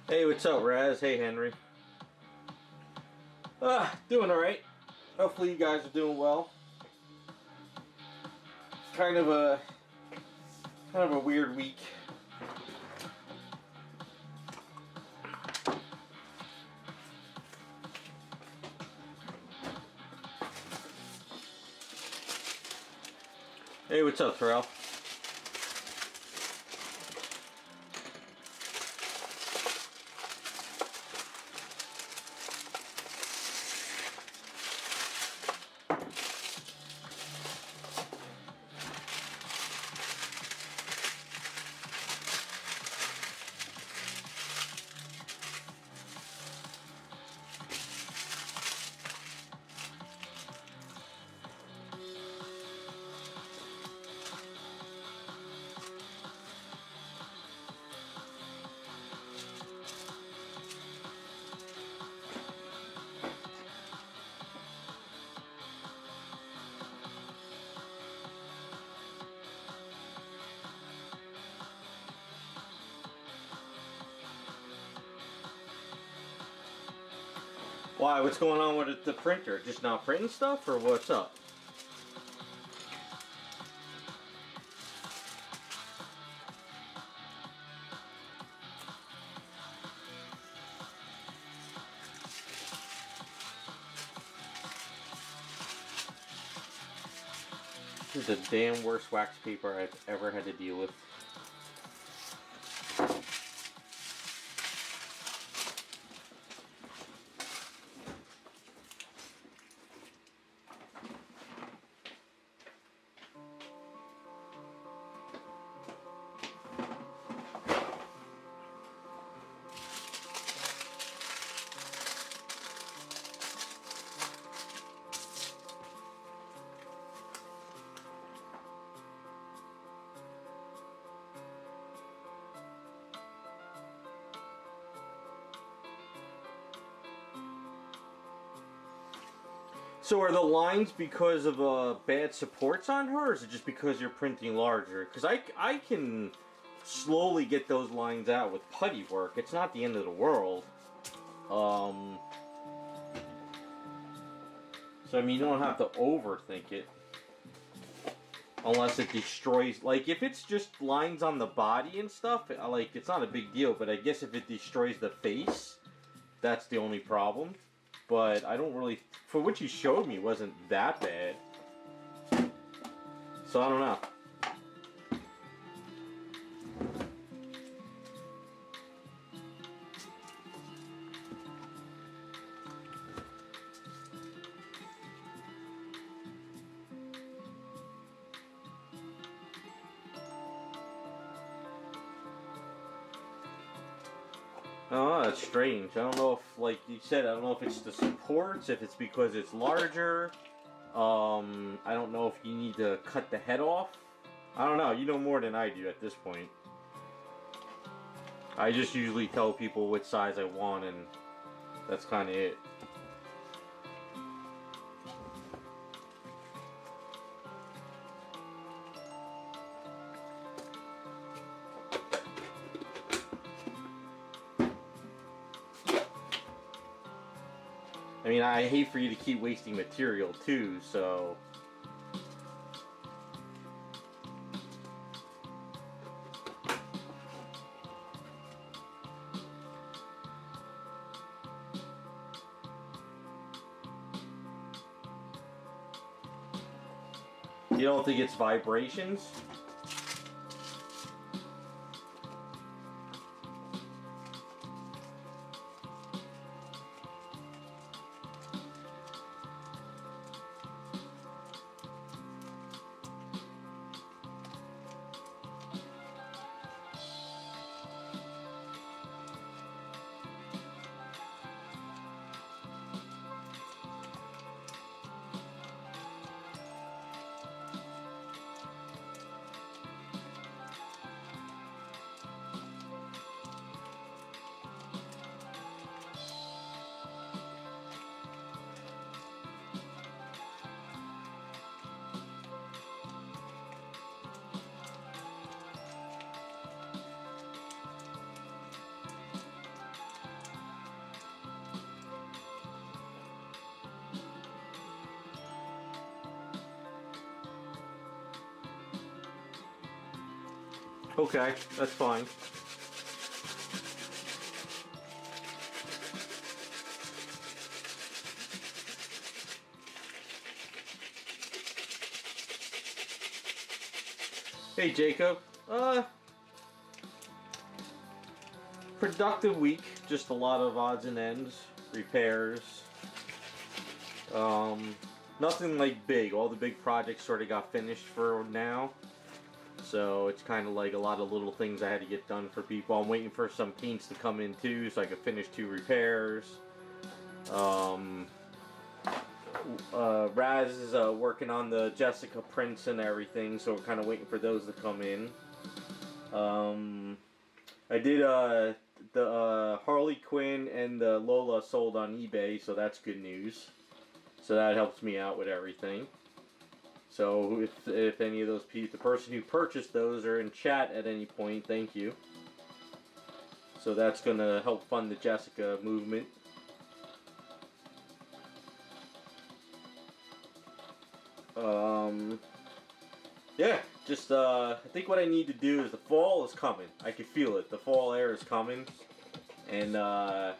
Hey, what's up, Raz? Hey, Henry. Doing all right. Hopefully, you guys are doing well. It's kind of a weird week. Hey, what's up, Terrell? Why? What's going on with the printer? Just not printing stuff, or what's up? This is the damn worst wax paper I've ever had to deal with. So are the lines because of bad supports on her, or is it just because you're printing larger? Because I can slowly get those lines out with putty work. It's not the end of the world. Um, so I mean, you don't have to overthink it. Unless it destroys, like if it's just lines on the body and stuff, like it's not a big deal. But I guess if it destroys the face, that's the only problem. But I don't really, for what you showed me, wasn't that bad. So I don't know. Oh, that's strange. I don't know if, like you said, I don't know if it's the supports, if it's because it's larger. I don't know if you need to cut the head off. I don't know. You know more than I do at this point. I just usually tell people what size I want, and that's kind of it. I mean, I hate for you to keep wasting material too, so. You don't think it's vibrations? Okay, that's fine. Hey Jacob, productive week, just a lot of odds and ends, repairs, nothing like big, all the big projects sort of got finished for now, so it's kind of like a lot of little things I had to get done for people. I'm waiting for some paints to come in too, so I can finish 2 repairs. Raz is working on the Jessica prints and everything, so we're kind of waiting for those to come in. I did the Harley Quinn and the Lola sold on eBay, so that's good news. So that helps me out with everything. So if any of those people, the person who purchased those are in chat at any point, thank you. So that's gonna help fund the Jessica movement. Yeah, just I think what I need to do is the fall is coming. I can feel it. The fall air is coming, and I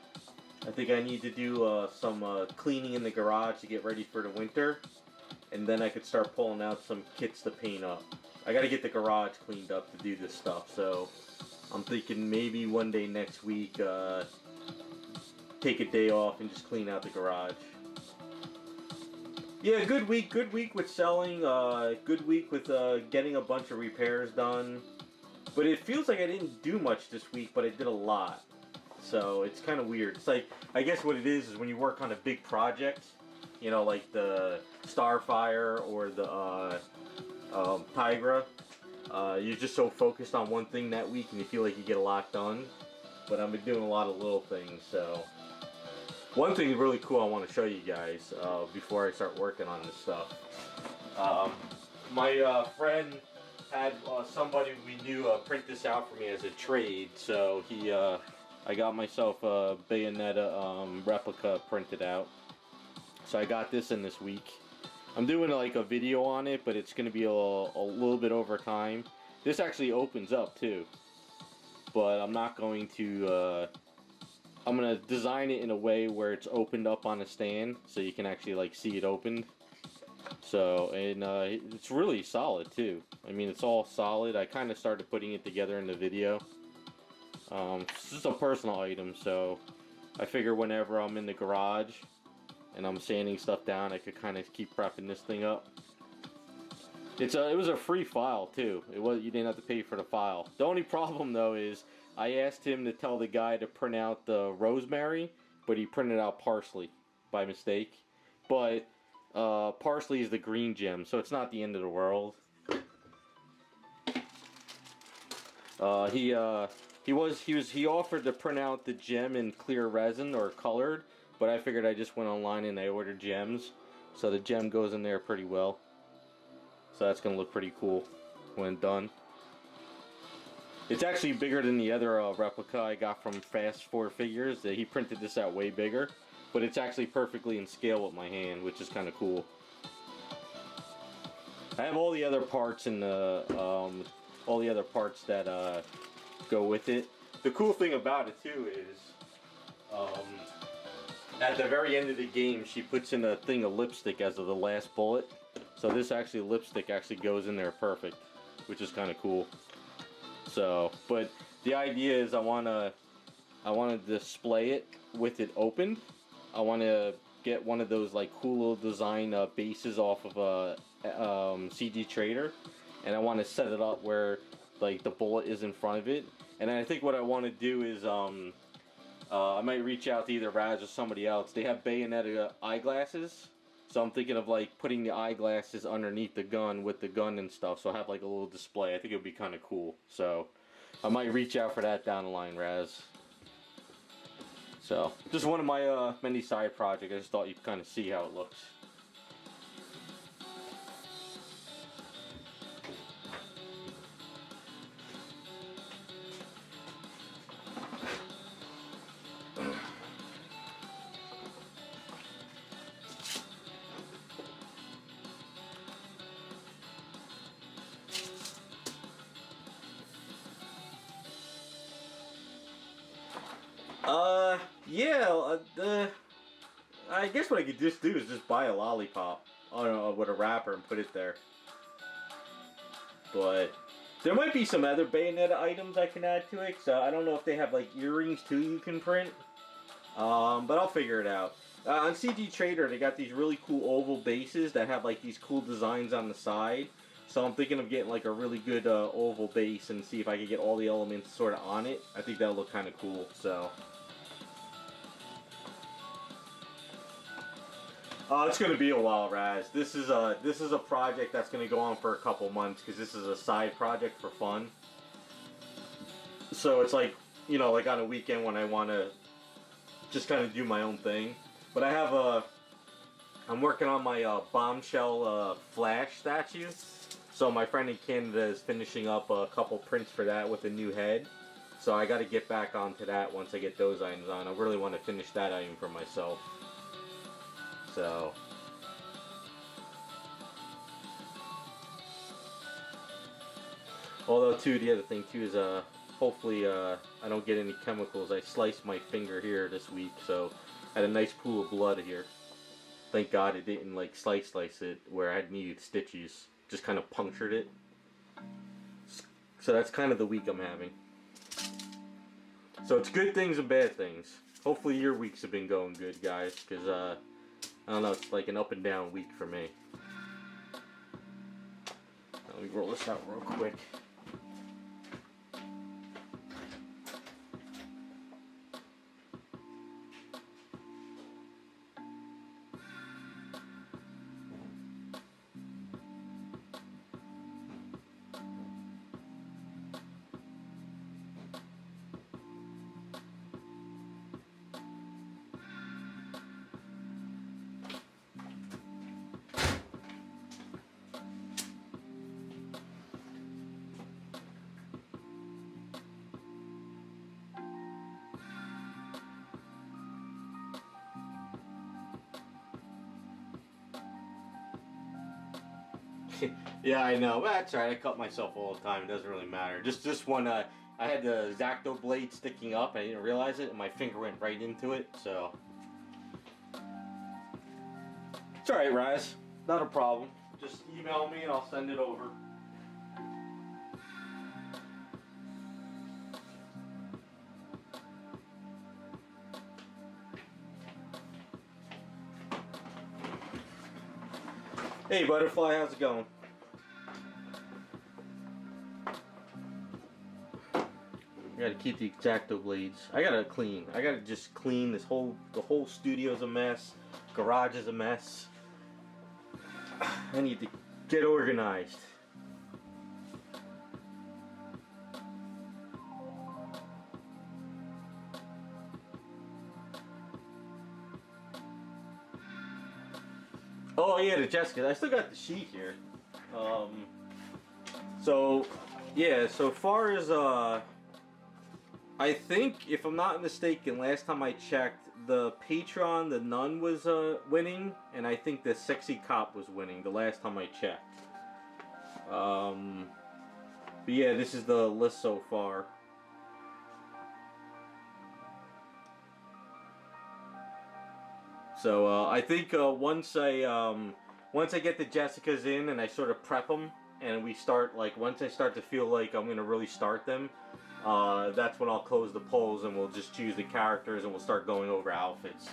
think I need to do some cleaning in the garage to get ready for the winter, and then I could start pulling out some kits to paint up. I got to get the garage cleaned up to do this stuff, so I'm thinking maybe one day next week take a day off and just clean out the garage. Yeah, good week with selling, good week with getting a bunch of repairs done. But it feels like I didn't do much this week, but I did a lot. So it's kind of weird. It's like, I guess what it is when you work on a big project, you know, like the Starfire or the Tigra, you're just so focused on one thing that week and you feel like you get a lot done. But I've been doing a lot of little things, so... One thing really cool I want to show you guys before I start working on this stuff. My friend had somebody we knew print this out for me as a trade, so I got myself a Bayonetta replica printed out. So I got this in this week. I'm doing like a video on it, but it's going to be a little bit over time. This actually opens up too, but I'm not going to... I'm going to design it in a way where it's opened up on a stand so you can actually like see it opened. So, and it's really solid too. I mean, it's all solid. I kind of started putting it together in the video. It's just a personal item, so I figure whenever I'm in the garage and I'm sanding stuff down, I could kind of keep prepping this thing up. It was a free file too. You didn't have to pay for the file. The only problem though is I asked him to tell the guy to print out the rosemary, but he printed out parsley by mistake. But parsley is the green gem, so it's not the end of the world. He offered to print out the gem in clear resin or colored, but I figured I just went online and I ordered gems, so the gem goes in there pretty well. So that's gonna look pretty cool when done. It's actually bigger than the other replica I got from Fast 4 Figures. He printed this out way bigger, but it's actually perfectly in scale with my hand, which is kind of cool. I have all the other parts and all the other parts that go with it. The cool thing about it too is, at the very end of the game, she puts in a thing of lipstick as of the last bullet. So this lipstick actually goes in there perfect, which is kind of cool. So, but the idea is I want to display it with it opened. I want to get one of those like cool little design bases off of a CG Trader, and I want to set it up where like the bullet is in front of it. And I think what I want to do is I might reach out to either Raz or somebody else. They have Bayonetta eyeglasses. So I'm thinking of like putting the eyeglasses underneath the gun with the gun and stuff, so I have like a little display. I think it would be kind of cool. So I might reach out for that down the line, Raz. So just one of my many side projects. I just thought you'd kind of see how it looks. I guess what I could just do is just buy a lollipop with a wrapper and put it there. But there might be some other Bayonetta items I can add to it. So I don't know if they have like earrings too you can print. But I'll figure it out. On CG Trader, they got these really cool oval bases that have like these cool designs on the side. So I'm thinking of getting like a really good oval base and see if I can get all the elements sort of on it. I think that'll look kind of cool. So it's gonna be a while, Raz. This is a project that's gonna go on for a couple months because this is a side project for fun. So it's like, you know, like on a weekend when I want to just kind of do my own thing. But I have I'm working on my Bombshell Flash statue. So my friend in Canada is finishing up a couple prints for that with a new head. So I got to get back onto that once I get those items on. I really want to finish that item for myself. So although too, the other thing too is hopefully I don't get any chemicals. I sliced my finger here this week, so I had a nice pool of blood here. Thank God it didn't like slice it where I needed stitches. Just kind of punctured it. So that's kind of the week I'm having. So it's good things and bad things. Hopefully your weeks have been going good, guys, because I don't know, it's like an up and down week for me. Let me roll this out real quick. Yeah, I know. Well, that's alright. I cut myself all the time. It doesn't really matter. Just this one, I had the X-Acto blade sticking up. I didn't realize it, and my finger went right into it. So it's alright, Raz. Not a problem. Just email me and I'll send it over. Hey, Butterfly, how's it going? I gotta keep the X-Acto blades. I gotta clean. I gotta just clean this the whole studio's a mess. Garage is a mess. I need to get organized. Oh yeah, the Jessica. I still got the sheet here. So yeah, so far as I think if I'm not mistaken, last time I checked, the Patron, the Nun was winning, and I think the Sexy Cop was winning the last time I checked. But yeah, this is the list so far. So I think once I get the Jessicas in and I sort of prep them and we start, like, once I start to feel like I'm gonna really start them, that's when I'll close the polls and we'll just choose the characters and we'll start going over outfits.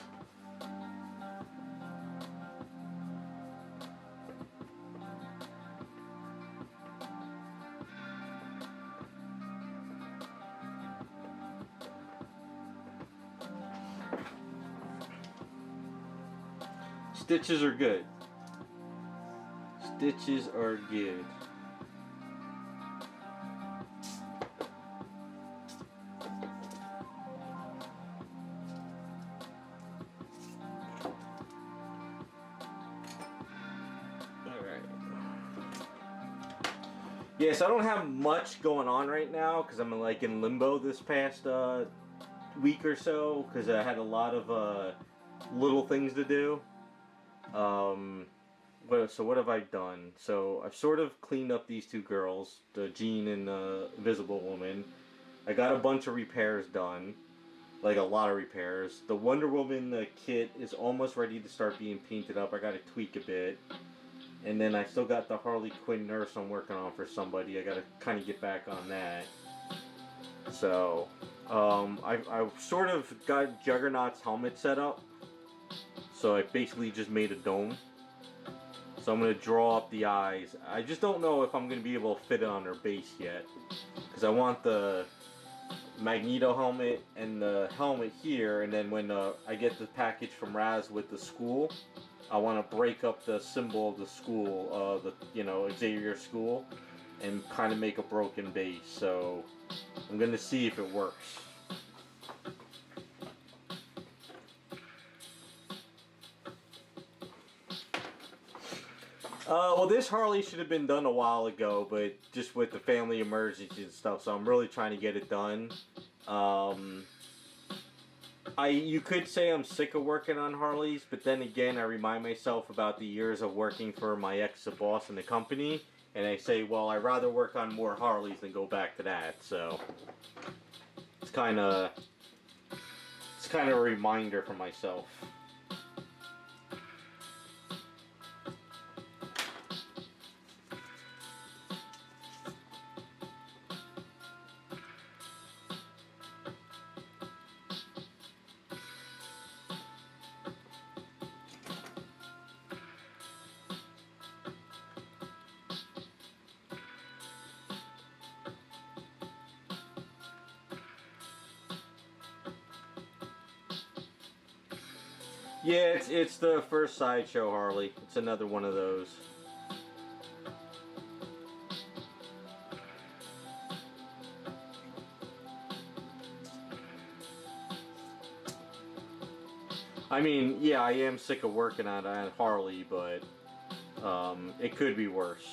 Stitches are good. Stitches are good. Yes, I don't have much going on right now because I'm like in limbo this past week or so because I had a lot of little things to do. So what have I done? So I've sort of cleaned up these two girls, the Jean and the Invisible Woman. I got a bunch of repairs done. like a lot of repairs. The Wonder Woman kit is almost ready to start being painted up. I got to tweak a bit. And then I still got the Harley Quinn nurse I'm working on for somebody. I got to kind of get back on that. So, I sort of got Juggernaut's helmet set up. So I basically just made a dome. So I'm going to draw up the eyes. I just don't know if I'm going to be able to fit it on her base yet. Because I want the Magneto helmet and the helmet here. And then when I get the package from Raz with the school, I want to break up the symbol of the school, Xavier school, and kind of make a broken base. So I'm going to see if it works. Well, this Harley should have been done a while ago, but just with the family emergency and stuff, so I'm really trying to get it done. You could say I'm sick of working on Harleys, but then again, I remind myself about the years of working for my ex-boss in the company, and I say, well, I'd rather work on more Harleys than go back to that, so it's kind of a reminder for myself. Yeah, it's the first Sideshow Harley. It's another one of those. I mean, yeah, I am sick of working on Harley, but it could be worse.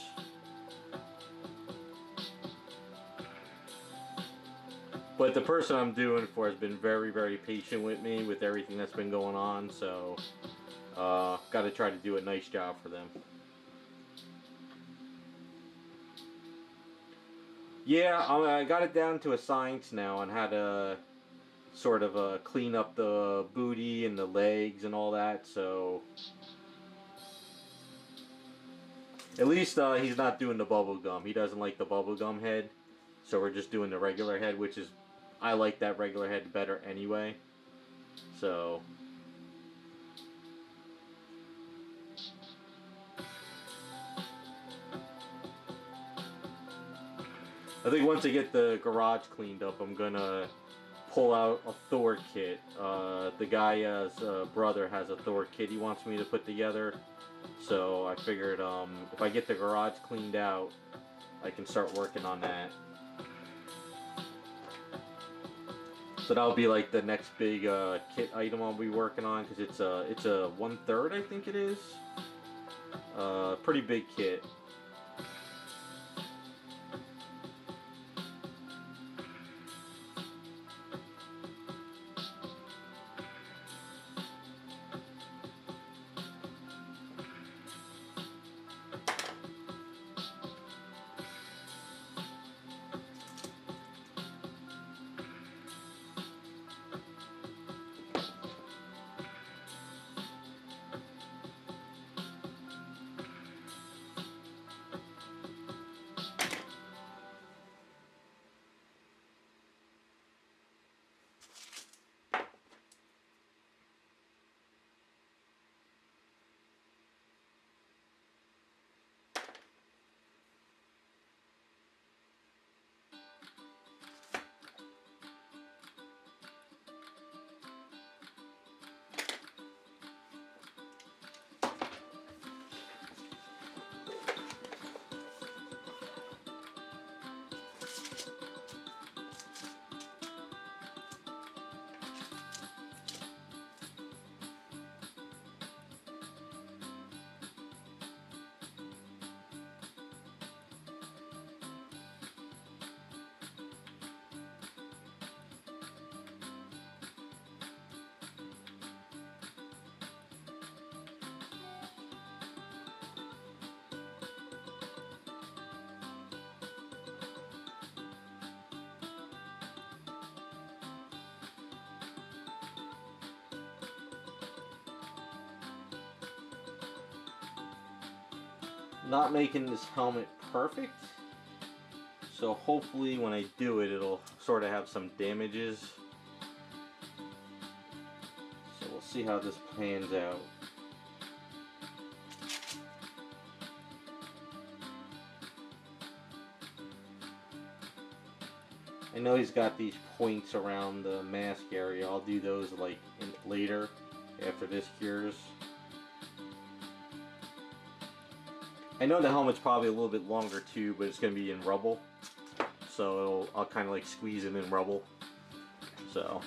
But the person I'm doing it for has been very, very patient with me with everything that's been going on, so got to try to do a nice job for them. Yeah, I got it down to a science now on how to sort of clean up the booty and the legs and all that, so at least he's not doing the bubble gum. He doesn't like the bubble gum head, so we're just doing the regular head, which is, I like that regular head better anyway. So I think once I get the garage cleaned up, I'm gonna pull out a Thor kit. The guy's brother has a Thor kit he wants me to put together. So I figured if I get the garage cleaned out, I can start working on that. So that'll be like the next big kit item I'll be working on, because it's a 1/3, I think it is. Pretty big kit. not making this helmet perfect. So hopefully when I do it, it'll sort of have some damages. So we'll see how this pans out. I know he's got these points around the mask area. I'll do those like later after this cures. I know the helmet's probably a little bit longer too, but it's going to be in rubble. So I'll kind of like squeeze it in rubble. So.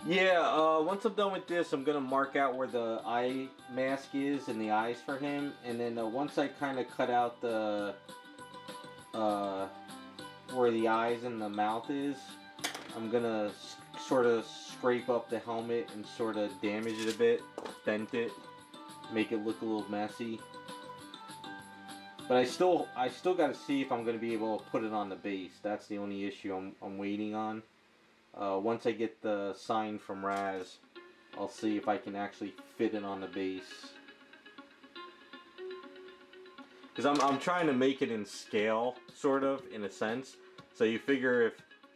Yeah, once I'm done with this, I'm going to mark out where the eye mask is and the eyes for him. And then once I kind of cut out the, where the eyes and the mouth is, I'm going to sort of scrape up the helmet and sort of damage it a bit, dent it, make it look a little messy. But I still got to see if I'm going to be able to put it on the base. That's the only issue I'm waiting on. Once I get the sign from Raz, I'll see if I can actually fit it on the base. Because I'm trying to make it in scale, sort of, in a sense. So you figure if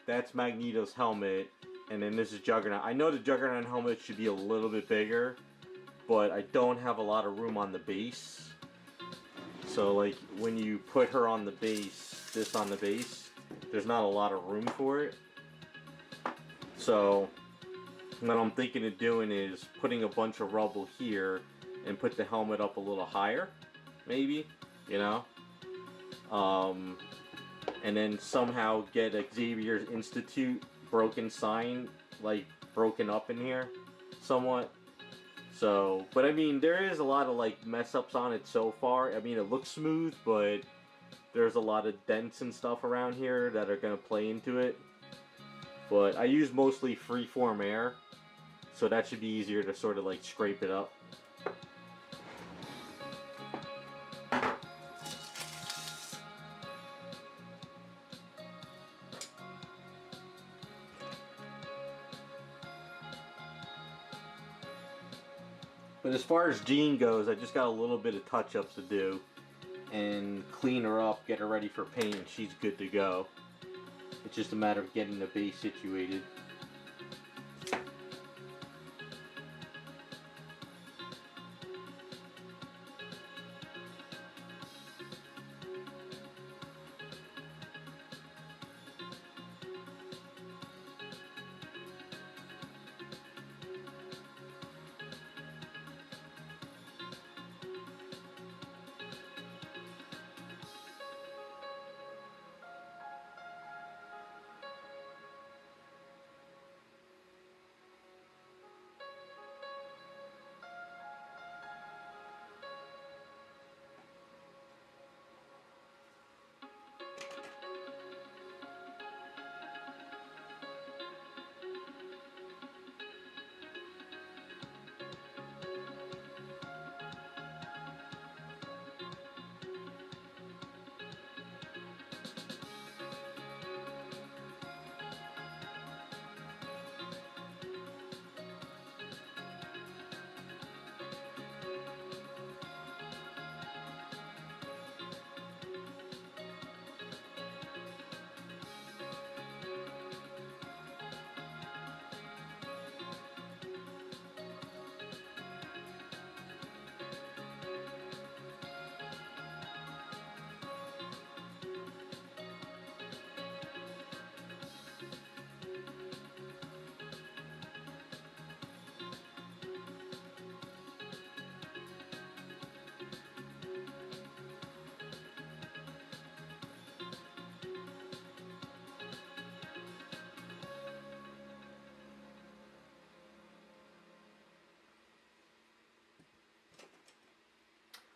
that's Magneto's helmet, and then this is Juggernaut. I know the Juggernaut helmet should be a little bit bigger, but I don't have a lot of room on the base. So like, when you put her on the base, this on the base, there's not a lot of room for it. So what I'm thinking of doing is putting a bunch of rubble here and put the helmet up a little higher, maybe, you know? And then somehow get Xavier's Institute broken sign, like, broken up in here somewhat. So, but I mean, there is a lot of, like, mess ups on it so far. I mean, it looks smooth, but there's a lot of dents and stuff around here that are going to play into it. But I use mostly freeform air, so that should be easier to sort of like scrape it up. But as far as Jean goes, I just got a little bit of touch-ups to do and clean her up, get her ready for paint, and she's good to go. It's just a matter of getting the base situated.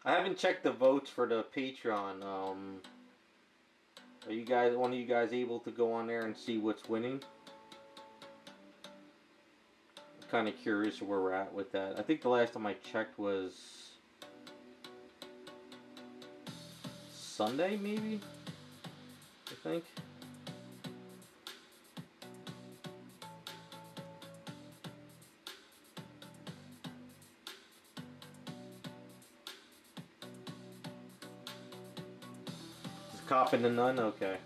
I haven't checked the votes for the Patreon. Are you guys, one of you guys, able to go on there and see what's winning? I'm kind of curious where we're at with that. I think the last time I checked was Sunday, maybe? I think. Is Cop and the Nun? Okay.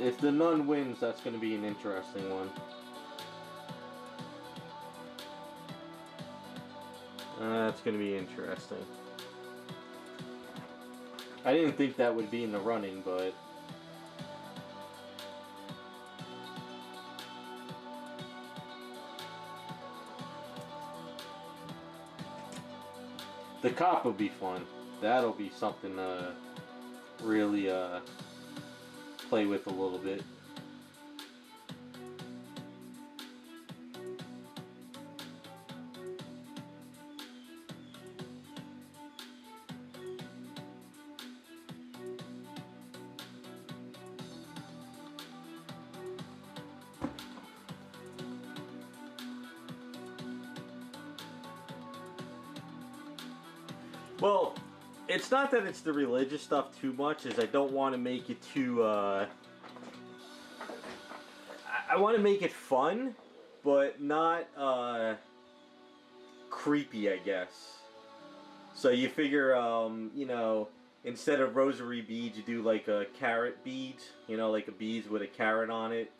If the Nun wins, that's going to be an interesting one. That's going to be interesting. I didn't think that would be in the running, but... The Cop will be fun. That'll be something to really play with a little bit. Well, it's not that it's the religious stuff too much, as I don't want to make it too, I want to make it fun, but not, creepy, I guess. So you figure, you know, instead of rosary beads, you do like a carrot bead, you know, like a beads with a carrot on it.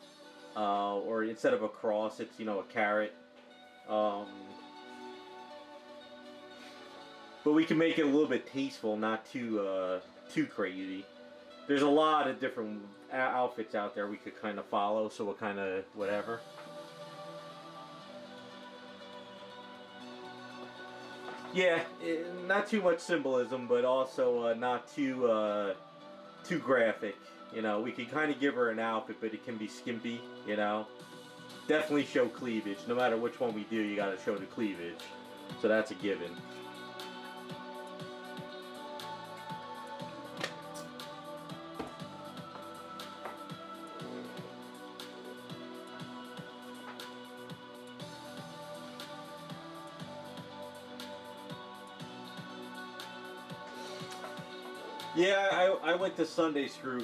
Or instead of a cross, it's, you know, a carrot. But we can make it a little bit tasteful, not too crazy. There's a lot of different outfits out there we could kind of follow, so we'll kind of whatever. Yeah, not too much symbolism, but also not too graphic. You know, we can kind of give her an outfit, but it can be skimpy. You know, definitely show cleavage. No matter which one we do, you got to show the cleavage. So that's a given. Yeah, I went to Sunday school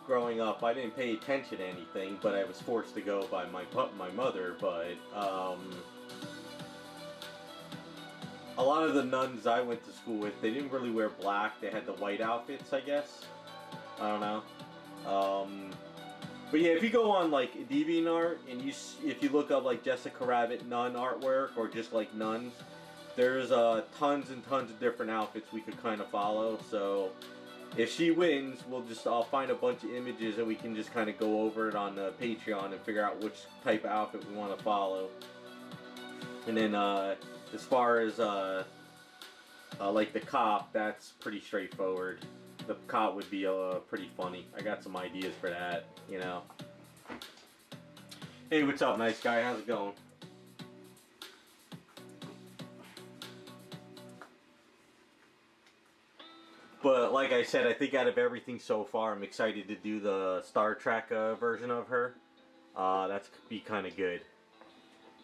growing up. I didn't pay attention to anything, but I was forced to go by my mother. But a lot of the nuns I went to school with, they didn't really wear black. They had the white outfits, I guess. I don't know. But yeah, if you go on like DeviantArt and if you look up like Jessica Rabbit nun artwork or just like nuns, there's tons and tons of different outfits we could kind of follow. So if she wins, I'll find a bunch of images and we can just kind of go over it on Patreon and figure out which type of outfit we want to follow. And then as far as like the Cop, that's pretty straightforward. The Cop would be pretty funny. I got some ideas for that, you know. Hey, what's up, nice guy? How's it going? But like I said, I think out of everything so far, I'm excited to do the Star Trek version of her. That's be kind of good.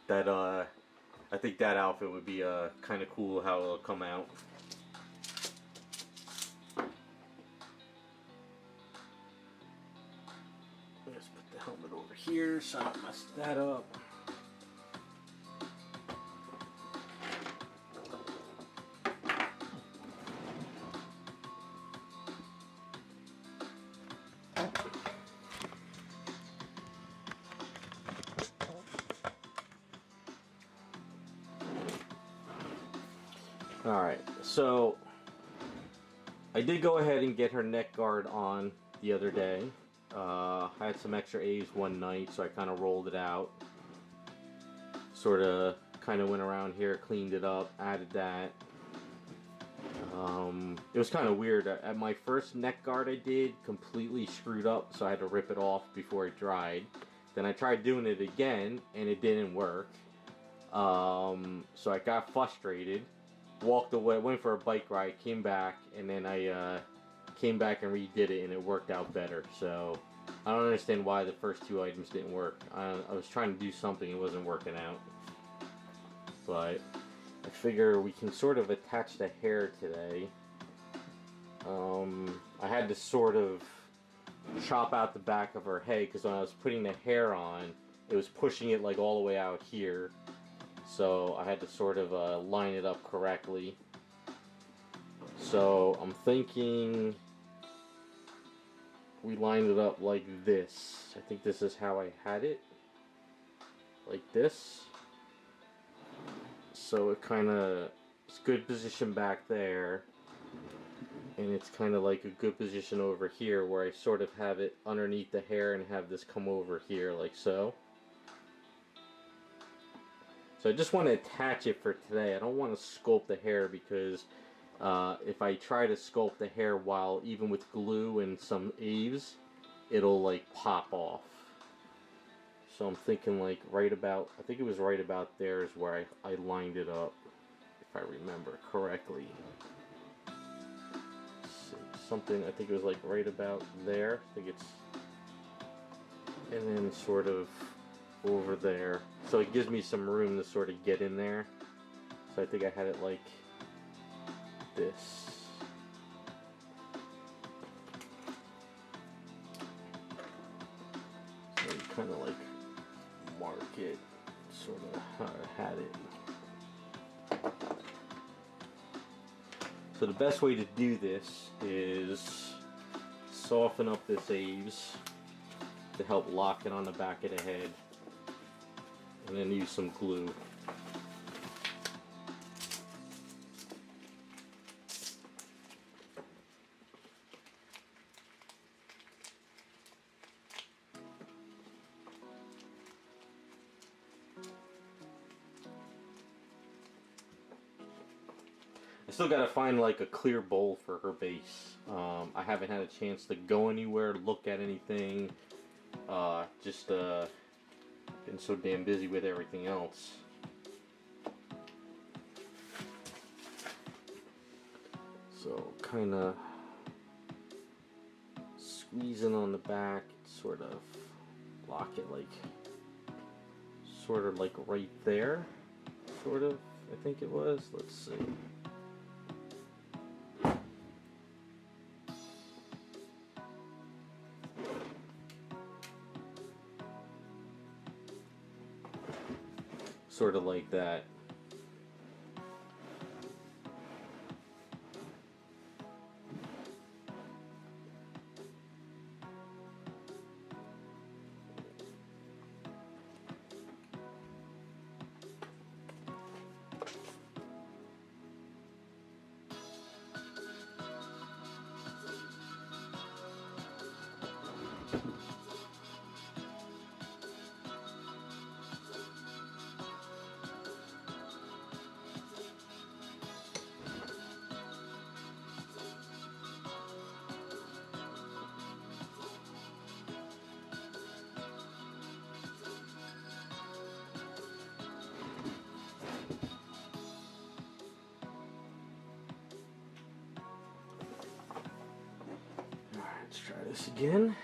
That I think that outfit would be kind of cool how it'll come out. Just put the helmet over here so I don't mess that up. Alright, so I did go ahead and get her neck guard on the other day. I had some extra A's one night, so I kind of rolled it out. Sort of kind of went around here, cleaned it up, added that. It was kind of weird. At my first neck guard I did, completely screwed up, so I had to rip it off before it dried. Then I tried doing it again, and it didn't work. So I got frustrated, walked away, went for a bike ride, came back, and then I came back and redid it, and it worked out better. So I don't understand why the first two items didn't work. I was trying to do something, it wasn't working out. But I figure we can sort of attach the hair today. I had to sort of chop out the back of her head because when I was putting the hair on, it was pushing it like all the way out here. So I had to sort of line it up correctly. So I'm thinking we lined it up like this. I think this is how I had it. Like this. So it kind of, it's good position back there. And it's kind of like a good position over here where I sort of have it underneath the hair and have this come over here like so. So I just want to attach it for today. I don't want to sculpt the hair because if I try to sculpt the hair while even with glue and some eaves, it'll like pop off. So I'm thinking like right about, I think it was right about there is where I lined it up, if I remember correctly. Something, I think it was like right about there. I think it's, and then sort of over there. So it gives me some room to sort of get in there. So I think I had it like this. So you kind of like mark it, sort of how I had it. So the best way to do this is soften up this Aves to help lock it on the back of the head, and then use some glue. I still gotta find like a clear bowl for her base. I haven't had a chance to go anywhere, look at anything. Just been so damn busy with everything else. So kind of squeezing on the back, sort of lock it like, sort of like right there, sort of, I think it was. Let's see. Sort of like that. Let's try this again.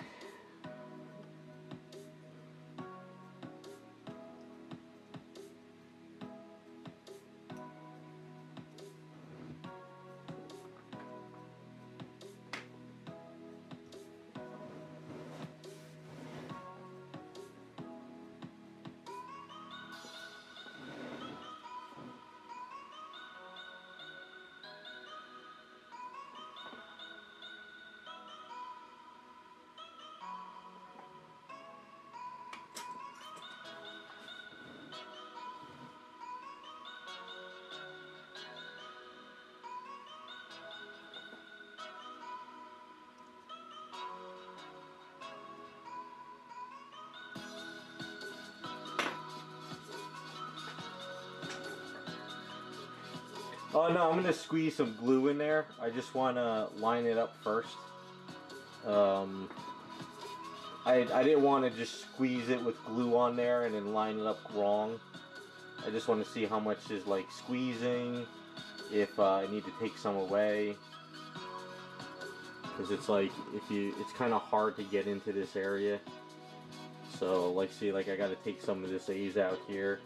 Oh no, I'm gonna squeeze some glue in there. I just want to line it up first. I didn't want to just squeeze it with glue on there and then line it up wrong. I just want to see how much is like squeezing, if I need to take some away. Because it's like, it's kind of hard to get into this area. So like, see, like I got to take some of this A's out here.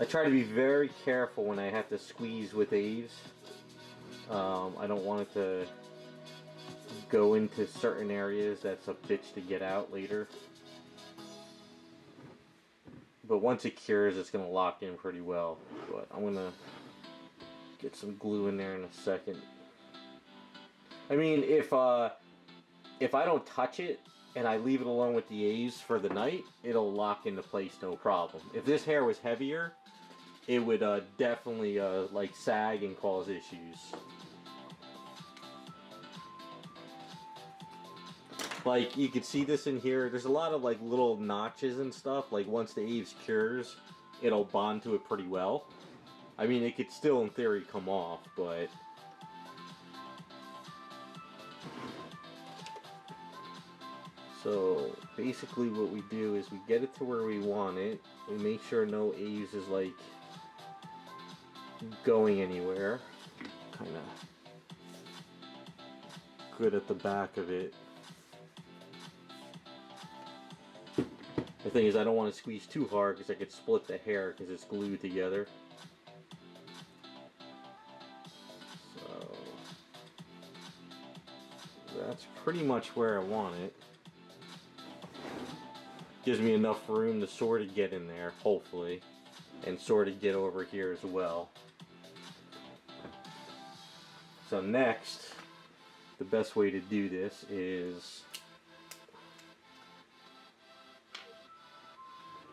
I try to be very careful when I have to squeeze with A's. I don't want it to go into certain areas that's a bitch to get out later. But once it cures, it's going to lock in pretty well. But I'm going to get some glue in there in a second. I mean, if I don't touch it and I leave it alone with the A's for the night, it'll lock into place no problem. If this hair was heavier, it would definitely like sag and cause issues. Like, you can see this in here. There's a lot of like little notches and stuff. Like, once the A's cures, it'll bond to it pretty well. I mean, it could still in theory come off, but so basically what we do is we get it to where we want it. We make sure no A's is like going anywhere. Kind of good at the back of it. The thing is, I don't want to squeeze too hard because I could split the hair because it's glued together. So that's pretty much where I want it. Gives me enough room to sort of get in there, hopefully, and sort of get over here as well. So next, the best way to do this is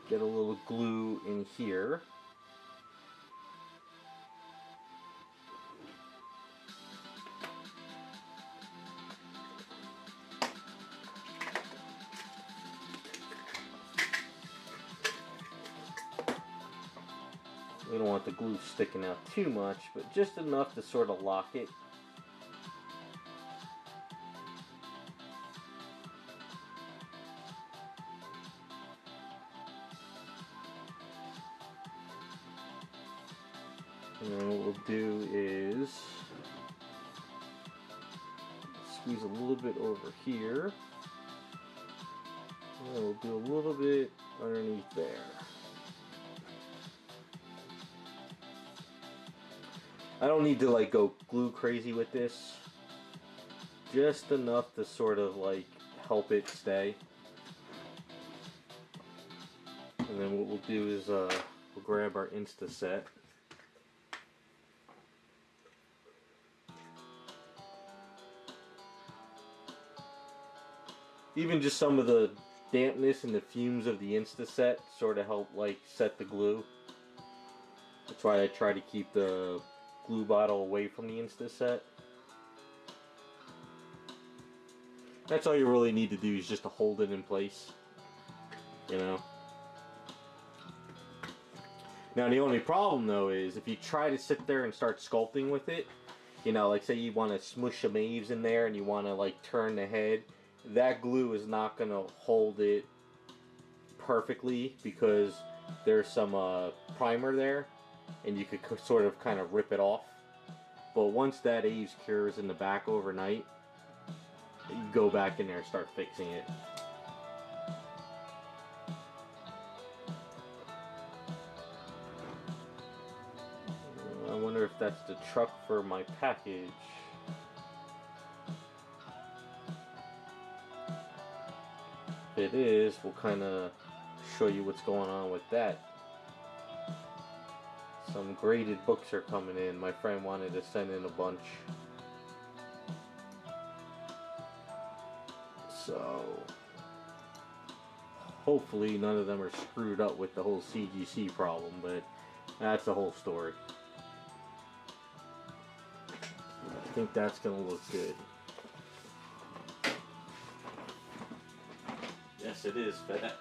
get a little glue in here. We don't want the glue sticking out too much, but just enough to sort of lock it. And then what we'll do is squeeze a little bit over here. And then we'll do a little bit underneath there. I don't need to like go glue crazy with this. Just enough to sort of like help it stay. And then what we'll do is we'll grab our Instaset. Even just some of the dampness and the fumes of the Instaset sort of help like set the glue. That's why I try to keep the glue bottle away from the Instaset. That's all you really need to do, is just to hold it in place, you know. Now the only problem though is if you try to sit there and start sculpting with it, you know, like say you want to smush some A's in there and you want to like turn the head, that glue is not going to hold it perfectly because there's some primer there and you could sort of kind of rip it off. But once that A's cures in the back overnight, you go back in there and start fixing it. I wonder if that's the truck for my package. If it is, we'll kind of show you what's going on with that. Some graded books are coming in. My friend wanted to send in a bunch. So hopefully none of them are screwed up with the whole CGC problem, but that's the whole story. I think that's gonna look good. Yes, it is FedEx.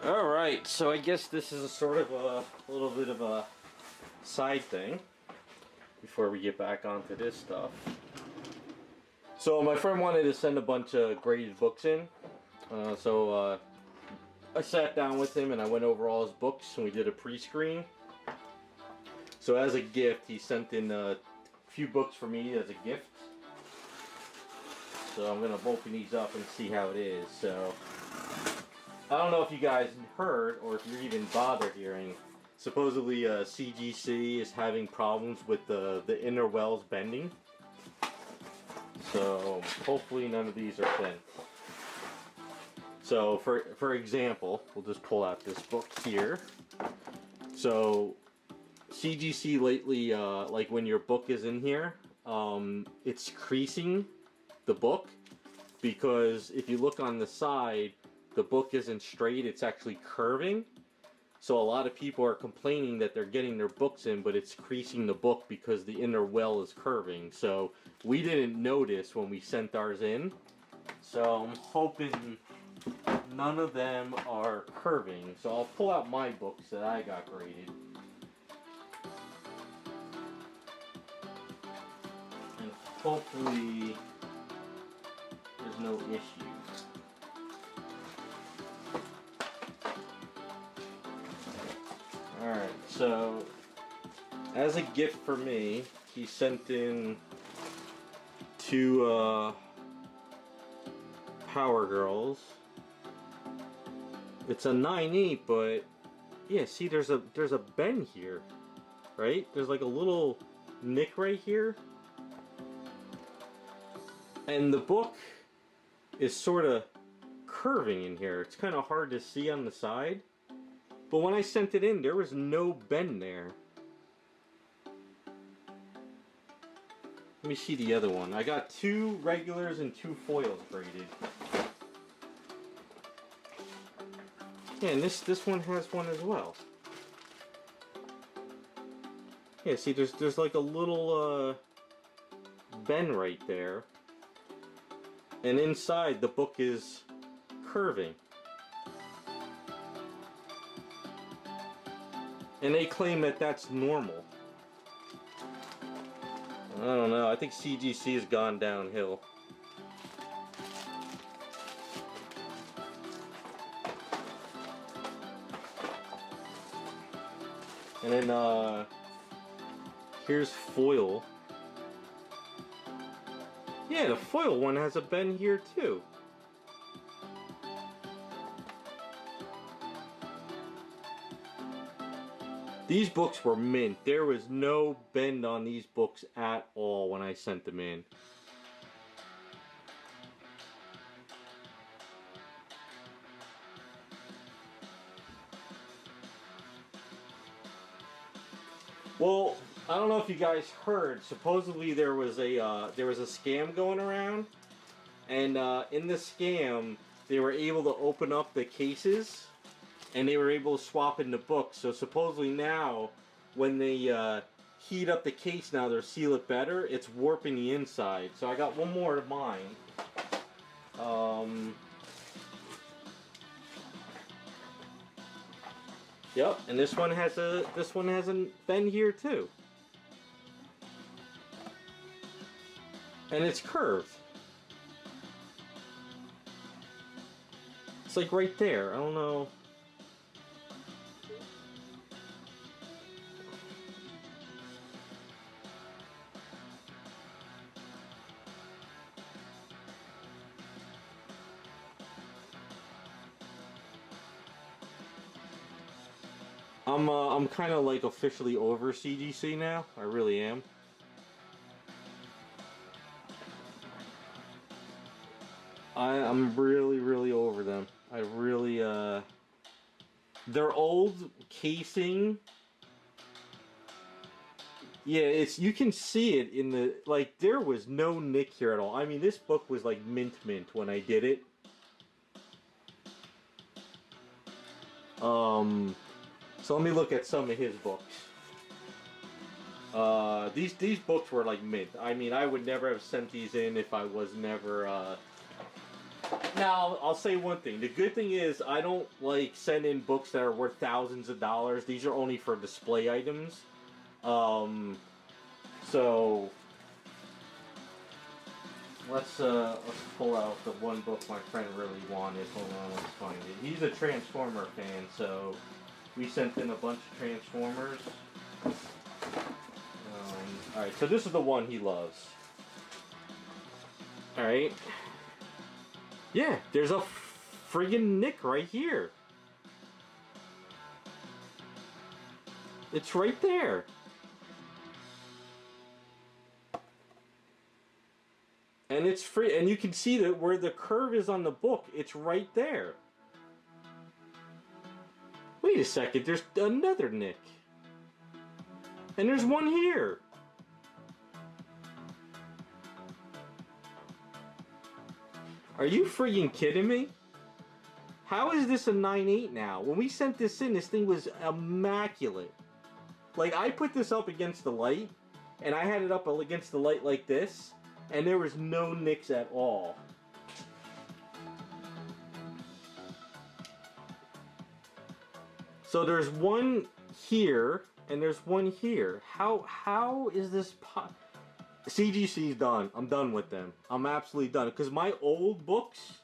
Alright, so I guess this is a sort of a little bit of a side thing before we get back onto this stuff. So my friend wanted to send a bunch of graded books in. So I sat down with him and I went over all his books and we did a pre-screen. So as a gift, he sent in a few books for me as a gift. So I'm going to open these up and see how it is. So I don't know if you guys heard or if you're even bothered hearing. Supposedly CGC is having problems with the inner wells bending. So hopefully none of these are bent. So for example, we'll just pull out this book here. So CGC lately, like when your book is in here, it's creasing the book, because if you look on the side, the book isn't straight, it's actually curving. So a lot of people are complaining that they're getting their books in, but it's creasing the book because the inner well is curving. So we didn't notice when we sent ours in. So I'm hoping none of them are curving. So I'll pull out my books that I got graded. And hopefully there's no issue. Alright, so as a gift for me, he sent in two Power Girls. It's a 9/8, but yeah, see there's a bend here, right? There's like a little nick right here. And the book is sort of curving in here. It's kind of hard to see on the side. But when I sent it in, there was no bend there. Let me see the other one. I got 2 regulars and 2 foils graded. Yeah, and this one has one as well. Yeah, see, there's like a little bend right there. And inside, the book is curving. And they claim that that's normal. I don't know, I think CGC has gone downhill. And then, here's foil. Yeah, the foil one has a bend here too. These books were mint. There was no bend on these books at all when I sent them in. Well, I don't know if you guys heard. Supposedly there was a scam going around, and in the scam they were able to open up the cases. And they were able to swap in the books. So supposedly now, when they heat up the case now, they'll seal it better. It's warping the inside. So I got one more of mine. Yep, and this one has a bend here too. And it's curved. It's like right there. I don't know. I'm kind of like officially over CGC now. I really am. I'm really, really over them. I really, their old casing. Yeah, you can see it in the, like, there was no nick here at all. I mean, this book was like mint when I did it. So let me look at some of his books. These books were like mint. I mean, I would never have sent these in if I was never, Now, I'll say one thing. The good thing is I don't like send in books that are worth thousands of dollars. These are only for display items. So let's pull out the one book my friend really wanted. Hold on, let's find it. He's a Transformer fan, so we sent in a bunch of Transformers. Alright, so this is the one he loves. Alright. Yeah, there's a friggin' nick right here. It's right there. And it's free, and you can see that where the curve is on the book, it's right there. Wait a second, there's another nick. And there's one here. Are you freaking kidding me? How is this a 9.8 now? When we sent this in, this thing was immaculate. Like, I put this up against the light, and I had it up against the light like this, and there was no nicks at all. So there's one here, and there's one here. How is this CGC's done. I'm done with them. I'm absolutely done. Because my old books,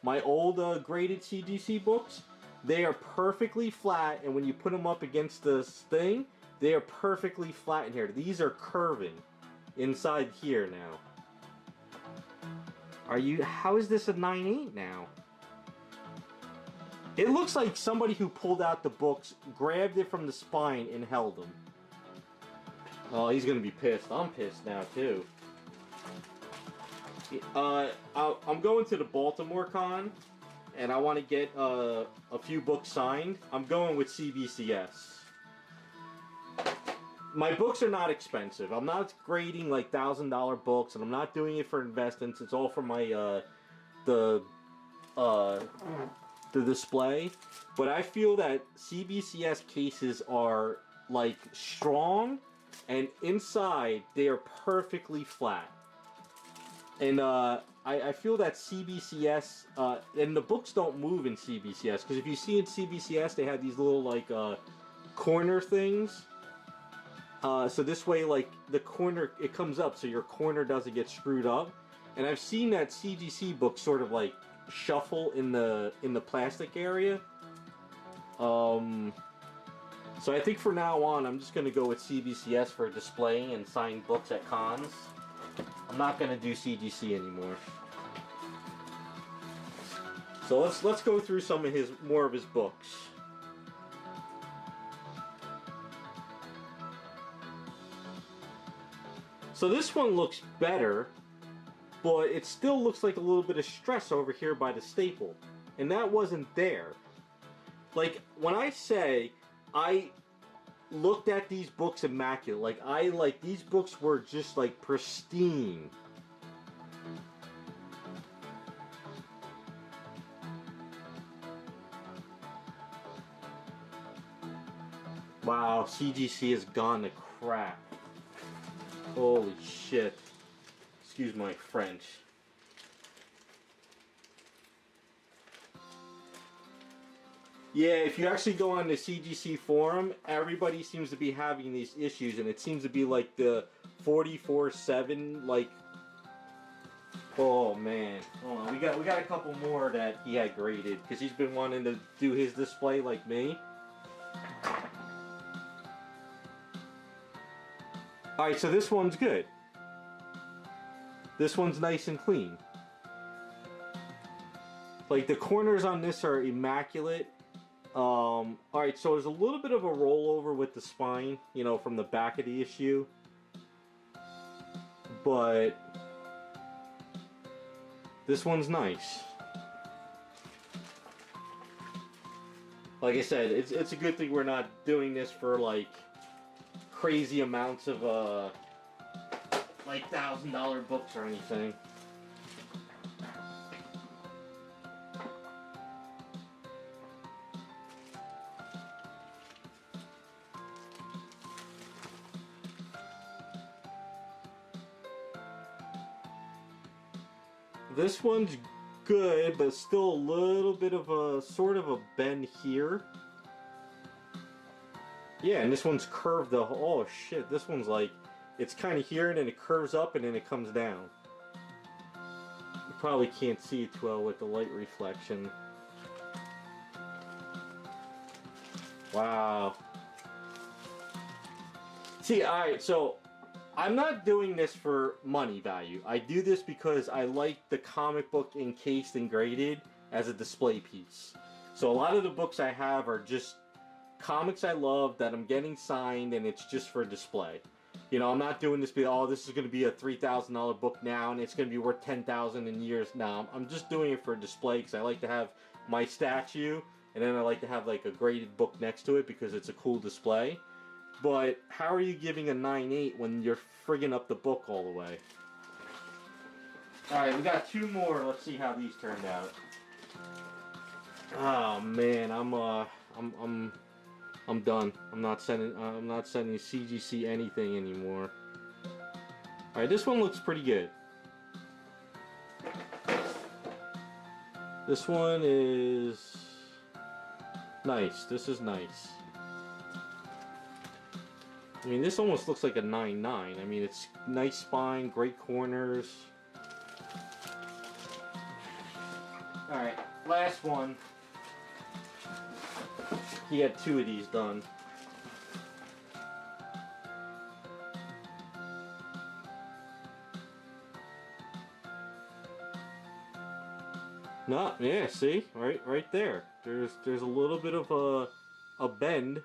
my old graded CGC books, they are perfectly flat, and when you put them up against this thing, they are perfectly flat in here. These are curving inside here now. How is this a 9.8 now? It looks like somebody who pulled out the books, grabbed it from the spine, and held them. Oh, he's gonna be pissed. I'm pissed now, too. I'm going to the Baltimore Con, and I want to get a few books signed. I'm going with CBCS. My books are not expensive. I'm not grading like $1,000 books, and I'm not doing it for investments. It's all for my the display. But I feel that CBCS cases are like strong, and inside they are perfectly flat. And I feel that CBCS and the books don't move in CBCS, because if you see in CBCS they have these little like corner things. So this way, like, the corner, it comes up so your corner doesn't get screwed up. And I've seen that CGC book sort of like shuffle in the plastic area. So I think for now on, I'm just going to go with CBCS for displaying and signing books at cons. I'm not going to do CGC anymore. So let's go through some of more of his books. So this one looks better, but it still looks like a little bit of stress over here by the staple. And that wasn't there. Like, when I say I looked at these books immaculate, like these books were just like pristine. Wow, CGC has gone to crap. Holy shit. Excuse my French. Yeah, if you actually go on the CGC forum, everybody seems to be having these issues, and it seems to be like the 44/7 like Oh man, hold on. We got a couple more that he had graded because he's been wanting to do his display like me. All right, so this one's good. This one's nice and clean. Like the corners on this are immaculate. All right, so there's a little bit of a rollover with the spine, you know, from the back of the issue, but this one's nice. Like I said, it's a good thing we're not doing this for like crazy amounts of like $1,000 books or anything. This one's good, but still a little bit of a sort of a bend here. Yeah, and this one's curved the oh shit, this one's like it's kind of here and then it curves up and then it comes down. You probably can't see it too well with the light reflection. Wow. See, alright, so I'm not doing this for money value. I do this because I like the comic book encased and graded as a display piece. So a lot of the books I have are just comics I love that I'm getting signed and it's just for display. You know, I'm not doing this because, oh, this is going to be a $3,000 book now and it's going to be worth $10,000 in years now. I'm just doing it for display because I like to have my statue and then I like to have like a graded book next to it because it's a cool display. But how are you giving a 9.8 when you're friggin' up the book all the way? Alright, we got two more. Let's see how these turned out. Oh man, I'm done. I'm not sending CGC anything anymore. Alright, this one looks pretty good. This one is nice. This is nice. I mean, this almost looks like a 9.9. I mean, it's nice spine, great corners. Alright, last one. He had two of these done. No, yeah, see? Right there. There's a little bit of a bend.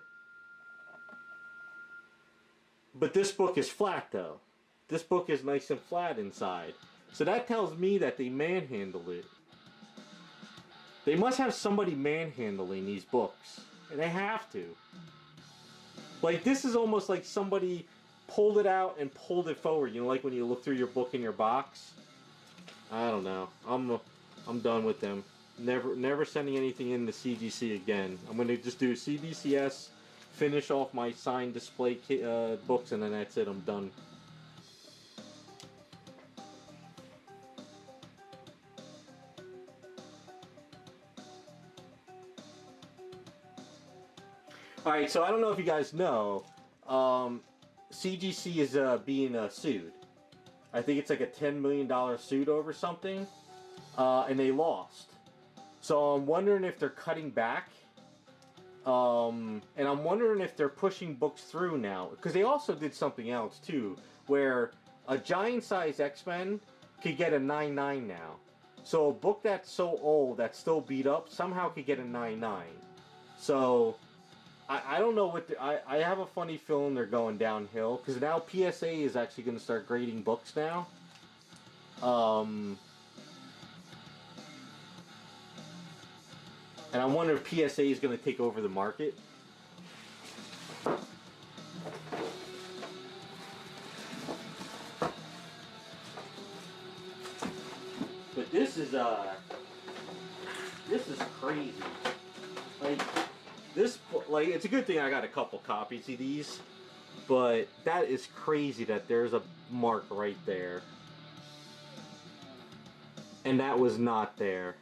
But this book is flat though. This book is nice and flat inside. So that tells me that they manhandled it. They must have somebody manhandling these books. And they have to. Like this is almost like somebody pulled it out and pulled it forward. You know, like when you look through your book in your box. I don't know. I'm done with them. Never sending anything in to CGC again. I'm gonna just do CBCS. Finish off my signed display books and then that's it, I'm done. Alright, so I don't know if you guys know, CGC is being sued. I think it's like a $10 million suit over something, and they lost. So I'm wondering if they're cutting back. And I'm wondering if they're pushing books through now, because they also did something else too, where a giant size X-Men could get a 9.9 now. So a book that's so old, that's still beat up, somehow could get a 9.9. So I don't know what I have a funny feeling they're going downhill, because now PSA is actually going to start grading books now. And I wonder if PSA is going to take over the market. But this is crazy. Like it's a good thing I got a couple copies of these, but that is crazy that there's a mark right there. And that was not there.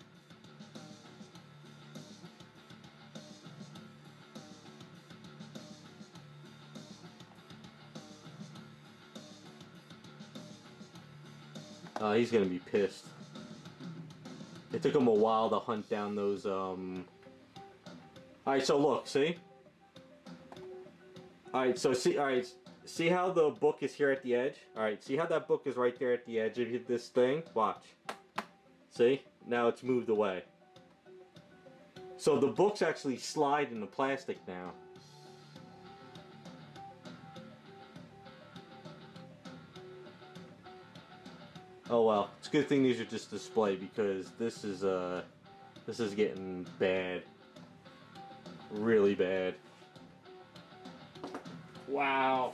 He's gonna be pissed. It took him a while to hunt down those, Alright, so look, see? Alright, so see, alright, see how the book is here at the edge? Alright, see how that book is right there at the edge of this thing? Watch. See? Now it's moved away. So the books actually slide in the plastic now. Oh well, it's a good thing these are just display because this is getting bad. Really bad. Wow.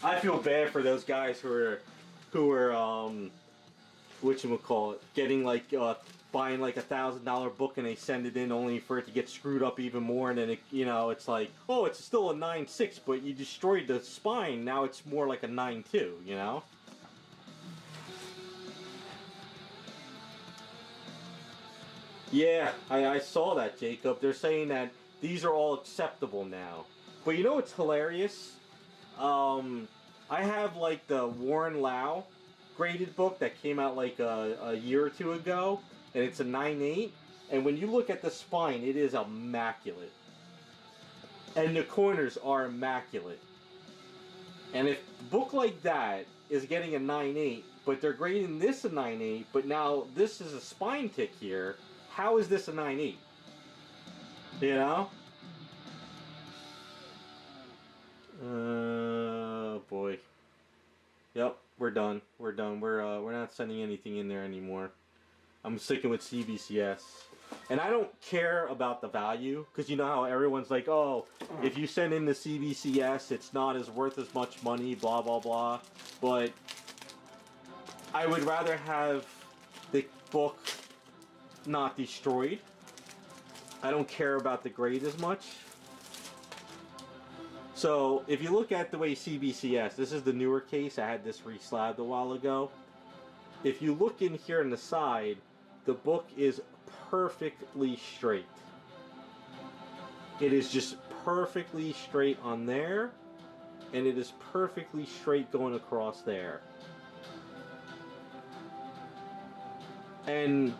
I feel bad for those guys who are whatchamacallit, getting like buying like $1,000 book and they send it in only for it to get screwed up even more, and then it, you know, it's like, oh, it's still a 9.6, but you destroyed the spine, now it's more like a 9.2, you know? Yeah, I saw that, Jacob. They're saying that these are all acceptable now. But you know what's hilarious? I have like the Warren Lau graded book that came out like a year or two ago, and it's a 9.8. And when you look at the spine, it is immaculate. And the corners are immaculate. And if a book like that is getting a 9.8, but they're grading this a 9.8, but now this is a spine tick here, how is this a 9.8? You know? Boy. Yep, we're done. We're done. We're not sending anything in there anymore. I'm sticking with CBCS. And I don't care about the value, because you know how everyone's like, oh, if you send in the CBCS, it's not as worth as much money, blah, blah, blah. But I would rather have the book not destroyed. I don't care about the grade as much. So if you look at the way CBCS, this is the newer case, I had this re-slabbed a while ago. If you look in here on the side, the book is perfectly straight. It is just perfectly straight on there, and it is perfectly straight going across there. And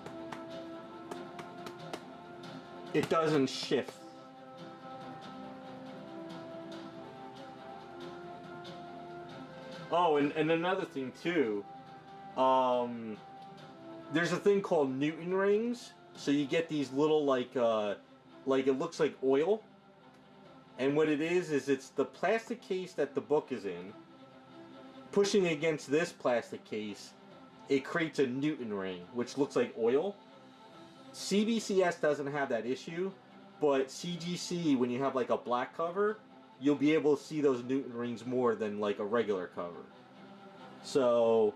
it doesn't shift. Oh, and another thing too, there's a thing called Newton rings. So you get these little like it looks like oil. And what it is it's the plastic case that the book is in, pushing against this plastic case, it creates a Newton ring, which looks like oil. CBCS doesn't have that issue, but CGC, when you have like a black cover, you'll be able to see those Newton rings more than like a regular cover. So,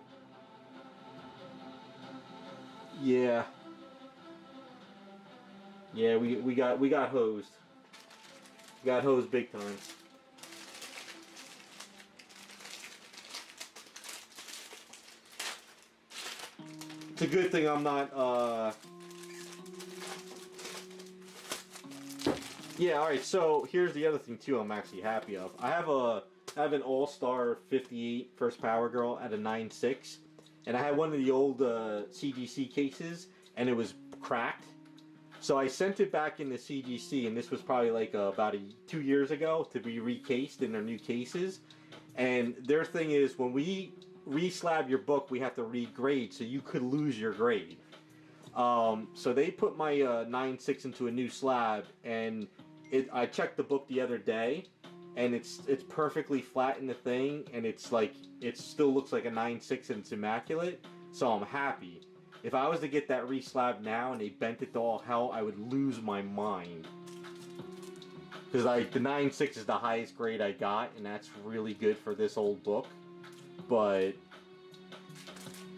yeah. Yeah, we got hosed. We got hosed big time. It's a good thing I'm not yeah, alright, so here's the other thing too I'm actually happy of. I have an All-Star 58 First Power Girl at a 9.6, and I had one of the old CGC cases, and it was cracked. So I sent it back into CGC, and this was probably like about 2 years ago, to be recased in their new cases. And their thing is, when we re-slab your book, we have to regrade, so you could lose your grade. So they put my 9.6 into a new slab, and I checked the book the other day, and it's perfectly flat in the thing, and it's like, it still looks like a 9.6 and it's immaculate, so I'm happy. If I was to get that re-slab now and they bent it to all hell, I would lose my mind. Because the 9.6 is the highest grade I got, and that's really good for this old book. But,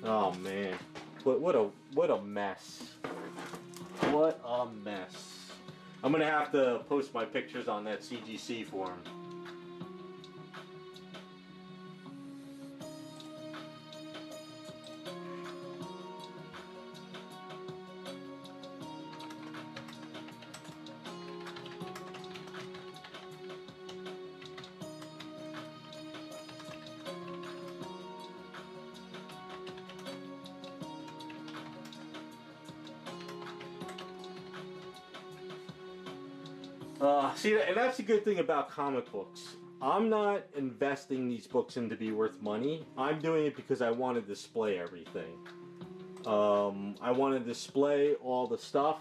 oh man, what a mess. What a mess. I'm gonna have to post my pictures on that CGC forum. See, and that's the good thing about comic books. I'm not investing these books in to be worth money. I'm doing it because I want to display everything. I want to display all the stuff.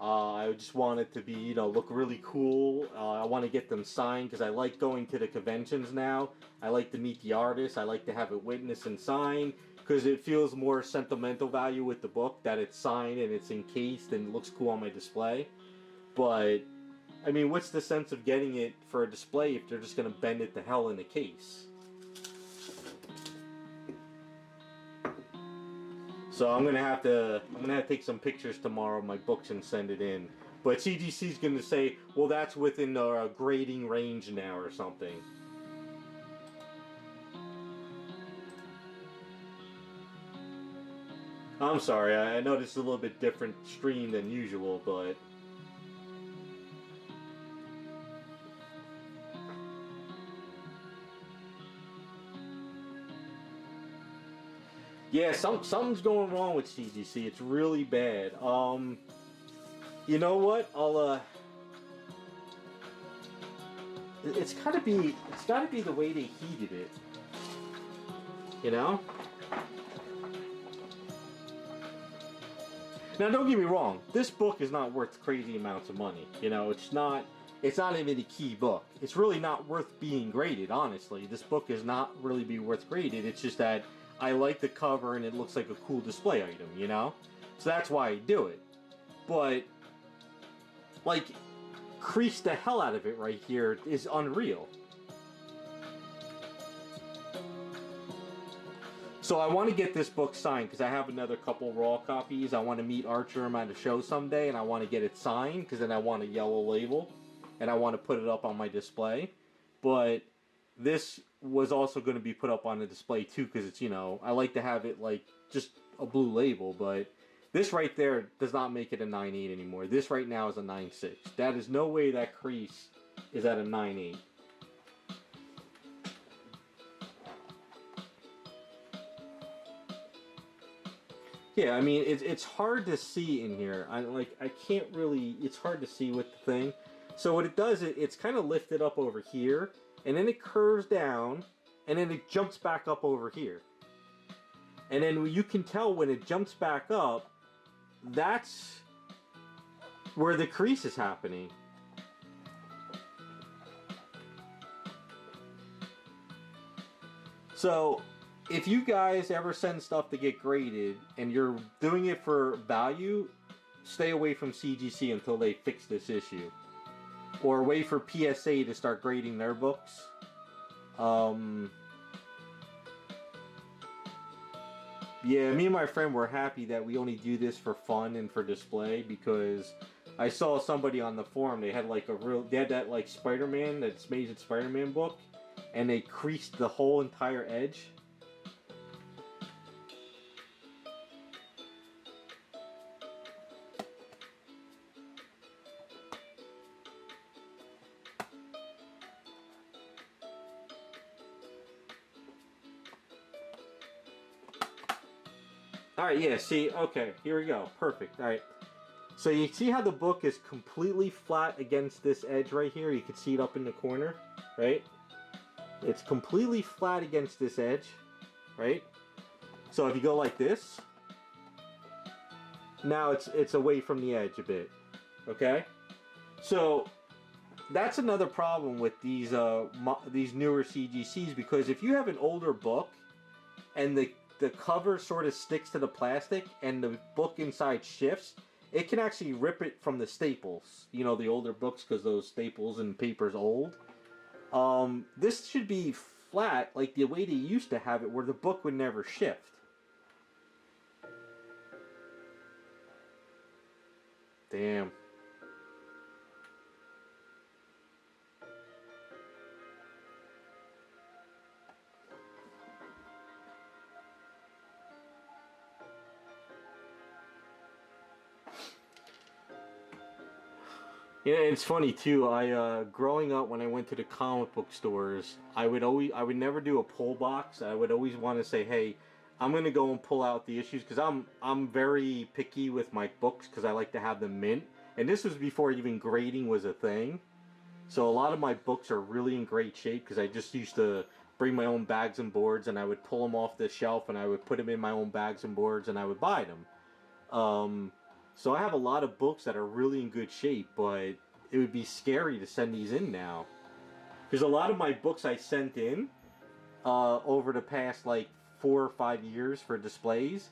I just want it to be, look really cool. I want to get them signed because I like going to the conventions now. I like to meet the artists. I like to have it witnessed and signed because it feels more sentimental value with the book that it's signed and it's encased and it looks cool on my display. But I mean, what's the sense of getting it for a display if they're just going to bend it to hell in the case? So I'm gonna take some pictures tomorrow of my books and send it in. But CGC's gonna say, well, that's within our grading range now or something. I'm sorry, I know this is a little bit different stream than usual, but yeah, something's going wrong with CGC. It's really bad. You know what? It's gotta be the way they heated it. You know? Now, don't get me wrong. This book is not worth crazy amounts of money. It's not even a key book. It's really not worth being graded, honestly. This book is not really be worth graded. It's just that I like the cover and it looks like a cool display item, So that's why I do it. But, like, crease the hell out of it right here is unreal. So I want to get this book signed because I have another couple raw copies. I want to meet Archer at a show someday and I want to get it signed because then I want a yellow label and I want to put it up on my display. But this was also going to be put up on the display too because it's, I like to have it like just a blue label, but this right there does not make it a 9.8 anymore. This right now is a 9.6. That is no way that crease is at a 9.8. Yeah, I mean, it's hard to see in here. It's hard to see with the thing. So what it does, it's kind of lifted up over here, and then it curves down, and then it jumps back up over here. And then you can tell when it jumps back up, that's where the crease is happening. So if you guys ever send stuff to get graded and you're doing it for value, stay away from CGC until they fix this issue. Or wait for PSA to start grading their books. Yeah, me and my friend were happy that we only do this for fun and for display because I saw somebody on the forum, they had that like Spider-Man, that Amazing Spider-Man book, and they creased the whole entire edge. Alright, yeah, see, okay, here we go. Perfect. Alright. So you see how the book is completely flat against this edge right here? You can see it up in the corner, right? It's completely flat against this edge, right? So if you go like this, now it's away from the edge a bit, okay? So that's another problem with these newer CGCs, because if you have an older book and the cover sort of sticks to the plastic and the book inside shifts, it can actually rip it from the staples. The older books, because those staples and paper's old. This should be flat like the way they used to have it, where the book would never shift. Damn. Yeah, it's funny too. Growing up, when I went to the comic book stores, I would never do a pull box. I would always want to say, "Hey, I'm gonna go and pull out the issues," because I'm very picky with my books because I like to have them mint. And this was before even grading was a thing. So a lot of my books are really in great shape because I just used to bring my own bags and boards, and I would pull them off the shelf and I would put them in my own bags and boards and I would buy them. So I have a lot of books that are really in good shape, but it would be scary to send these in now. Because a lot of my books I sent in over the past like 4 or 5 years for displays,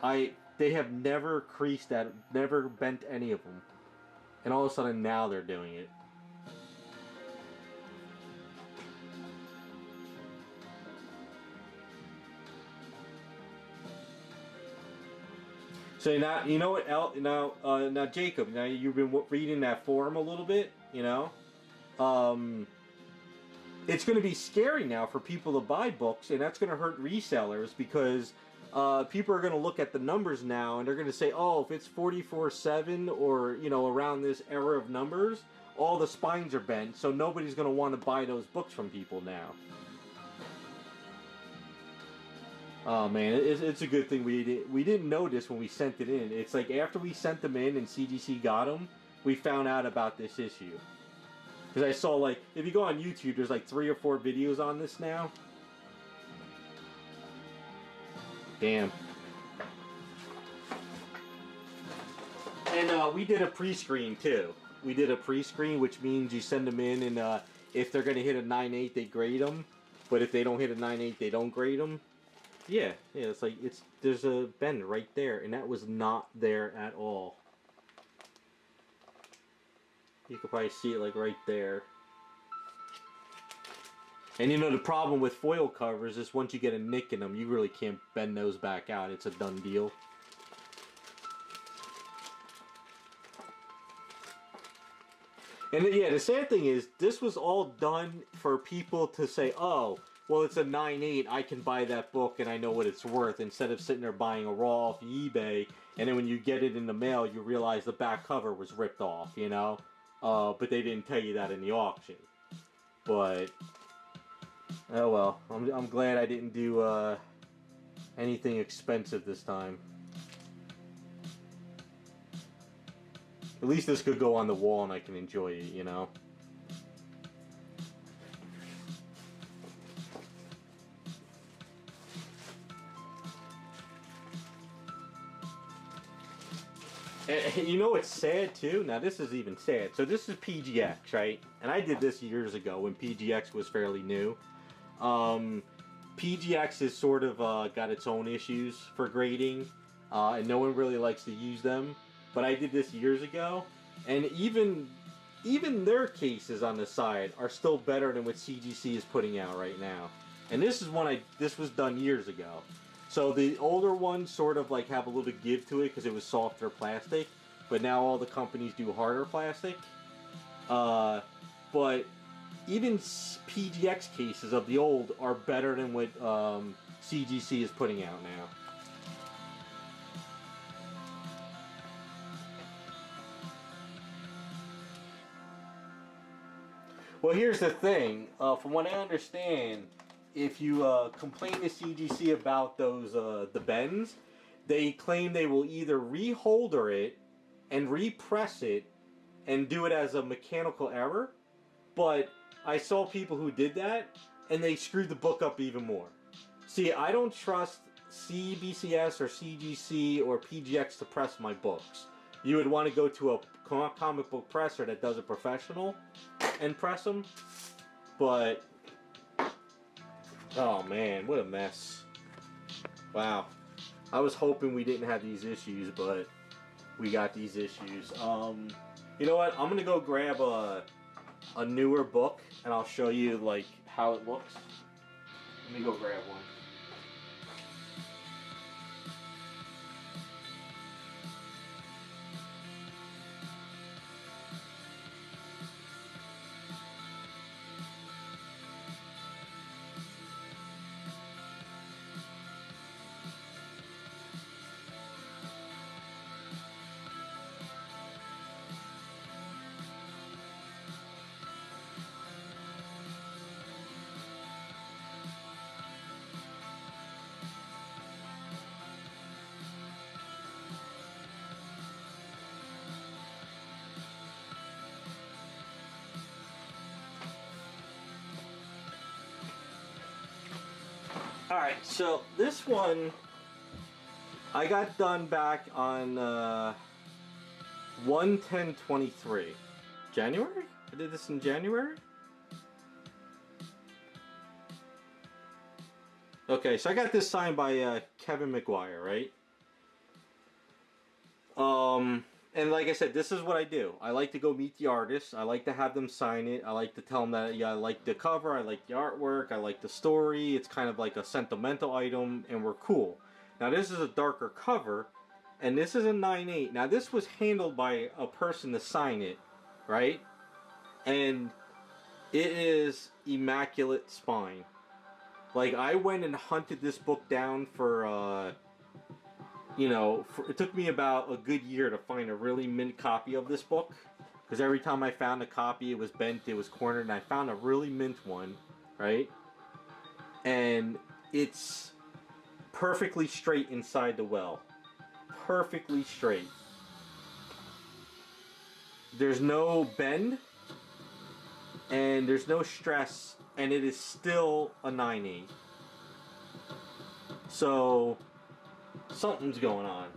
they have never creased at, never bent any of them, and all of a sudden now they're doing it. So now you know what? Now Jacob, now you've been reading that forum a little bit. Um, it's going to be scary now for people to buy books, and that's going to hurt resellers because people are going to look at the numbers now and they're going to say, oh, if it's 44/7 or around this era of numbers, all the spines are bent, so nobody's going to want to buy those books from people now. Oh man, it's a good thing we didn't notice when we sent it in. It's like after we sent them in and CGC got them, we found out about this issue. Because I saw, like, if you go on YouTube, there's like 3 or 4 videos on this now. Damn. And we did a pre-screen too. We did a pre-screen, which means you send them in, and if they're gonna hit a 9.8, they grade them. But if they don't hit a 9.8, they don't grade them. Yeah, it's like there's a bend right there, and that was not there at all. You could probably see it like right there. And the problem with foil covers is once you get a nick in them, you really can't bend those back out. It's a done deal. And yeah, the sad thing is, this was all done for people to say, oh, well, it's a 9.8, I can buy that book and I know what it's worth, instead of sitting there buying a raw off eBay, and then when you get it in the mail, you realize the back cover was ripped off, but they didn't tell you that in the auction. But, oh well, I'm glad I didn't do anything expensive this time. At least this could go on the wall and I can enjoy it, It's sad too. Now this is even sad. So this is PGX, right? And I did this years ago when PGX was fairly new. PGX has sort of got its own issues for grading, and no one really likes to use them. But I did this years ago, and even their cases on the side are still better than what CGC is putting out right now. And this was done years ago. So the older ones sort of like have a little give to it because it was softer plastic, but now all the companies do harder plastic. But even PGX cases of the old are better than what CGC is putting out now. Well, here's the thing. From what I understand, if you complain to CGC about those the bends, they claim they will either reholder it and repress it and do it as a mechanical error. But I saw people who did that and they screwed the book up even more. See, I don't trust CBCS or CGC or PGX to press my books. You would want to go to a comic book presser that does it professional and press them. But oh man, what a mess. Wow. I was hoping we didn't have these issues, but we got these issues. You know what? I'm gonna go grab a newer book and I'll show you like how it looks. Let me go grab one. Alright, so this one I got done back on 1/10/23. January? I did this in January? Okay, so I got this signed by Kevin McGuire, right? And like I said, this is what I do. I like to go meet the artists. I like to have them sign it. I like to tell them that, yeah, I like the cover, I like the artwork, I like the story. It's kind of like a sentimental item, and we're cool. Now this is a darker cover, and this is a 9/8. Now this was handled by a person to sign it, right? And it is immaculate spine. Like, I went and hunted this book down for, you know, it took me about a good year to find a really mint copy of this book. Because every time I found a copy, it was bent, it was cornered, and I found a really mint one, right? And it's perfectly straight inside the well. Perfectly straight. There's no bend, and there's no stress, and it is still a 9/8. So something's going on.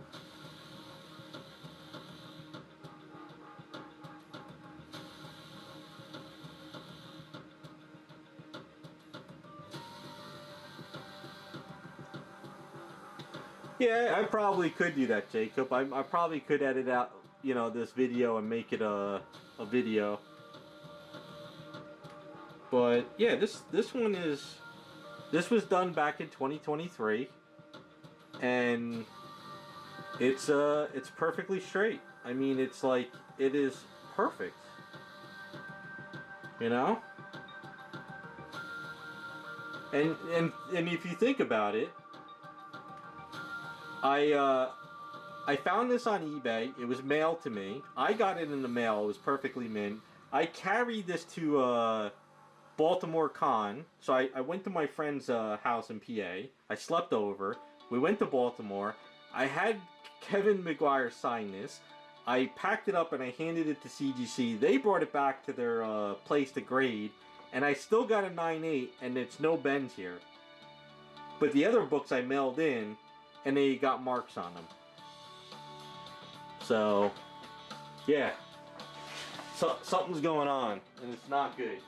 Yeah, I probably could do that, Jacob. I probably could edit out, you know, this video and make it a video. But yeah, this was done back in 2023, and it's perfectly straight. I mean, it's like, it is perfect. You know? And if you think about it, I found this on eBay. It was mailed to me. I got it in the mail. It was perfectly mint. I carried this to Baltimore Con. So I went to my friend's house in PA. I slept over. We went to Baltimore. I had Kevin McGuire sign this. I packed it up and I handed it to CGC. They brought it back to their place to grade. And I still got a 9/8, and it's no bends here. But the other books I mailed in, and they got marks on them. So, yeah. So, something's going on, and it's not good.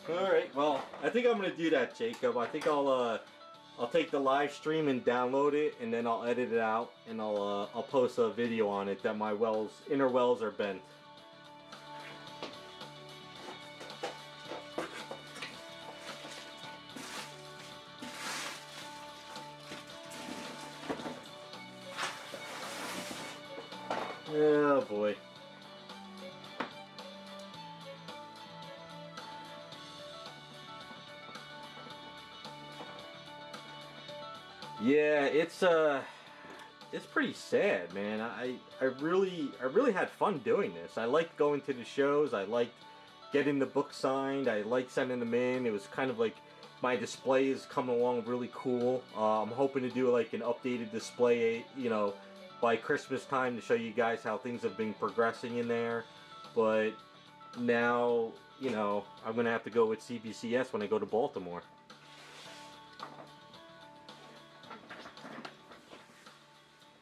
Alright, well, I think I'm gonna do that, Jacob. I think I'll take the live stream and download it, and then I'll edit it out, and I'll post a video on it that my inner wells are bent. Oh boy. Yeah, it's pretty sad, man. I really had fun doing this. I liked going to the shows. I liked getting the book signed. I liked sending them in. It was kind of like my display is coming along really cool. I'm hoping to do like an updated display, you know, by Christmas time to show you guys how things have been progressing in there. But now, you know, I'm gonna have to go with CBCS when I go to Baltimore.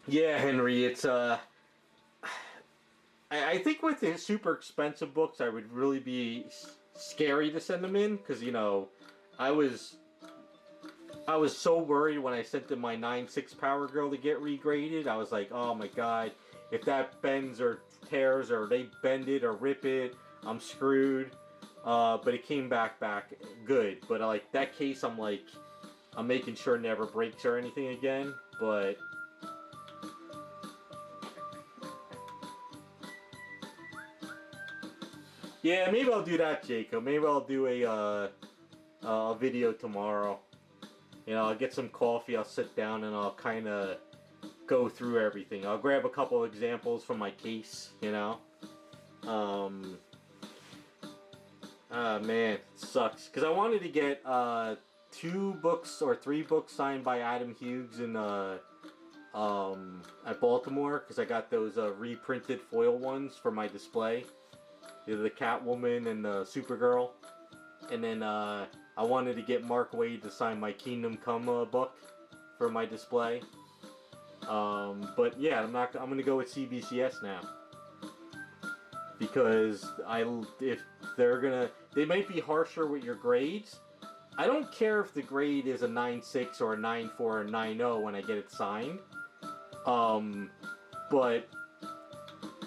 Yeah, Henry, it's I think with the super expensive books, I would really be scary to send them in, because, you know, I was so worried when I sent them my 9/6 Power Girl to get regraded. I was like, oh my god, if that bends or tears, or they bend it or rip it, I'm screwed. But it came back good. But like that case, I'm making sure it never breaks or anything again. But Yeah, maybe I'll do that, Jacob. Maybe I'll do a video tomorrow. You know, I'll get some coffee, I'll sit down and I'll kind of go through everything. I'll grab a couple examples from my case, you know. Man, it sucks. Because I wanted to get 2 books or 3 books signed by Adam Hughes in at Baltimore, because I got those reprinted foil ones for my display. The Catwoman and the Supergirl. And then I wanted to get Mark Waid to sign my Kingdom Come book for my display. But yeah, I'm gonna go with CBCS now, because if they might be harsher with your grades. I don't care if the grade is a 9.6 or a 9.4 or 9.0 when I get it signed. But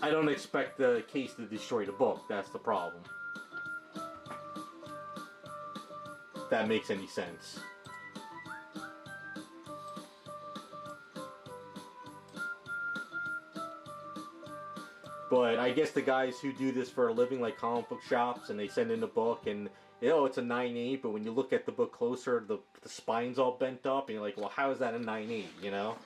I don't expect the case to destroy the book. That's the problem. If that makes any sense. But I guess the guys who do this for a living, like comic book shops, and they send in a book and, you know, it's a 9.8, but when you look at the book closer, the spine's all bent up, and you're like, well, how is that a 9.8, you know?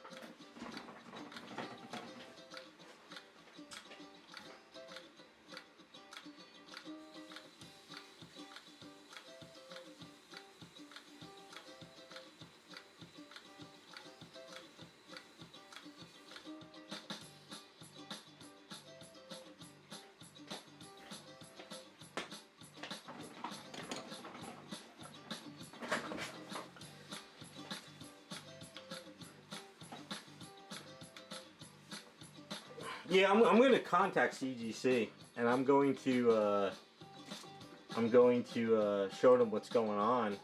Yeah, I'm going to contact CGC, and I'm going to show them what's going on.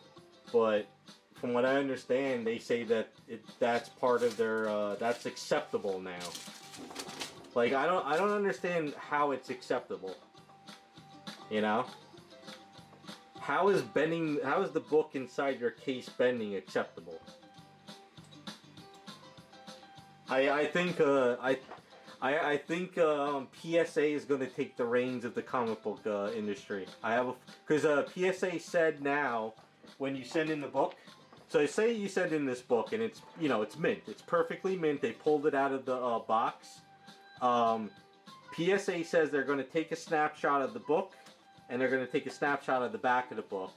But from what I understand, they say that that's part of their that's acceptable now. Like I don't understand how it's acceptable. You know? How is the book inside your case bending acceptable? I think PSA is going to take the reins of the comic book industry. Because PSA said now, when you send in the book, so say you send in this book and it's, you know, it's mint, it's perfectly mint. They pulled it out of the box. PSA says they're going to take a snapshot of the book, and they're going to take a snapshot of the back of the book,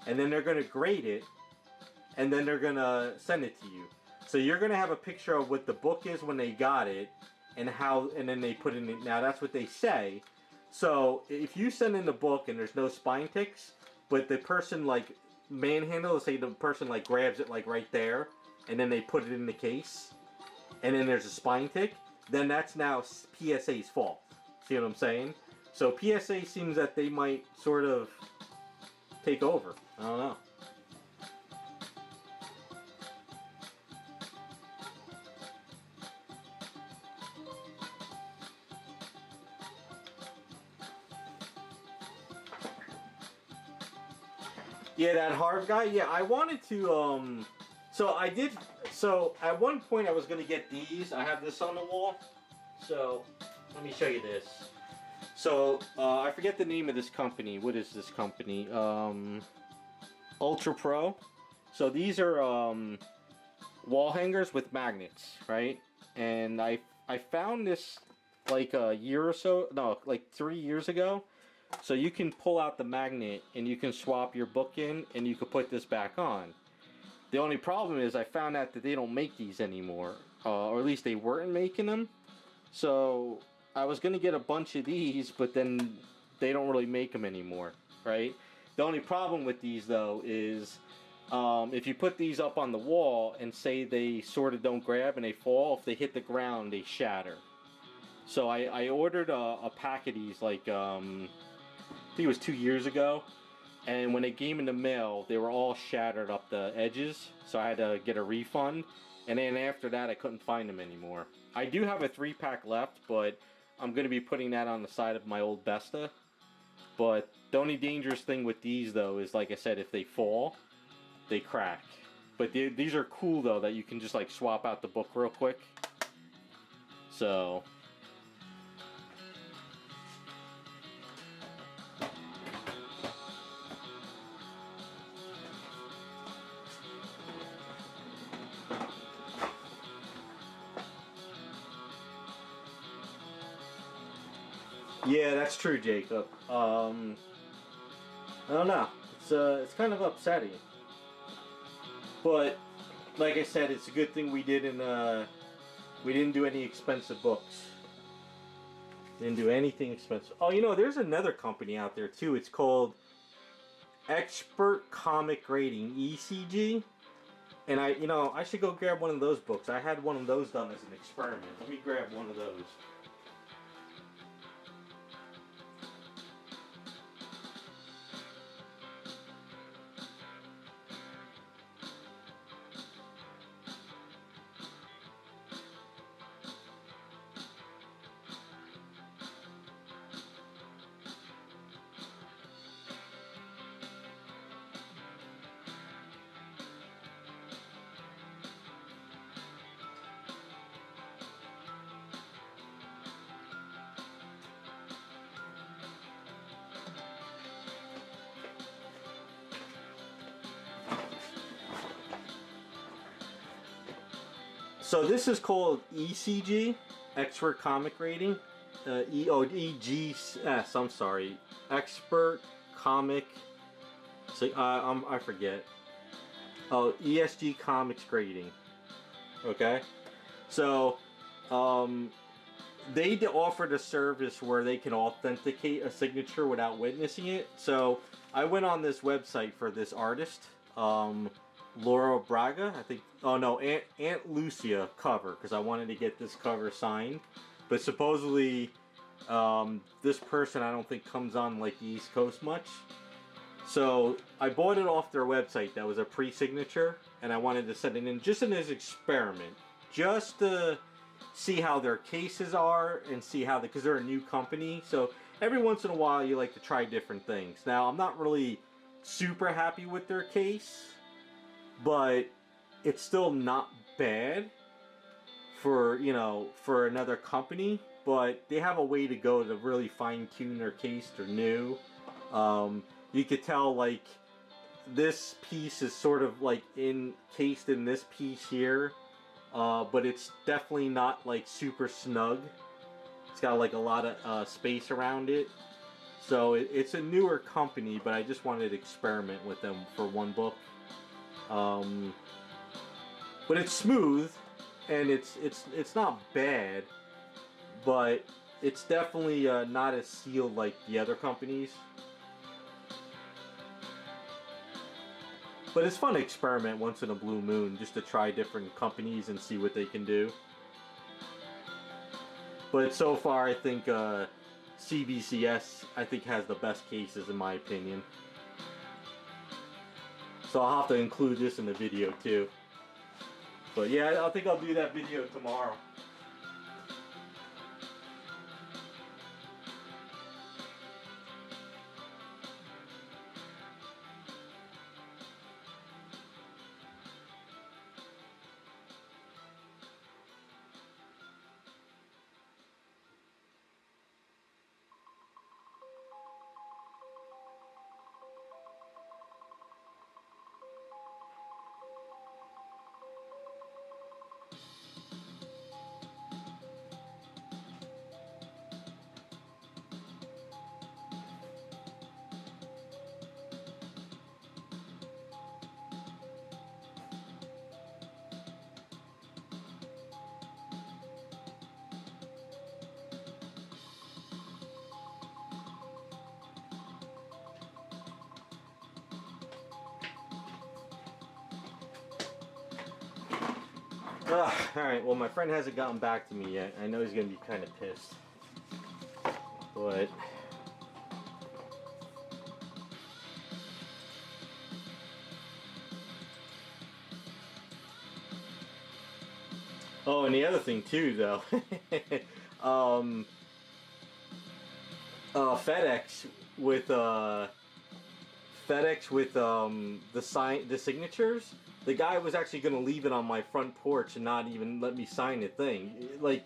and then they're going to grade it, and then they're going to send it to you. So you're going to have a picture of what the book is when they got it, and then they put it in. Now that's what they say. So if you send in the book and there's no spine ticks, but the person like manhandles, say the person like grabs it like right there, and then they put it in the case, and then there's a spine tick, then that's now PSA's fault. See what I'm saying? So PSA seems that they might sort of take over. I don't know. Yeah, that hard guy. Yeah, I wanted to. So at one point I was gonna get these. I have this on the wall. So let me show you this. So I forget the name of this company. What is this company? Ultra Pro. So these are wall hangers with magnets, right? And I found this like a year or so. No, like 3 years ago. So you can pull out the magnet and you can swap your book in and you can put this back on. The only problem is I found out that they don't make these anymore, or at least they weren't making them. So I was going to get a bunch of these, but then they don't really make them anymore, right? The only problem with these though is if you put these up on the wall and say they sort of don't grab and they fall, if they hit the ground they shatter. So I ordered a pack of these like I think it was 2 years ago, and when they came in the mail, they were all shattered up the edges, so I had to get a refund, and then after that, I couldn't find them anymore. I do have a 3-pack left, but I'm going to be putting that on the side of my old Besta, but the only dangerous thing with these, though, is, like I said, if they fall, they crack. But these are cool, though, that you can just, like, swap out the book real quick. So Yeah, that's true, Jacob. I don't know. It's kind of upsetting, but like I said, it's a good thing we didn't do any expensive books. Didn't do anything expensive. Oh, you know, there's another company out there too. It's called Expert Comic Grading, ECG. And I should go grab one of those books. I had one of those done as an experiment. Let me grab one of those. So this is called ECG, Expert Comic Rating. EGS. I'm sorry, Expert Comic. So I forget. Oh, ESG Comics Grading. Okay, so they offered a service where they can authenticate a signature without witnessing it. So I went on this website for this artist. Laura Braga, I think. Oh no, Aunt Lucia cover, because I wanted to get this cover signed. But supposedly, this person I don't think comes on like the East Coast much. So I bought it off their website. That was a pre-signature, and I wanted to send it in just in this experiment, just to see how their cases are and see how because they're a new company. So every once in a while, you like to try different things. Now I'm not really super happy with their case, but it's still not bad for for another company. But they have a way to go to really fine tune their case. They're new. You could tell like this piece is sort of like encased in this piece here, but it's definitely not like super snug. It's got like a lot of space around it. So it's a newer company, but I just wanted to experiment with them for one book. But it's smooth, and it's not bad, but it's definitely not as sealed like the other companies. But it's fun to experiment once in a blue moon, just to try different companies and see what they can do. But so far, I think CBCS has the best cases in my opinion. So I'll have to include this in the video too. But yeah, I think I'll do that video tomorrow. Alright, well my friend hasn't gotten back to me yet. I know he's gonna be kind of pissed. But oh, and the other thing too though, FedEx with the signatures. The guy was actually gonna leave it on my front porch and not even let me sign the thing. Like,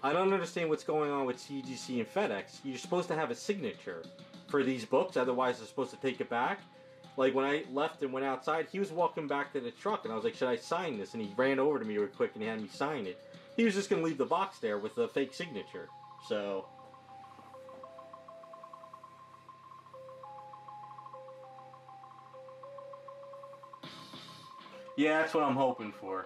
I don't understand what's going on with CGC and FedEx. You're supposed to have a signature for these books, otherwise they're supposed to take it back. Like when I left and went outside, he was walking back to the truck and I was like, should I sign this? And he ran over to me real quick and he had me sign it. He was just gonna leave the box there with a fake signature. So Yeah, that's what I'm hoping for.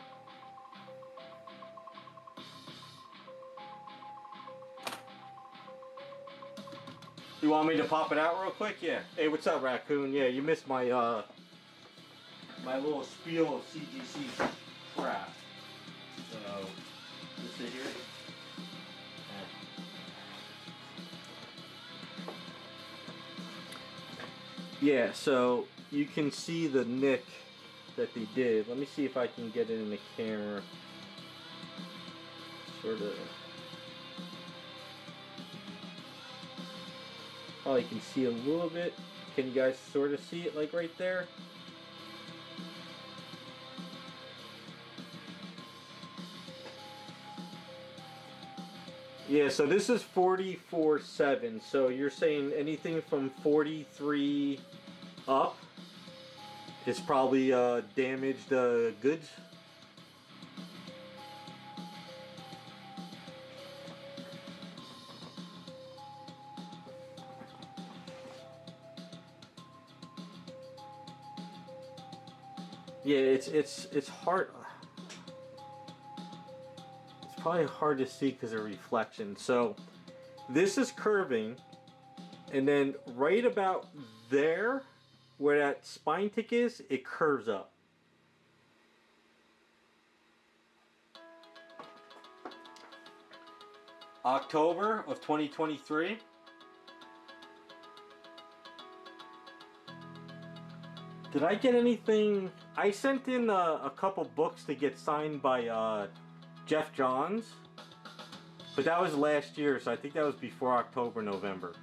You want me to pop it out real quick? Yeah. Hey, what's up, Raccoon? Yeah, you missed my my little spiel of CGC crap. So, just sit here. Yeah, so you can see the nick that they did. Let me see if I can get it in the camera. Sort of. Oh, you can see a little bit. Can you guys sort of see it like right there? Yeah, so this is 44.7. So you're saying anything from 43 up is probably damaged goods? Yeah, it's hard. It's probably hard to see because of reflection. So this is curving, and then right about there, where that spine tick is, it curves up. October of 2023. Did I get anything? I sent in a couple books to get signed by Jeff Johns, but that was last year, so I think that was before October, November.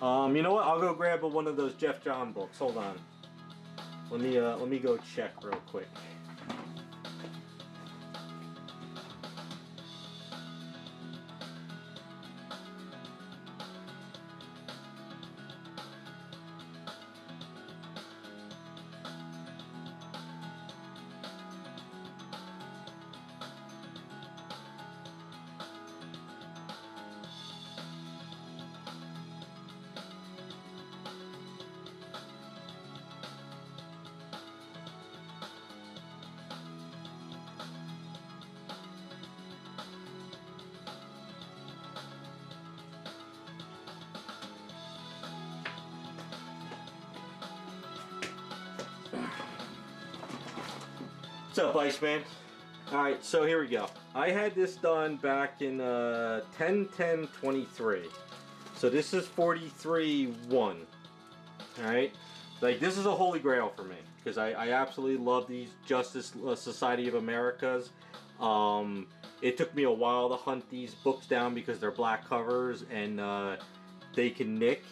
You know what? I'll go grab one of those Jeff John books. Hold on. Let me go check real quick. What's up, Iceman? Alright, so here we go. I had this done back in 10/10/23. So this is 43.1. Alright? Like, this is a holy grail for me. Because I absolutely love these Justice Society of Americas. It took me a while to hunt these books down because they're black covers and they can nick.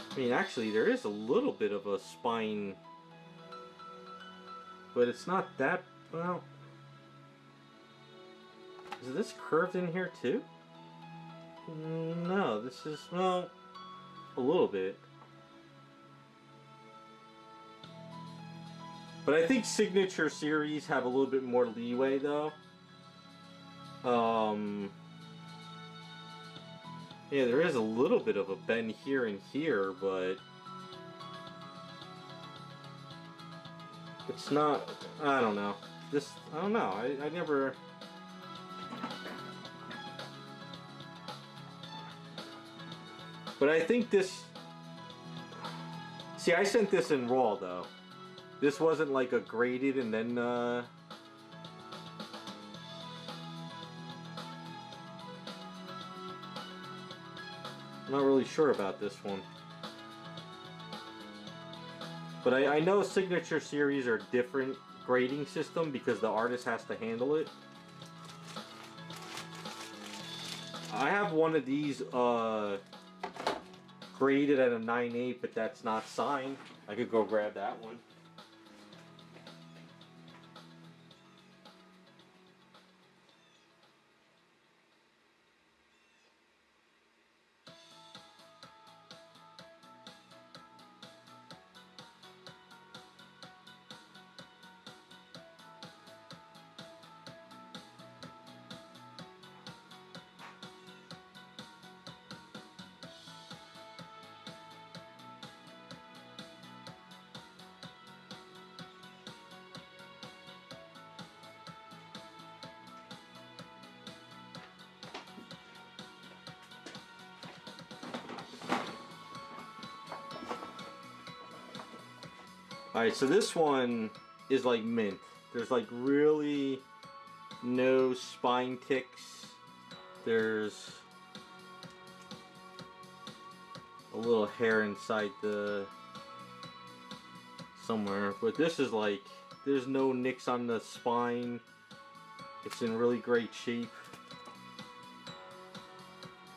I mean, actually, there is a little bit of a spine, but it's not that, well, is this curved in here too? No, this is, well, a little bit. But I think Signature Series have a little bit more leeway, though. Yeah, there is a little bit of a bend here and here, but it's not, I don't know. This, I don't know. I never... But I think this... See, I sent this in raw, though. This wasn't like a graded and then, I'm not really sure about this one. But I know Signature Series are different grading system because the artist has to handle it. I have one of these graded at a 9/8, but that's not signed. I could go grab that one. Alright, so this one is like mint. There's like really no spine ticks. There's a little hair inside the somewhere, but this is like there's no nicks on the spine. It's in really great shape.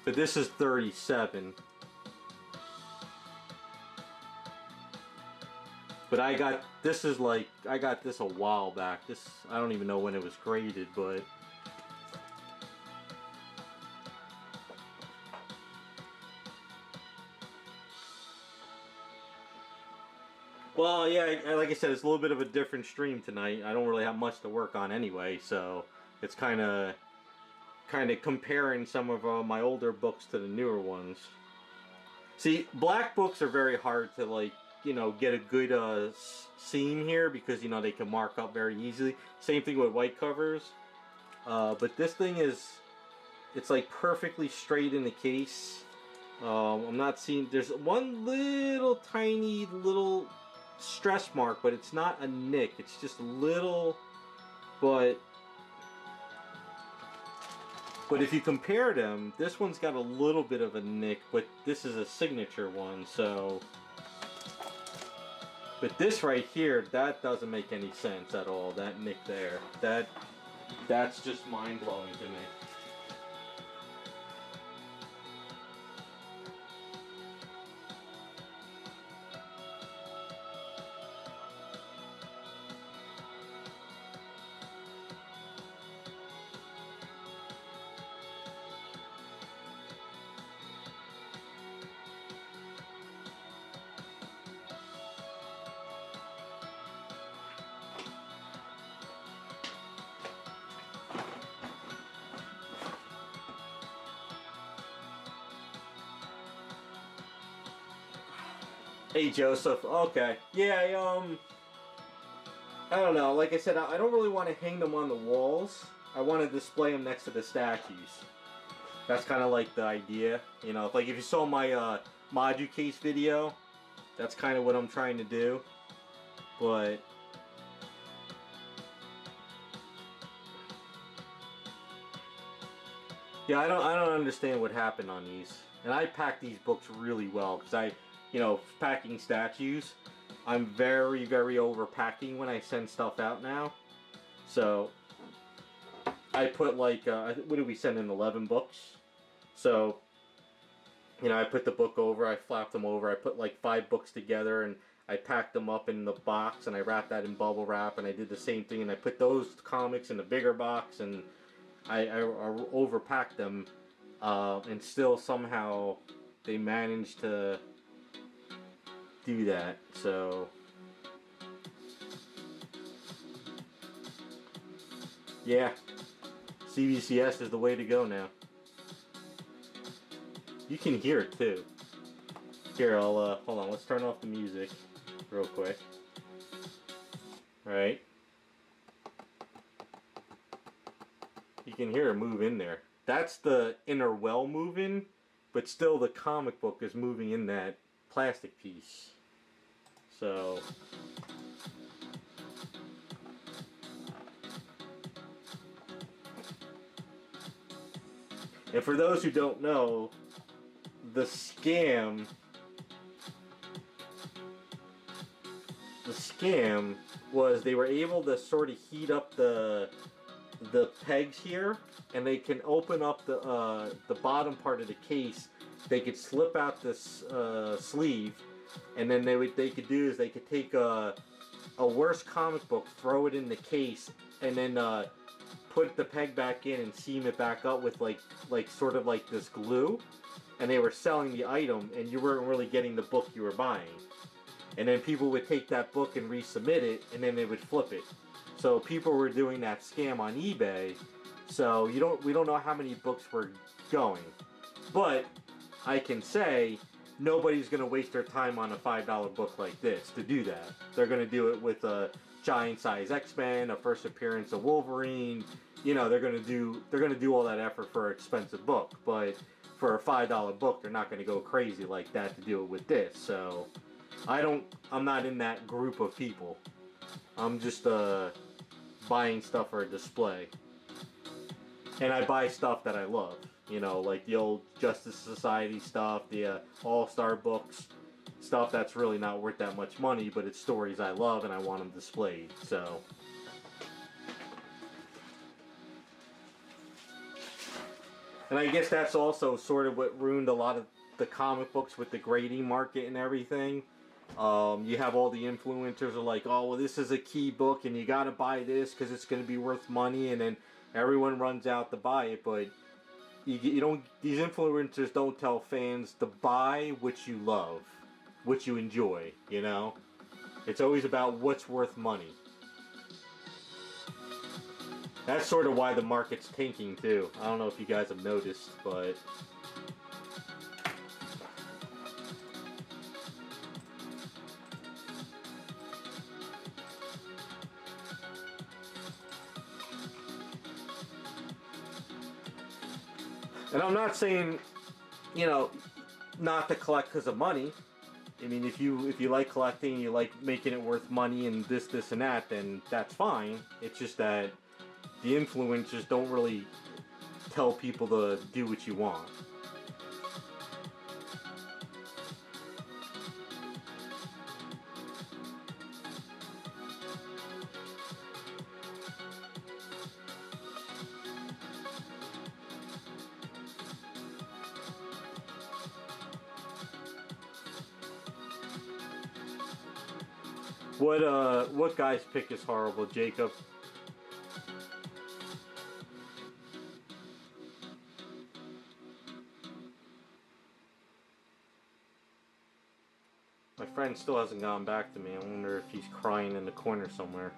But this is 37. But I got this a while back. This, I don't even know when it was graded, but well, yeah, like I said, it's a little bit of a different stream tonight. I don't really have much to work on anyway, so it's kind of comparing some of my older books to the newer ones. See, black books are very hard to, like, you know, get a good seam here because, you know, they can mark up very easily. Same thing with white covers. But this thing it's like perfectly straight in the case. I'm not seeing, there's one little tiny little stress mark, but it's not a nick. It's just a little, but if you compare them, this one's got a little bit of a nick, but this is a signature one, so. But this right here, that doesn't make any sense at all, that nick there. That's just mind-blowing to me. Hey Joseph, okay. Yeah, I don't know, like I said, I don't really want to hang them on the walls. I want to display them next to the statues. That's kind of like the idea, you know, like if you saw my Moducase video, that's kind of what I'm trying to do, but yeah, I don't understand what happened on these. And I pack these books really well because you know, packing statues, I'm very, very overpacking when I send stuff out now. So I put like, what did we send in, 11 books? So, you know, I put the book over, I flap them over, I put like 5 books together, and I packed them up in the box, and I wrapped that in bubble wrap, and I did the same thing, and I put those comics in the bigger box, and I overpacked them, and still somehow they managed to do that. So yeah, CBCS is the way to go now. You can hear it too. Here, I'll hold on, let's turn off the music real quick. Alright, you can hear it move in there. That's the inner well moving, but still the comic book is moving in that plastic piece. So and for those who don't know, the scam was they were able to sort of heat up the pegs here, and they can open up the bottom part of the case. They could slip out this sleeve, and then they could do is they could take a worse comic book, throw it in the case, and then put the peg back in and seam it back up with like sort of like this glue. And they were selling the item, and you weren't really getting the book you were buying. And then people would take that book and resubmit it, and then they would flip it. So people were doing that scam on eBay. So we don't know how many books were going, but I can say nobody's going to waste their time on a $5 book like this to do that. They're going to do it with a giant size X-Men, a first appearance of Wolverine. You know, they're going to do all that effort for an expensive book, but for a $5 book, they're not going to go crazy like that to do it with this. So I'm not in that group of people. I'm just buying stuff for a display. And I buy stuff that I love. You know, like the old Justice Society stuff, the All-Star books, stuff that's really not worth that much money, but it's stories I love and I want them displayed. So, and I guess that's also sort of what ruined a lot of the comic books with the grading market and everything. You have all the influencers are like, oh, well, this is a key book and you got to buy this because it's going to be worth money, and then everyone runs out to buy it. But you don't. These influencers don't tell fans to buy what you love, what you enjoy. You know, it's always about what's worth money. That's sort of why the market's tanking too. I don't know if you guys have noticed, but. And I'm not saying, you know, not to collect because of money. I mean, if you like collecting, you like making it worth money and this and that, then that's fine. It's just that the influencers don't really tell people to do what you want. What guy's pick is horrible, Jacob? My friend still hasn't gotten back to me. I wonder if he's crying in the corner somewhere.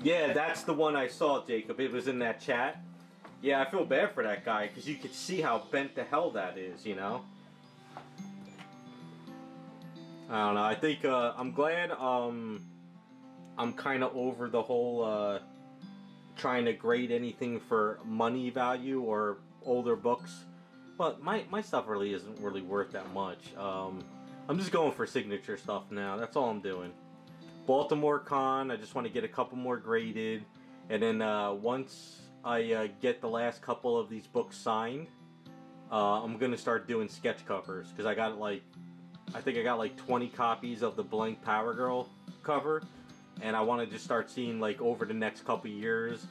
Yeah, that's the one I saw, Jacob. It was in that chat. Yeah, I feel bad for that guy because you could see how bent to hell that is, you know? I don't know. I think I'm glad I'm kind of over the whole trying to grade anything for money value or older books. But my stuff really isn't really worth that much. I'm just going for signature stuff now. That's all I'm doing. Baltimore Con, I just want to get a couple more graded. And then once I get the last couple of these books signed, I'm going to start doing sketch covers. Because I think I got like 20 copies of the blank Power Girl cover. And I want to just start seeing, like, over the next couple years,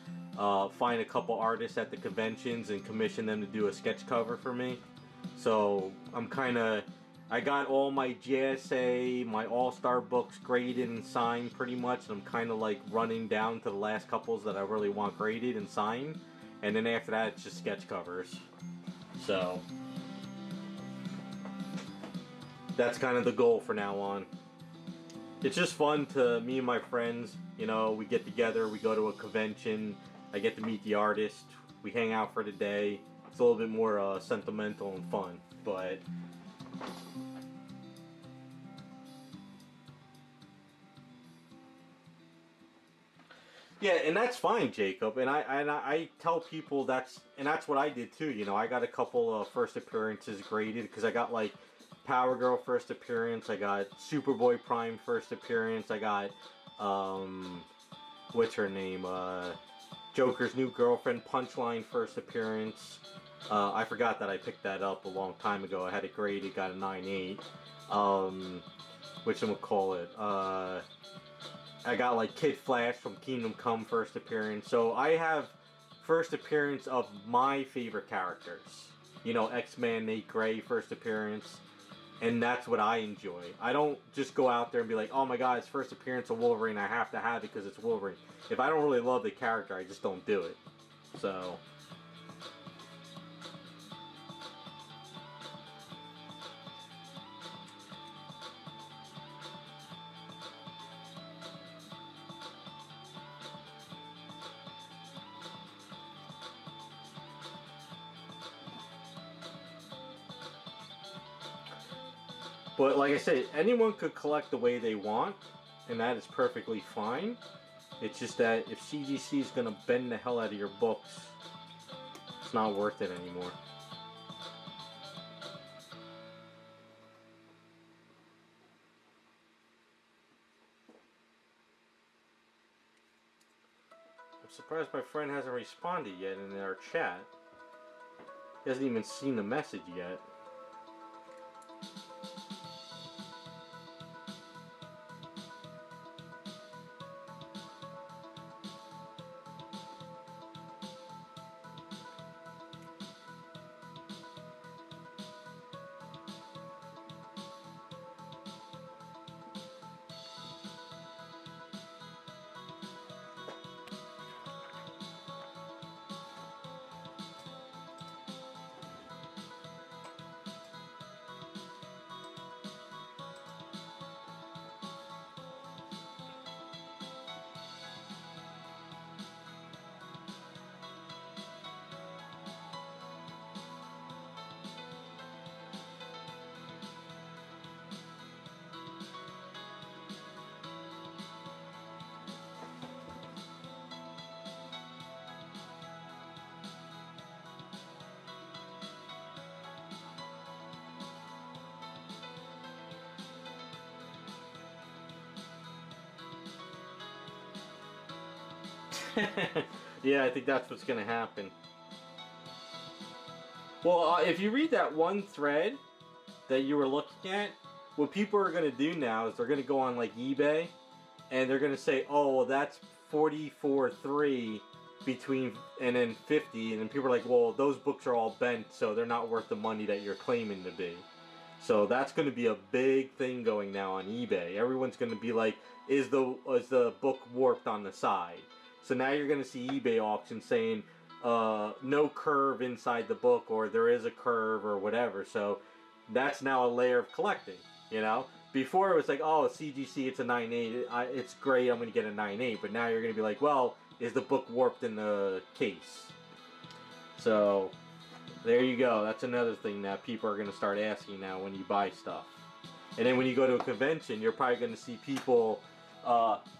find a couple artists at the conventions and commission them to do a sketch cover for me. So I got all my JSA, my All-Star books graded and signed pretty much, and I'm kind of like running down to the last couples that I really want graded and signed, and then after that it's just sketch covers. So that's kind of the goal for now on. It's just fun to me and my friends, you know, we get together, we go to a convention, I get to meet the artist, we hang out for the day. It's a little bit more sentimental and fun, but yeah, and that's fine, Jacob. And I tell people that's what I did too. You know, I got a couple of first appearances graded because I got like Power Girl first appearance, I got Superboy Prime first appearance, I got what's her name? Joker's new girlfriend Punchline first appearance. I forgot that I picked that up a long time ago. I had it graded, got a 9.8. whatchamacallit, I got like Kid Flash from Kingdom Come first appearance. So I have first appearance of my favorite characters. You know, X-Man, Nate Gray first appearance. And that's what I enjoy. I don't just go out there and be like, oh my god, it's first appearance of Wolverine, I have to have it because it's Wolverine. If I don't really love the character, I just don't do it. So... But like I said, anyone could collect the way they want, and that is perfectly fine. It's just that if CGC is going to bend the hell out of your books, it's not worth it anymore. I'm surprised my friend hasn't responded yet in our chat. He hasn't even seen the message yet. Yeah, I think that's what's gonna happen. Well, if you read that one thread that you were looking at, what people are gonna do now is they're gonna go on like eBay, and they're gonna say, "Oh, well, that's 44.3 between and then 50," and then people are like, "Well, those books are all bent, so they're not worth the money that you're claiming to be." So that's going to be a big thing going now on eBay. Everyone's going to be like, "Is the book warped on the side?" So now you're going to see eBay auctions saying, "No curve inside the book," or "There is a curve," or whatever. So that's now a layer of collecting. You know, before it was like, "Oh, CGC, it's a 9.8. It's great. I'm going to get a 9.8." But now you're going to be like, "Well, is the book warped in the case?" So there you go. That's another thing that people are going to start asking now when you buy stuff. And then when you go to a convention, you're probably going to see people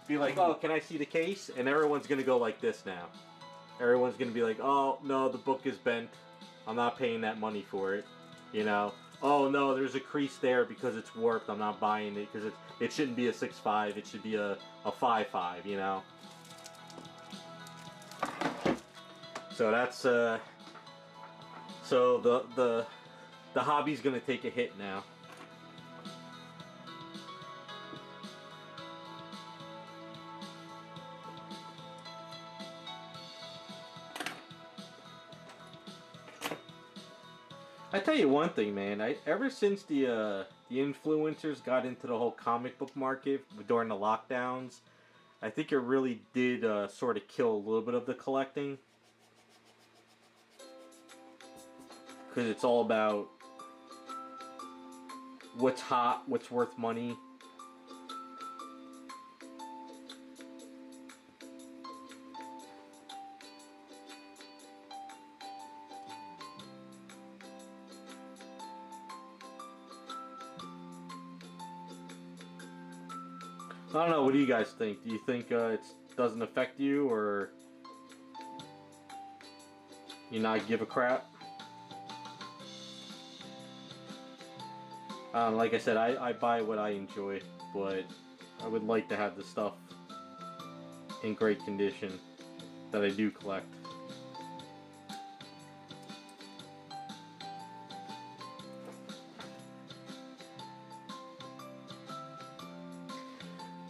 be like, "Oh, can I see the case?" And everyone's going to go like this now. Everyone's going to be like, "Oh, no, the book is bent. I'm not paying that money for it." You know? "Oh, no, there's a crease there because it's warped. I'm not buying it because it shouldn't be a 6.5. It should be a 5.5, you know? So that's... So the hobby's gonna take a hit now. I tell you one thing, man. Ever since the influencers got into the whole comic book market during the lockdowns, I think it really did sort of kill a little bit of the collecting. Because it's all about what's hot, what's worth money. I don't know, what do you guys think? Do you think it doesn't affect you, or you not give a crap? Like I said, I buy what I enjoy, but I would like to have the stuff in great condition that I do collect.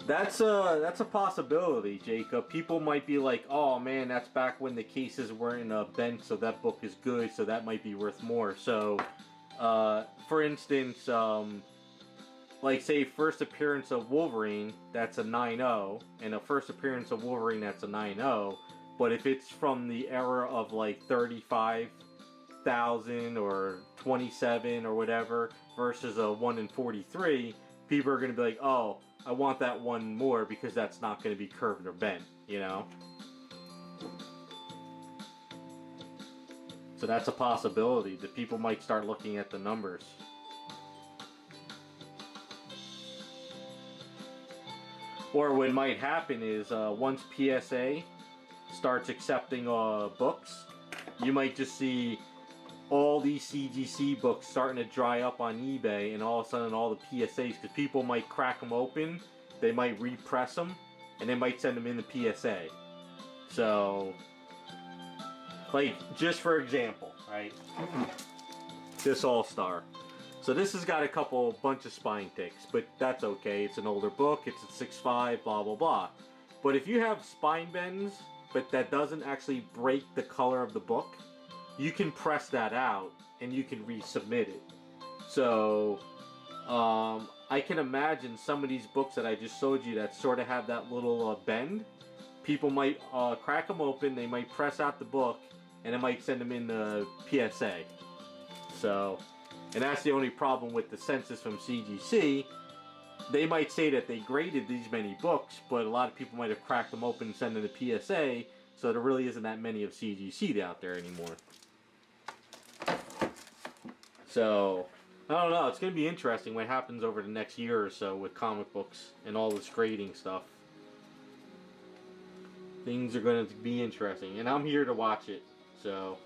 That's a possibility, Jacob. People might be like, "Oh man, that's back when the cases weren't bent, so that book is good, so that might be worth more." So, for instance, like say first appearance of Wolverine, that's a 9.0, and a first appearance of Wolverine, that's a 9.0. But if it's from the era of like 35,000 or 27 or whatever versus a 1 in 43, people are going to be like, "Oh, I want that one more because that's not going to be curved or bent," you know? So that's a possibility that people might start looking at the numbers. Or what might happen is once PSA starts accepting books, you might just see all these CGC books starting to dry up on eBay, and all of a sudden all the PSAs, because people might crack them open, they might repress them, and they might send them in the PSA. So, like, just for example, right? This All-Star. So this has got a bunch of spine ticks, but that's okay. It's an older book, it's at 6.5, blah, blah, blah. But if you have spine bends, but that doesn't actually break the color of the book, you can press that out and you can resubmit it. So I can imagine some of these books that I just showed you that sort of have that little bend. People might crack them open, they might press out the book, and it might send them in the PSA. So, and that's the only problem with the census from CGC. They might say that they graded these many books, but a lot of people might have cracked them open and sent them to PSA, so there really isn't that many of CGC out there anymore. So, I don't know, it's going to be interesting what happens over the next year or so with comic books and all this grading stuff. Things are going to be interesting, and I'm here to watch it, so...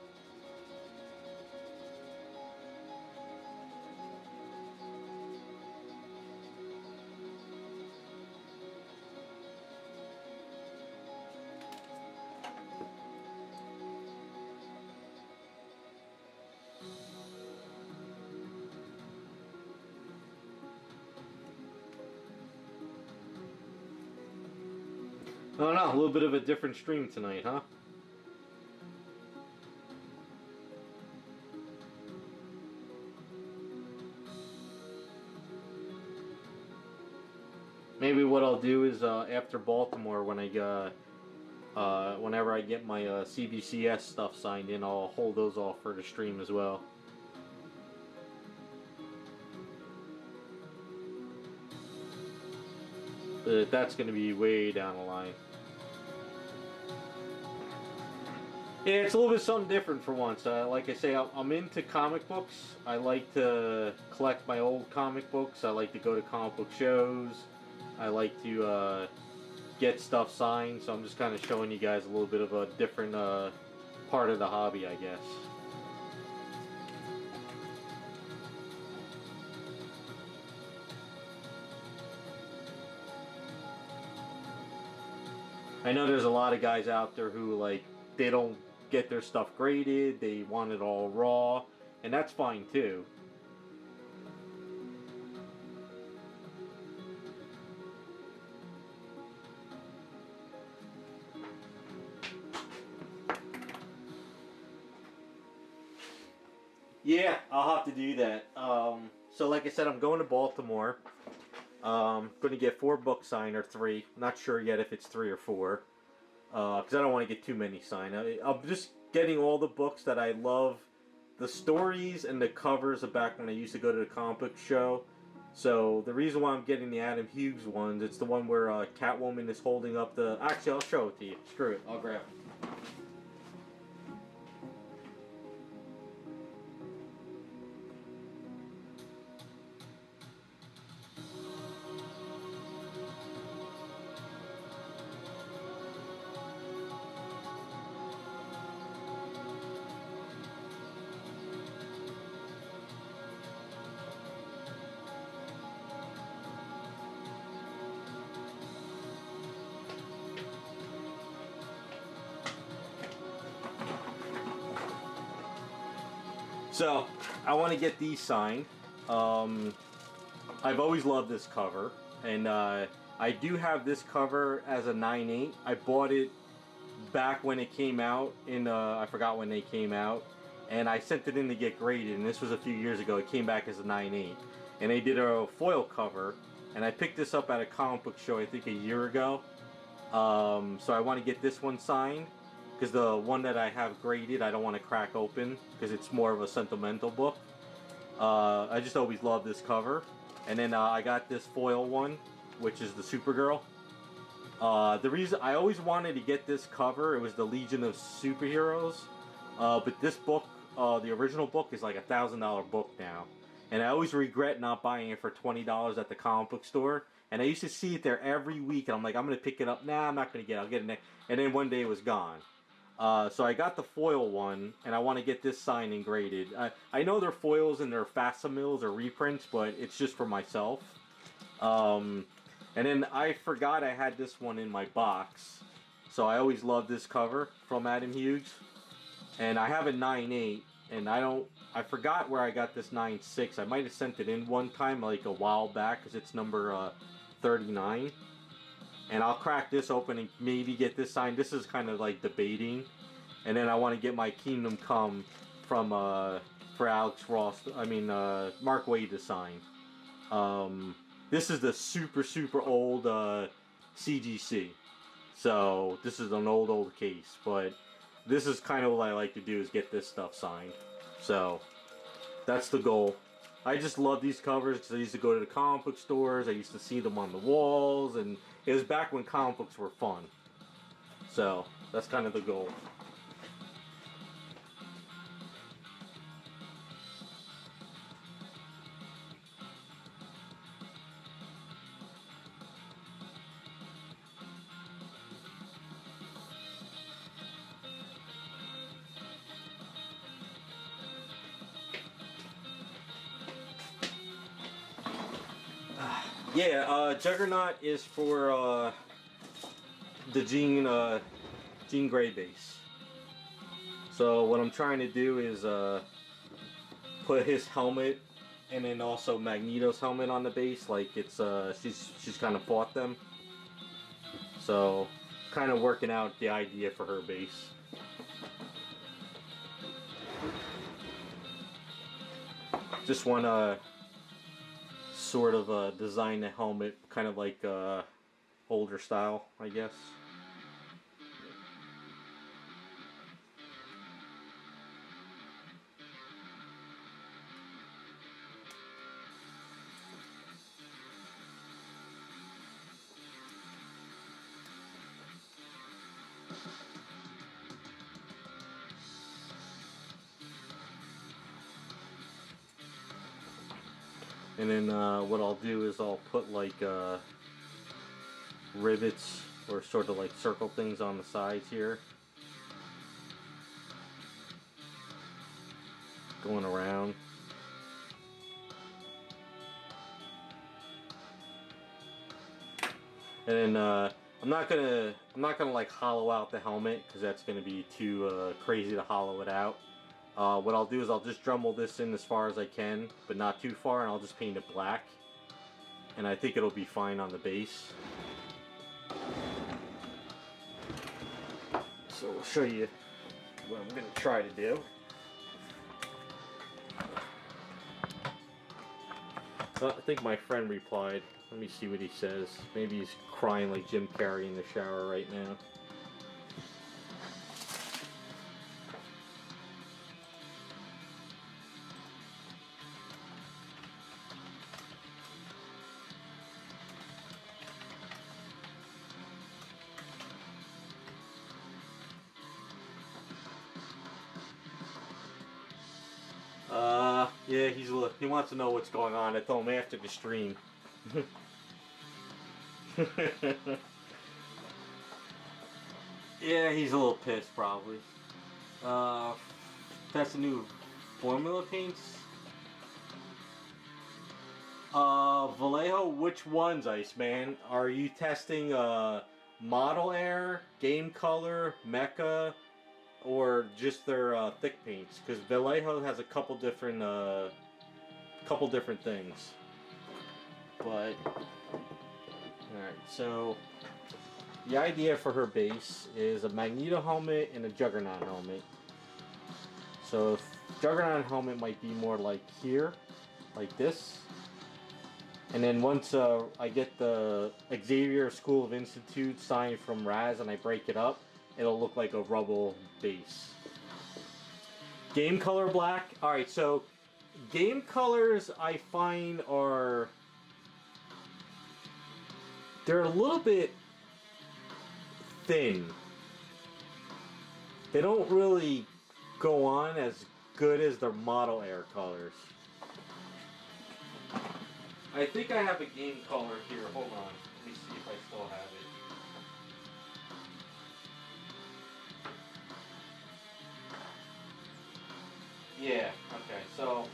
I don't know, a little bit of a different stream tonight, huh? Maybe what I'll do is after Baltimore, when whenever I get my CBCS stuff signed in, I'll hold those off for the stream as well. But that's going to be way down the line. Yeah, it's a little bit something different for once. Like I say, I'm into comic books. I like to collect my old comic books. I like to go to comic book shows. I like to get stuff signed. So I'm just kind of showing you guys a little bit of a different part of the hobby, I guess. I know there's a lot of guys out there who, like, they don't get their stuff graded, they want it all raw, and that's fine too. Yeah, I'll have to do that. So like I said, I'm going to Baltimore. Going to get 4 books signed, or 3. I'm not sure yet if it's 3 or 4. Because I don't want to get too many signed. I'm just getting all the books that I love, the stories and the covers of back when I used to go to the comic book show. So the reason why I'm getting the Adam Hughes ones, it's the one where Catwoman is holding up the... Actually, I'll show it to you. Screw it. I'll grab it. So, I want to get these signed. I've always loved this cover, and I do have this cover as a 9/8. I bought it back when it came out in I forgot when they came out, and I sent it in to get graded, and this was a few years ago. It came back as a 9/8, and they did a foil cover, and I picked this up at a comic book show I think a year ago. So I want to get this one signed because the one that I have graded I don't want to crack open because it's more of a sentimental book. I just always love this cover, and then I got this foil one, which is the Supergirl. The reason I always wanted to get this cover, it was the Legion of Superheroes, but this book, the original book, is like $1,000 book now, and I always regret not buying it for $20 at the comic book store. And I used to see it there every week, and I'm like, I'm gonna pick it up. Nah, I'm not gonna get it. I'll get it next. And then one day it was gone. So I got the foil one, and I want to get this signed and graded. I know they're foils and they're facsimils or reprints, but it's just for myself. And then I forgot I had this one in my box. So I always loved this cover from Adam Hughes. And I have a 9/8, and I forgot where I got this 9/6. I might have sent it in one time, like a while back, because it's number 39. And I'll crack this open and maybe get this signed. This is kind of like debating. And then I want to get my Kingdom Come from for Alex Ross. Mark Waid to sign. This is the super old CGC. So this is an old case, but this is kind of what I like to do, is get this stuff signed. So that's the goal. I just love these covers because I used to go to the comic book stores. I used to see them on the walls, and it was back when comic books were fun. So that's kind of the goal. Yeah, Juggernaut is for the Jean Grey base. So what I'm trying to do is put his helmet and then also Magneto's helmet on the base, like it's she's kind of fought them. So kind of working out the idea for her base. Just want to sort of design the helmet kind of like older style, I guess. And then what I'll do is I'll put like rivets or sort of like circle things on the sides here, going around. And then I'm not gonna like hollow out the helmet because that's gonna be too crazy to hollow it out. What I'll do is I'll just Dremel this in as far as I can, but not too far, and I'll just paint it black. And I think it'll be fine on the base. So I'll show you what I'm going to try to do. I think my friend replied. Let me see what he says. Maybe he's crying like Jim Carrey in the shower right now. Yeah, he wants to know what's going on. I told him after the stream. Yeah, he's a little pissed probably. That's the new formula paints. Vallejo, which ones, Iceman? Are you testing Model Air, Game Color, Mecha, or just their thick paints? Because Vallejo has a couple different things. But Alright, so the idea for her base is a Magneto helmet and a Juggernaut helmet. So Juggernaut helmet might be more like here, like this. And then once I get the Xavier School of Institute signed from Raz and I break it up, it'll look like a rubble base. Game color black. Alright, so game colors I find are... they're a little bit thin. They don't really go on as good as their model air colors. I think I have a game color here. Hold on. Let me see if I still have it. Yeah, okay, so...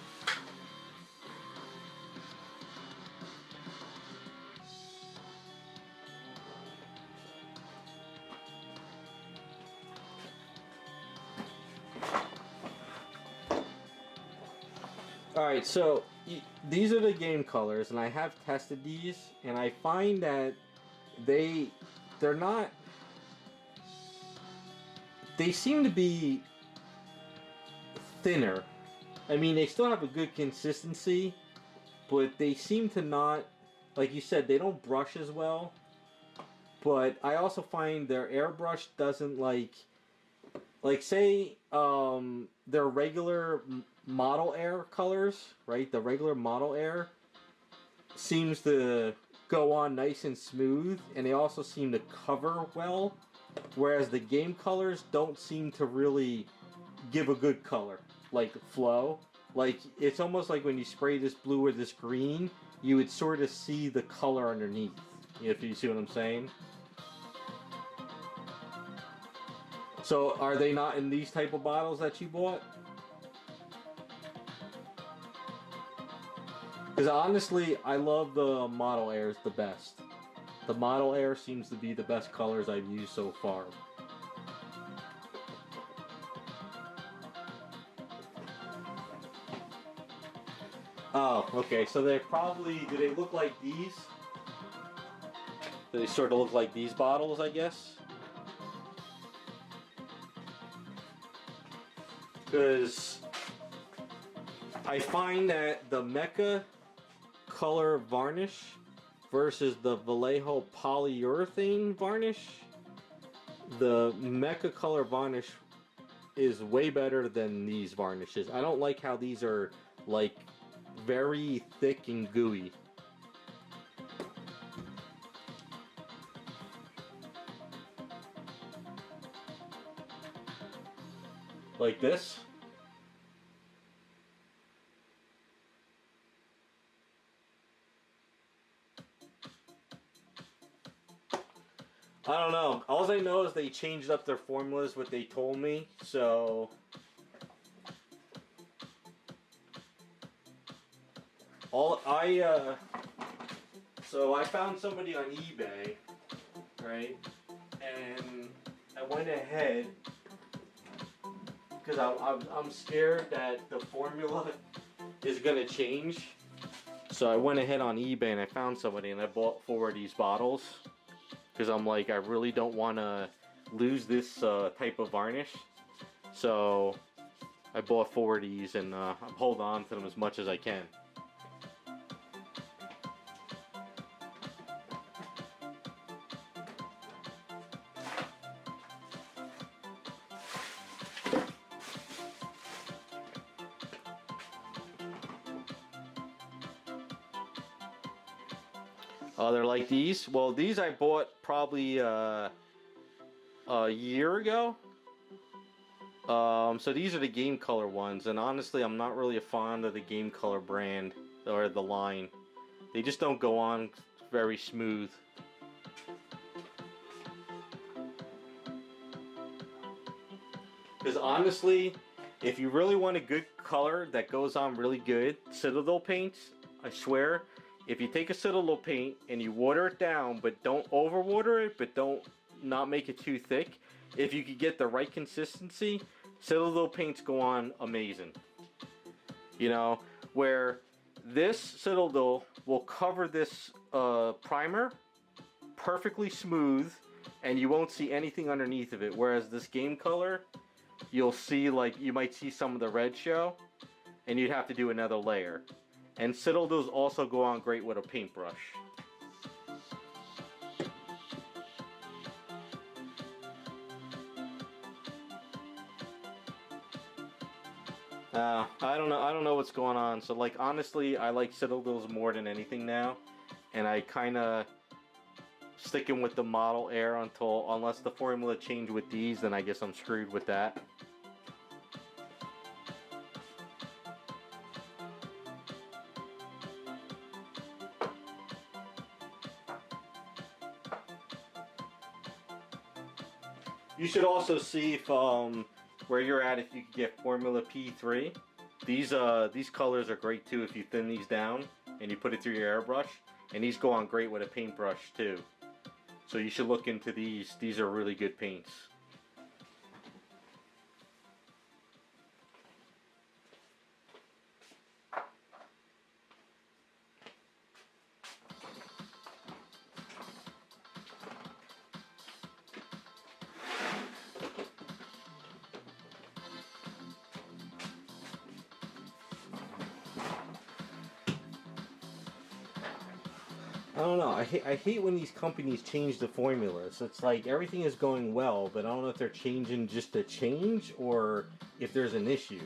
Alright, so these are the game colors, and I have tested these, and I find that they're not... they seem to be thinner. I mean, they still have a good consistency, but they seem to not... like you said, they don't brush as well. But I also find their airbrush doesn't like say their regular model air colors, right? The regular model air seems to go on nice and smooth, and they also seem to cover well, whereas the game colors don't seem to really give a good color, like flow. Like, it's almost like when you spray this blue or this green, you would sort of see the color underneath, if you see what I'm saying. So, are they not in these type of bottles that you bought? Because honestly, I love the model airs the best. The model air seems to be the best colors I've used so far. Oh, okay, so they probably... do they look like these? Do they sort of look like these bottles, I guess? Because I find that the Mecha color varnish versus the Vallejo polyurethane varnish, the Mecha color varnish is way better than these varnishes. I don't like how these are like very thick and gooey. Like this. I don't know. All I know is they changed up their formulas, what they told me, so... So I found somebody on eBay, right? And I went ahead, because I'm scared that the formula is going to change. So I went ahead on eBay and I found somebody and I bought 4 of these bottles. Because I'm like, I really don't want to lose this type of varnish. So I bought 4 of these and I'm holding on to them as much as I can. They're like these. Well, these I bought probably a year ago. So these are the game color ones, and honestly, I'm not really a fan of the game color brand or the line. They just don't go on very smooth. Because honestly, if you really want a good color that goes on really good, Citadel paints, I swear, if you take a Citadel paint and you water it down, but don't overwater it, but don't not make it too thick, if you could get the right consistency, Citadel paints go on amazing. You know, where this Citadel will cover this primer, perfectly smooth, and you won't see anything underneath of it. Whereas this game color, you'll see, like, you might see some of the red show, and you'd have to do another layer. And Citadels also go on great with a paintbrush. I don't know what's going on. So, like, honestly, I like Citadels more than anything now, and I kind of sticking with the Model Air unless the formula change with these, then I guess I'm screwed with that. You should also see if where you're at, if you could get Formula P3. These colors are great too if you thin these down and you put it through your airbrush, and these go on great with a paintbrush too. So you should look into these. These are really good paints. I don't know. I hate when these companies change the formulas. It's like everything is going well, but I don't know if they're changing just to change or if there's an issue.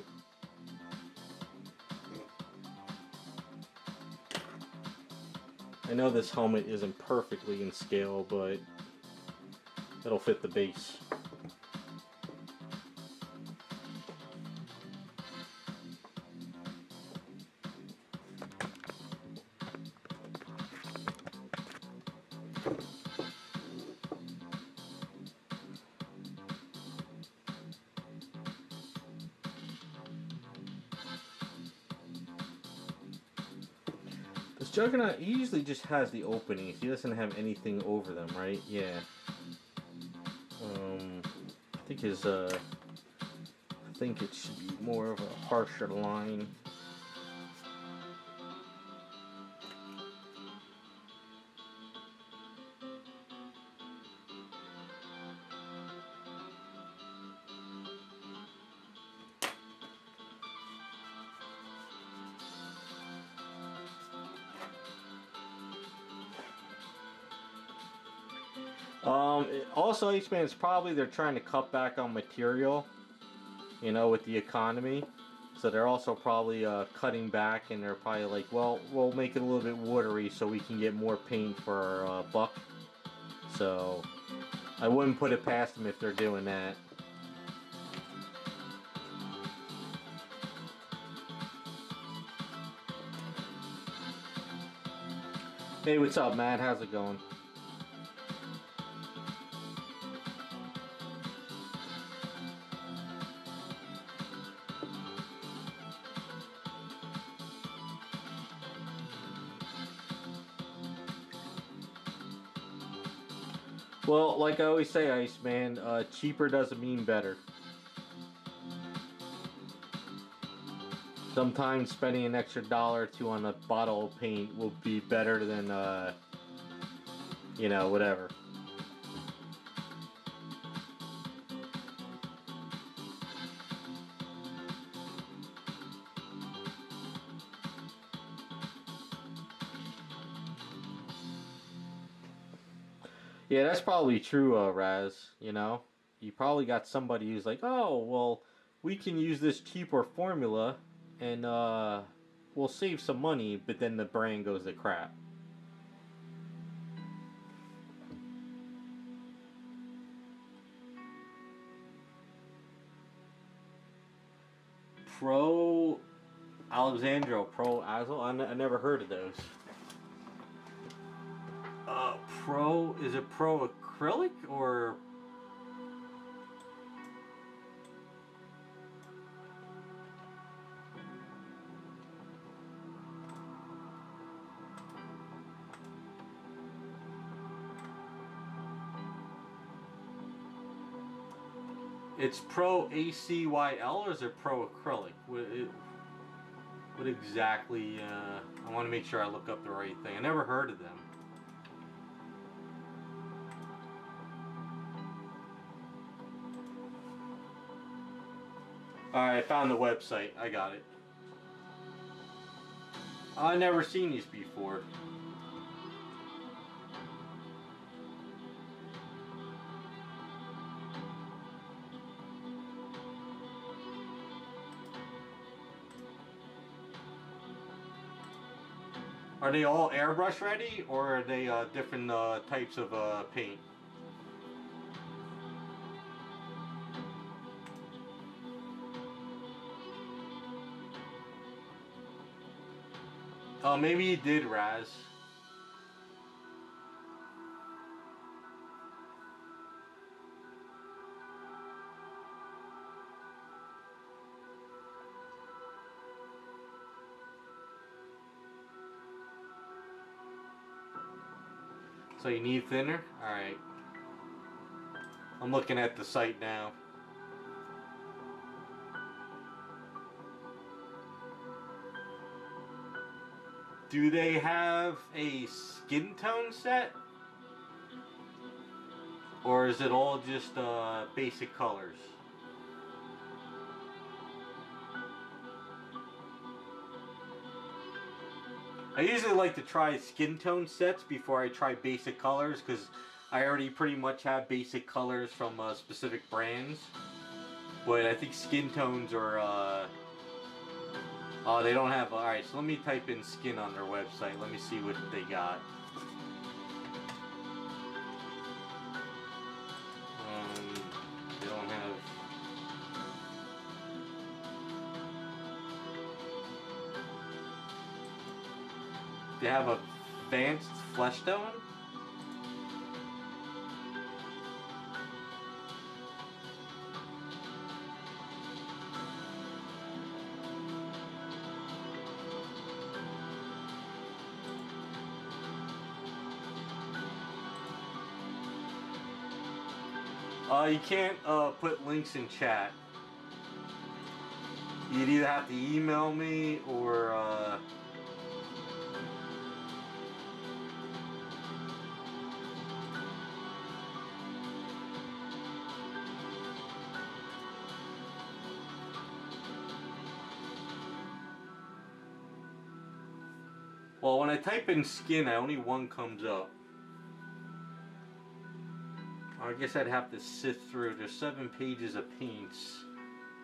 I know this helmet isn't perfectly in scale, but it'll fit the base. This Juggernaut usually just has the openings. He doesn't have anything over them, right? Yeah. I think it should be more of a harsher line. Also, Iceman, it's probably they're trying to cut back on material, you know, with the economy. So they're also probably cutting back, and they're probably like, well, we'll make it a little bit watery so we can get more paint for our buck. So I wouldn't put it past them if they're doing that. Hey, what's up, Matt? How's it going? Well, like I always say, Iceman, cheaper doesn't mean better. Sometimes spending an extra $1 or $2 on a bottle of paint will be better than, you know, whatever. Yeah, that's probably true, Raz. You know, you probably got somebody who's like, oh, well, we can use this cheaper formula, and we'll save some money, but then the brand goes to crap. Pro Alexandro, Pro Azel. I never heard of those. Is it Pro Acrylic or? It's Pro ACYL or is it Pro Acrylic? What exactly? I want to make sure I look up the right thing. I never heard of them. Alright, I found the website. I got it. I've never seen these before. Are they all airbrush ready, or are they different types of paint? Oh, maybe you did, Raz. So you need thinner? Alright. I'm looking at the site now. Do they have a skin tone set? Or is it all just basic colors? I usually like to try skin tone sets before I try basic colors, because I already pretty much have basic colors from specific brands. But I think skin tones are... oh, they don't have... Alright, so let me type in skin on their website. Let me see what they got. They don't have... They have advanced flesh tone? You can't put links in chat. You'd either have to email me or well, when I type in skin, only one comes up. I guess I'd have to sift through. There's 7 pages of paints.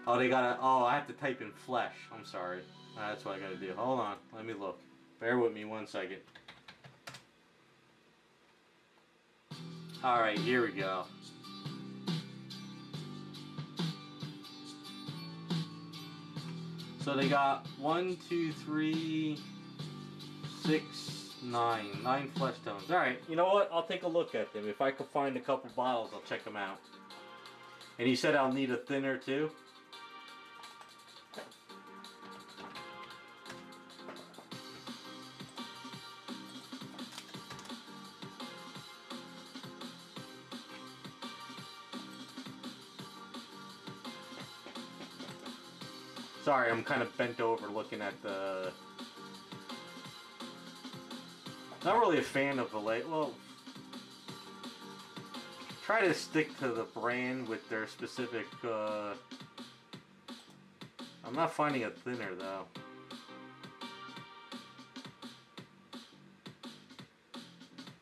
Oh, they gotta... oh, I have to type in flesh. I'm sorry. That's what I gotta do. Hold on. Let me look. Bear with me 1 second. Alright, here we go. So they got 1, 2, 3, 6, 9 flesh tones. Alright, you know what? I'll take a look at them. If I could find a couple bottles, I'll check them out. And he said I'll need a thinner too? Sorry, I'm kind of bent over looking at the... Not really a fan of the well, try to stick to the brand with their specific, I'm not finding a thinner though.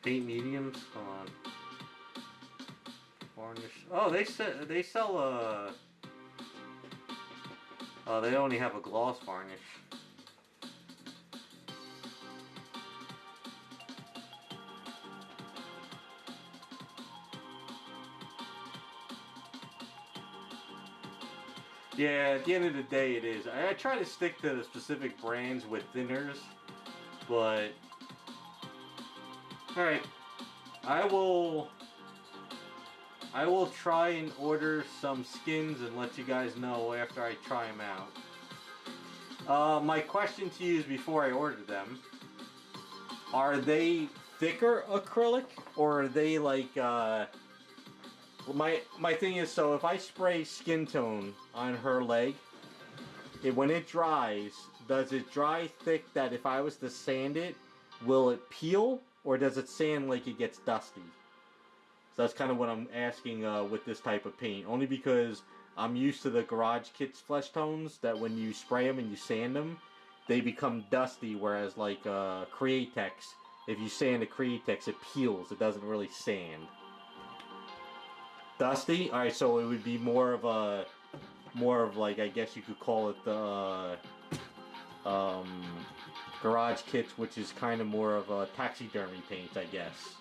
Paint mediums, hold on. Varnish, oh they sell oh, they only have a gloss varnish. Yeah, at the end of the day it is. I try to stick to the specific brands with thinners, but... Alright, I will try and order some skins and let you guys know after I try them out. My question to you is before I order them, are they thicker acrylic, or are they like... My thing is, so if I spray skin tone on her leg, when it dries, does it dry thick that if I was to sand it, will it peel, or does it sand like it gets dusty? So that's kind of what I'm asking with this type of paint. Only because I'm used to the Garage Kits flesh tones that when you spray them and you sand them, they become dusty. Whereas like Createx, if you sand a Createx, it peels. It doesn't really sand. Dusty. All right, so it would be more of like, I guess you could call it the Garage Kits, which is kind of more of a taxidermy paint, I guess.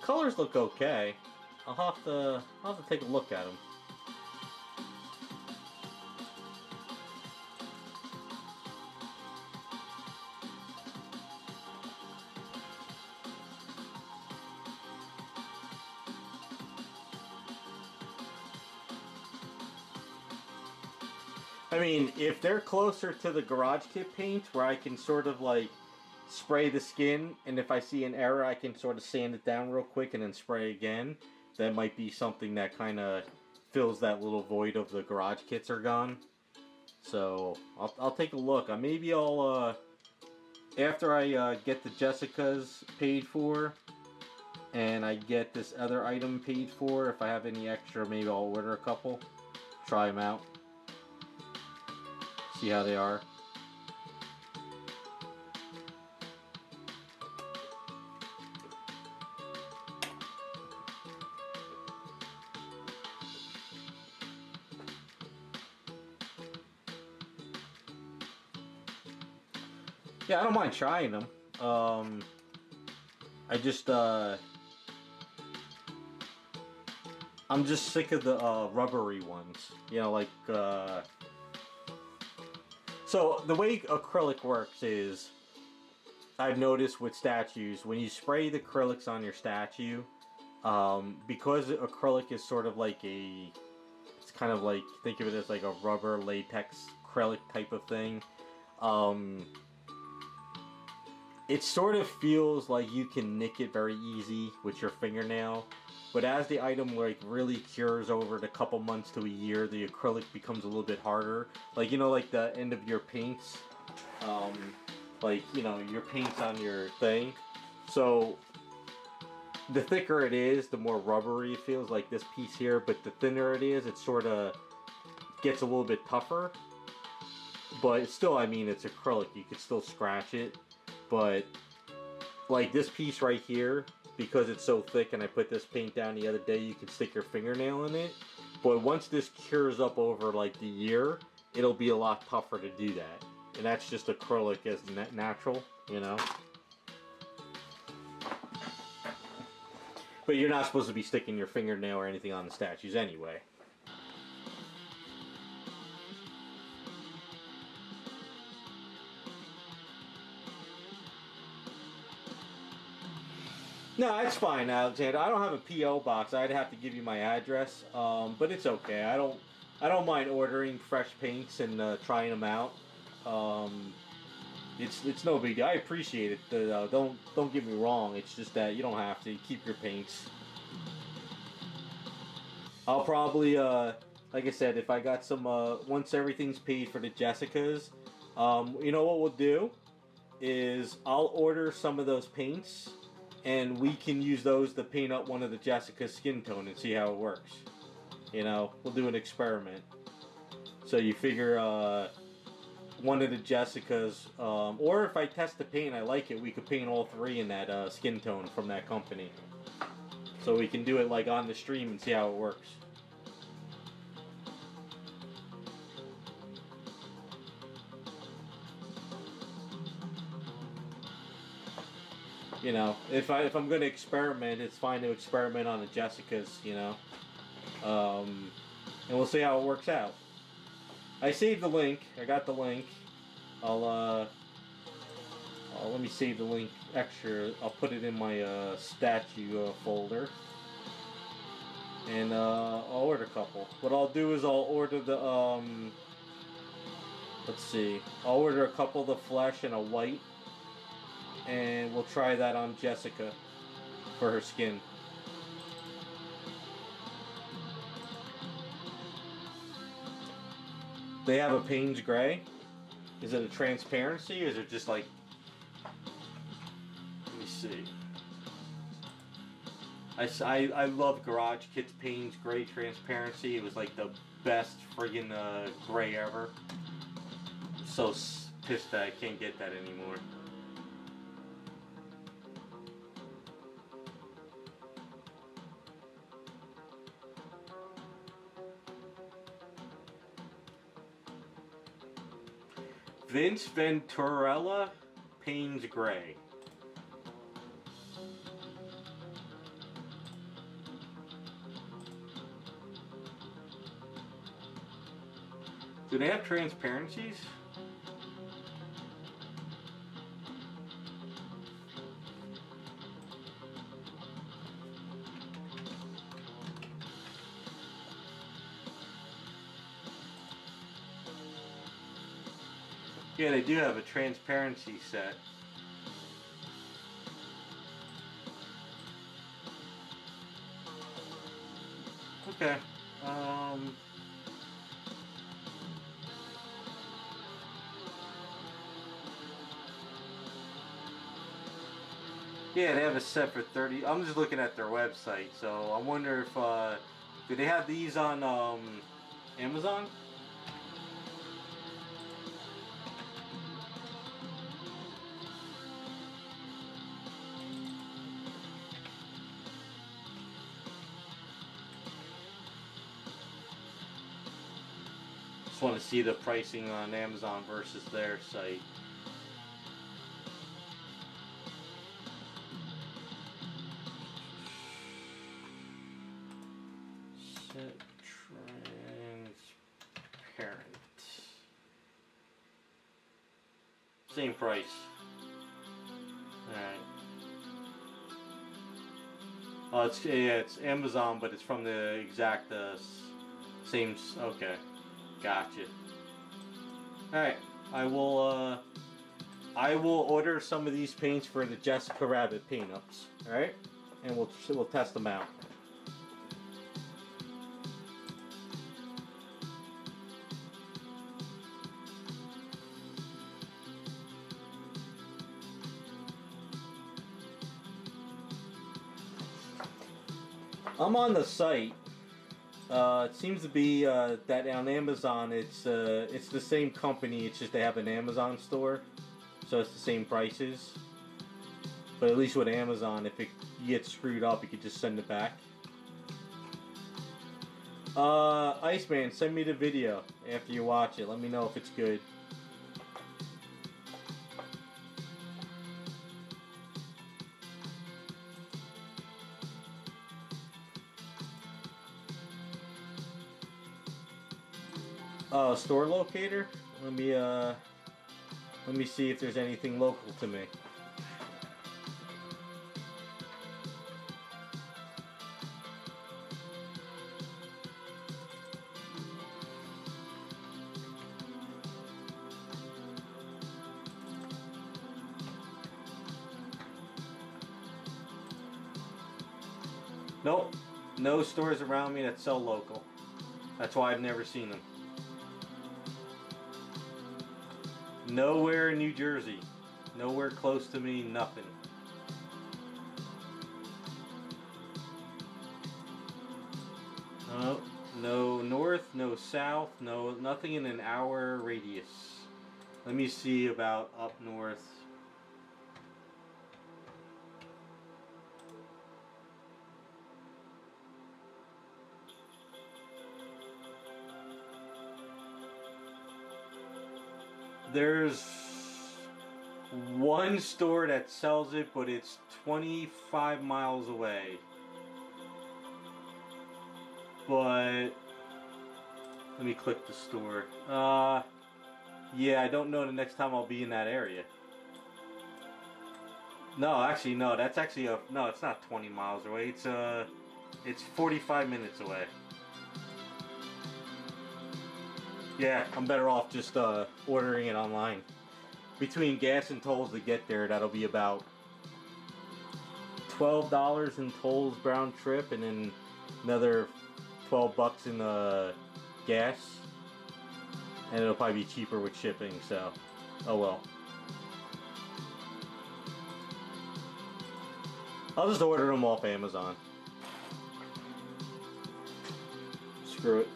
Colors look okay. I'll have to take a look at them. I mean, if they're closer to the Garage Kit paint, where I can sort of like spray the skin, and if I see an error, I can sort of sand it down real quick and then spray again. That might be something that kind of fills that little void of the Garage Kits are gone. So I'll take a look. Maybe I'll after I get the Jessica's paid for, and I get this other item paid for. If I have any extra, maybe I'll order a couple, try them out, see how they are. Yeah, I don't mind trying them. I just I'm just sick of the rubbery ones. You know, like so the way acrylic works is, I've noticed with statues, when you spray the acrylics on your statue, because acrylic is sort of like it's kind of like, think of it as like a rubber latex acrylic type of thing. It sort of feels like you can nick it very easy with your fingernail, but as the item like really cures over the couple months to a year, the acrylic becomes a little bit harder. Like, you know, like the end of your paints, like, you know, your paints on your thing. So the thicker it is, the more rubbery it feels, like this piece here. But the thinner it is, it sort of gets a little bit tougher. But still, I mean, it's acrylic. You could still scratch it. But like this piece right here, because it's so thick, and I put this paint down the other day, you can stick your fingernail in it. But once this cures up over like the year, it'll be a lot tougher to do that. And that's just acrylic as natural, you know. But you're not supposed to be sticking your fingernail or anything on the statues anyway. No, it's fine, Alexander. I don't have a PO box. I'd have to give you my address, but it's okay. I don't mind ordering fresh paints and trying them out. It's no big deal. I appreciate it. Don't get me wrong. It's just that you don't have to keep your paints. I'll probably like I said, if I got some once everything's paid for the Jessicas, you know what we'll do is I'll order some of those paints, and we can use those to paint up one of the Jessica's skin tone and see how it works. You know, we'll do an experiment. So you figure one of the Jessicas, or if I test the paint and I like it, we could paint all three in that skin tone from that company. So we can do it like on the stream and see how it works. You know, if I'm going to experiment, it's fine to experiment on the Jessicas, you know. And we'll see how it works out. I saved the link. I got the link. I'll let me save the link extra. I'll put it in my statue folder. And I'll order a couple. What I'll do is I'll order the let's see. I'll order a couple of the flesh and a white, and we'll try that on Jessica for her skin. They have a Payne's Gray. Is it a transparency, or is it just like... Let me see. I love Garage Kit's Payne's Gray Transparency. It was like the best friggin' gray ever. I'm so pissed that I can't get that anymore. Vince Venturella Payne's Gray. Do they have transparencies? Yeah, they do have a transparency set. Okay. Yeah, they have a set for 30. I'm just looking at their website, so I wonder if do they have these on Amazon? Just want to see the pricing on Amazon versus their site. Set transparent. Same price. Alright. Oh, it's Amazon, but it's from the exact same. Okay, gotcha. All right, I will order some of these paints for the Jessica Rabbit paint-ups. All right, and we'll test them out. I'm on the site. It seems to be that on Amazon it's the same company. It's just they have an Amazon store, so it's the same prices. But at least with Amazon, if it gets screwed up, you could just send it back. Iceman, send me the video after you watch it. Let me know if it's good. Store locator. Let me see if there's anything local to me. Nope, no stores around me that sell local. That's why I've never seen them. Nowhere in New Jersey. Nowhere close to me, nothing. No north, no south, nothing in an hour radius. Let me see about up north. There's one store that sells it, but it's 25 miles away. But let me click the store. Yeah, I don't know the next time I'll be in that area. No, actually, no. That's actually no. It's not 20 miles away. It's 45 minutes away. Yeah, I'm better off just ordering it online. Between gas and tolls to get there, that'll be about $12 in tolls round trip, and then another $12 in gas. And it'll probably be cheaper with shipping, so oh well. I'll just order them off Amazon. Screw it.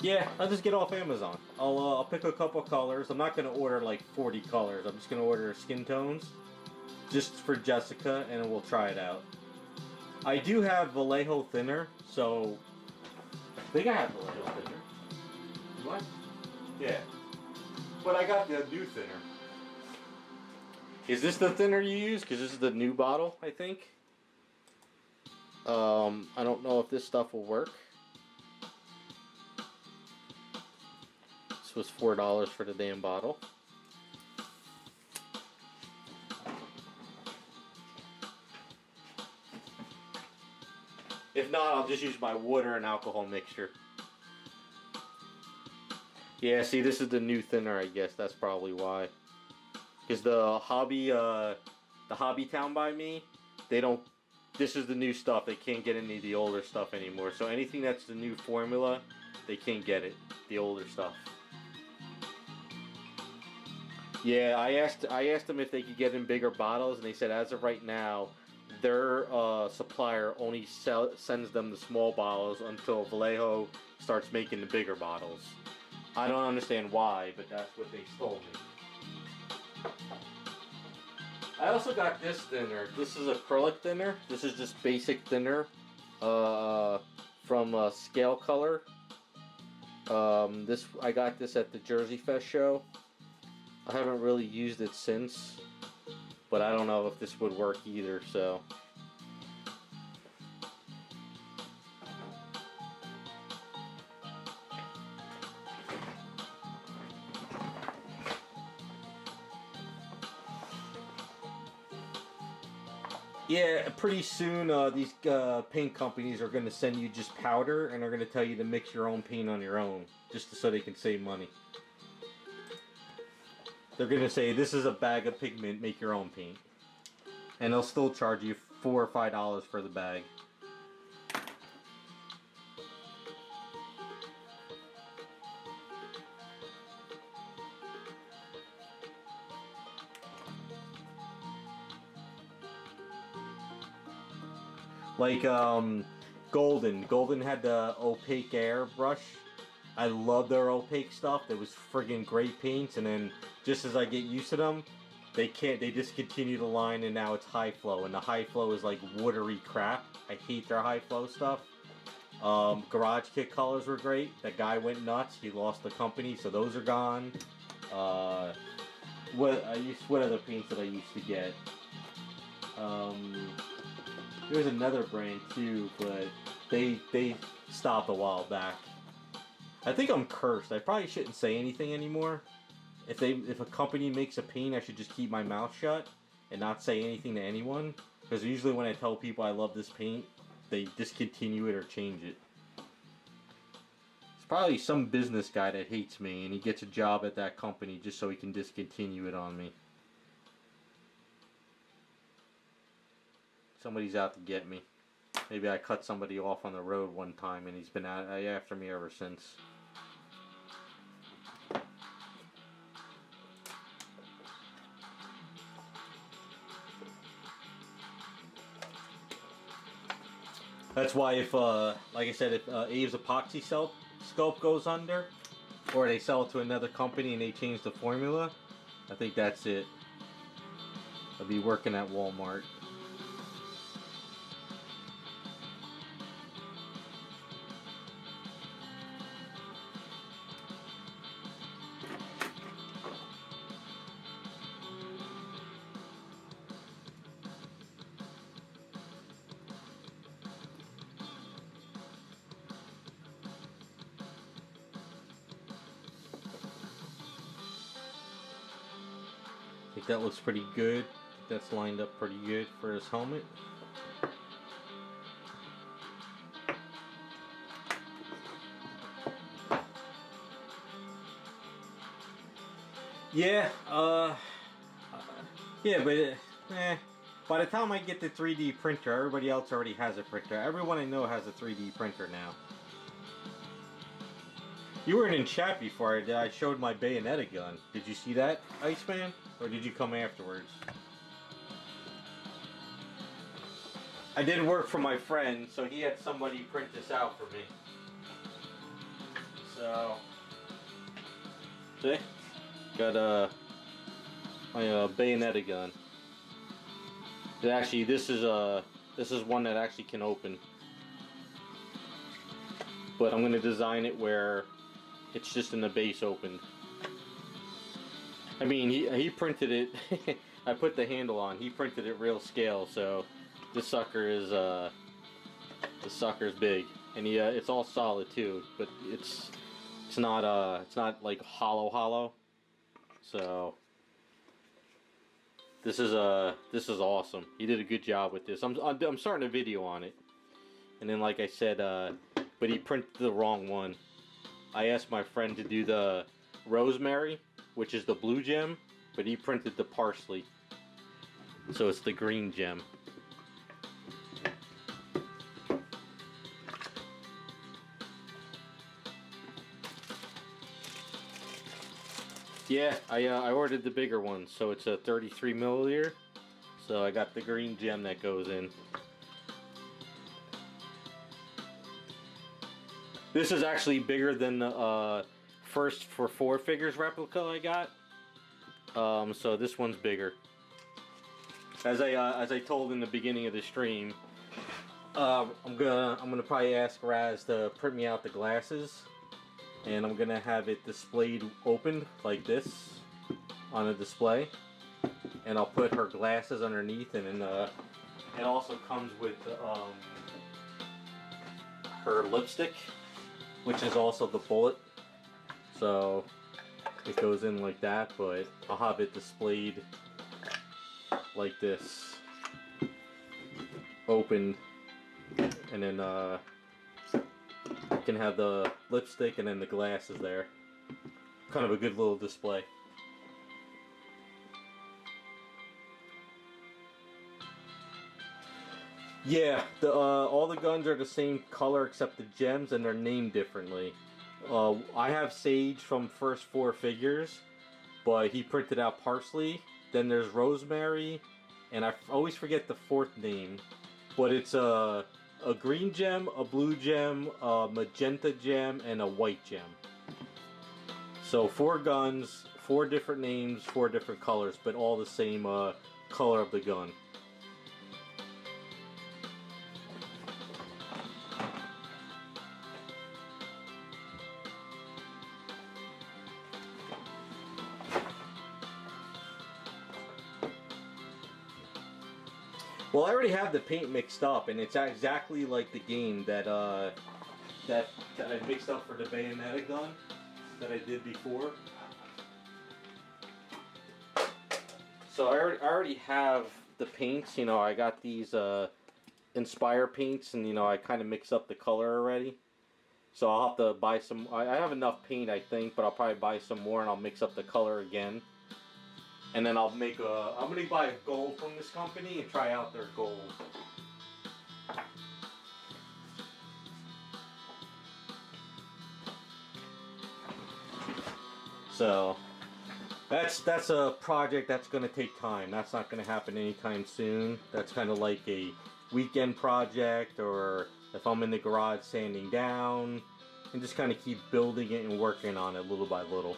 Yeah, I'll just get off Amazon. I'll pick a couple colors. I'm not gonna order like 40 colors. I'm just gonna order skin tones, just for Jessica, and we'll try it out. I do have Vallejo thinner, so I think I have Vallejo thinner. What? Yeah, but I got the new thinner. Is this the thinner you use? Because this is the new bottle, I think. I don't know if this stuff will work. This was $4 for the damn bottle. If not, I'll just use my water and alcohol mixture. Yeah, see, this is the new thinner, I guess. That's probably why. Because the Hobby Town by me, they don't. This is the new stuff. They can't get any of the older stuff anymore. So anything that's the new formula, they can't get it. The older stuff. Yeah, I asked them if they could get in bigger bottles, and they said as of right now, their supplier only sends them the small bottles until Vallejo starts making the bigger bottles. I don't understand why, but that's what they told me. I also got this thinner. This is acrylic thinner. This is just basic thinner from Scale Color. I got this at the Jersey Fest show. I haven't really used it since, but I don't know if this would work either, so. Yeah, pretty soon these paint companies are going to send you just powder, and are going to tell you to mix your own paint on your own, just so they can save money. They're going to say, this is a bag of pigment, make your own paint. And they'll still charge you $4 or $5 for the bag. Like Golden. Golden had the opaque airbrush. I love their opaque stuff. It was friggin' great paints, and then just as I get used to them, they discontinue the line, and now it's high flow, and the high flow is like watery crap. I hate their high flow stuff. Garage Kit colors were great. That guy went nuts. He lost the company, so those are gone. What other paints that I used to get? There's another brand too, but they stopped a while back. I think I'm cursed. I probably shouldn't say anything anymore. If a company makes a paint, I should just keep my mouth shut and not say anything to anyone. Because usually when I tell people I love this paint, they discontinue it or change it. It's probably some business guy that hates me, and he gets a job at that company just so he can discontinue it on me. Somebody's out to get me. Maybe I cut somebody off on the road one time, and he's been after me ever since. That's why if, like I said, if Abe's Epoxy Sculpt goes under, or they sell it to another company and they change the formula, I think that's it. I'll be working at Walmart. I think that looks pretty good. That's lined up pretty good for his helmet. Yeah, yeah, but By the time I get the 3D printer, everybody else already has a printer. Everyone I know has a 3D printer now. You weren't in chat before I showed my Bayonetta gun. Did you see that, Iceman? Or did you come afterwards? I did work for my friend, so he had somebody print this out for me. So, see? Got my Bayonetta gun. Actually, this is one that actually can open. But I'm gonna design it where it's just in the base opened. I mean, he printed it. I put the handle on. He printed it real scale, so this sucker is big, and it's all solid too. But it's not like hollow. So this is awesome. He did a good job with this. I'm starting a video on it, and then like I said, but he printed the wrong one. I asked my friend to do the rosemary, which is the blue gem, but he printed the parsley, so it's the green gem. Yeah, I ordered the bigger one, so it's a 33 milliliter. So I got the green gem that goes in. This is actually bigger than the first for 4 figures replica I got. So this one's bigger. As I told in the beginning of the stream, I'm gonna probably ask Raz to print me out the glasses. And I'm gonna have it displayed open like this on a display, and I'll put her glasses underneath, and then it also comes with her lipstick, which is also the bullet, so it goes in like that, but I'll have it displayed like this, opened, and then can have the lipstick and then the glasses there. Kind of a good little display. Yeah, all the guns are the same color except the gems, and they're named differently. I have Sage from first 4 figures, but he printed out parsley. Then there's rosemary, and I always forget the 4th name, but it's a green gem, a blue gem, a magenta gem, and a white gem. So 4 guns, 4 different names, 4 different colors, but all the same color of the gun. Well, I already have the paint mixed up, and it's exactly like the game that I mixed up for the Bayonetta gun that I did before. So I already have the paints. You know, I got these Inspire paints, and you know, I kind of mix up the color already. So I'll have to buy some. I have enough paint, I think, but I'll probably buy some more, and I'll mix up the color again. And then I'll make I'm gonna buy a gold from this company and try out their gold. So that's a project that's gonna take time. That's not gonna happen anytime soon. That's kind of like a weekend project, or if I'm in the garage sanding down, and just kind of keep building it and working on it little by little.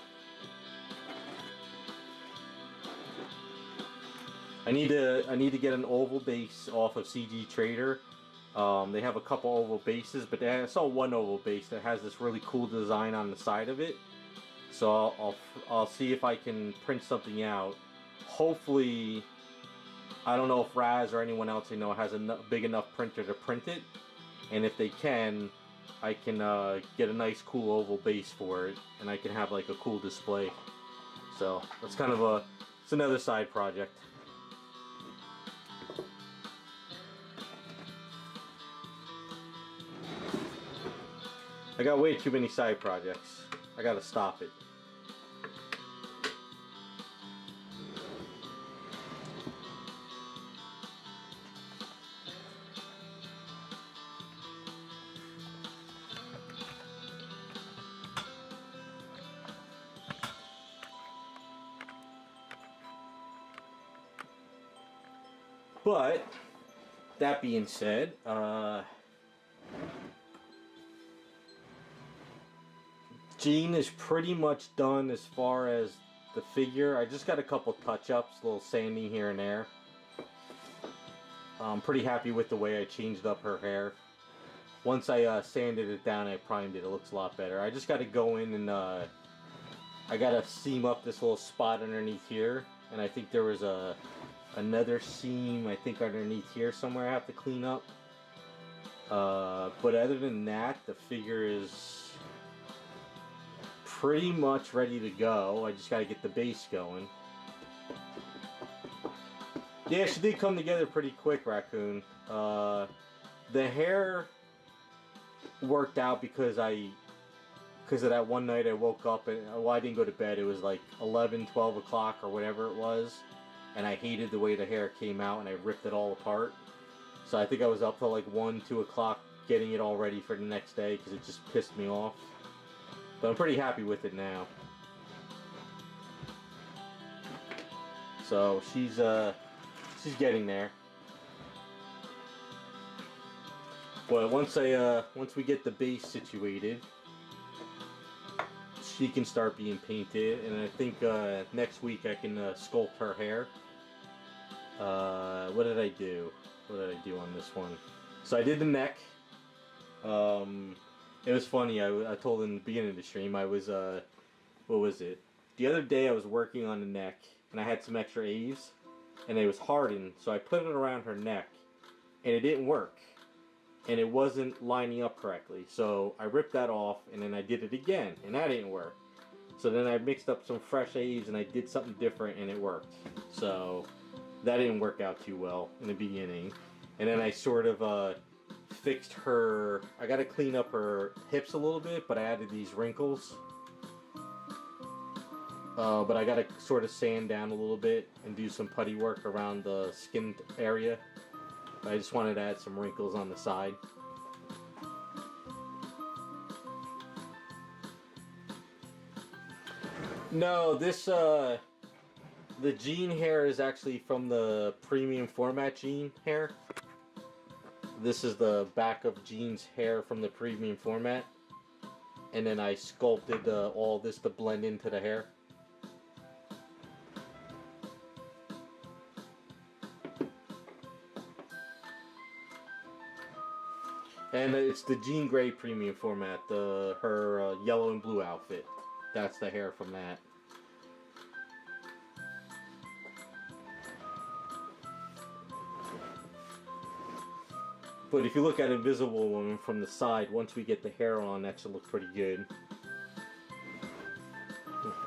I need to get an oval base off of CG Trader. They have a couple oval bases, but I saw one oval base that has this really cool design on the side of it. So I'll see if I can print something out. Hopefully, I don't know if Raz or anyone else I know has a big enough printer to print it, and if they can, I can get a nice cool oval base for it, and I can have like a cool display. So that's kind of it's another side project. I got way too many side projects. I gotta stop it. But that being said, Jean is pretty much done as far as the figure. I just got a couple touch-ups, a little sanding here and there. I'm pretty happy with the way I changed up her hair. Once I sanded it down, I primed it. It looks a lot better. I just got to go in and I got to seam up this little spot underneath here. And I think there was another seam, I think, underneath here somewhere I have to clean up. But other than that, the figure is pretty much ready to go. I just got to get the base going. Yeah, she did come together pretty quick, Raccoon. The hair worked out because of that one night I woke up and, well, I didn't go to bed. It was like 11, 12 o'clock or whatever it was. And I hated the way the hair came out and I ripped it all apart. So I think I was up till like 1, 2 o'clock getting it all ready for the next day because it just pissed me off. But I'm pretty happy with it now. So she's getting there. But once we get the base situated, she can start being painted, and I think next week I can sculpt her hair. What did I do? What did I do on this one? So I did the neck. It was funny. I told in the beginning of the stream I was what was it? The other day I was working on the neck, and I had some extra A's, and it was hardened, so I put it around her neck, and it didn't work, and it wasn't lining up correctly. So I ripped that off, and then I did it again, and that didn't work. So then I mixed up some fresh A's, and I did something different, and it worked. So that didn't work out too well in the beginning. And then I sort of fixed her. I got to clean up her hips a little bit, but I added these wrinkles. But I got to sort of sand down a little bit and do some putty work around the skin area. I just wanted to add some wrinkles on the side. No, this, the Jean hair is actually from the premium format Jean hair. This is the back of Jean's hair from the premium format. And then I sculpted all this to blend into the hair. And it's the Jean Grey premium format, her yellow and blue outfit. That's the hair from that. But if you look at Invisible Woman from the side, once we get the hair on, that should look pretty good.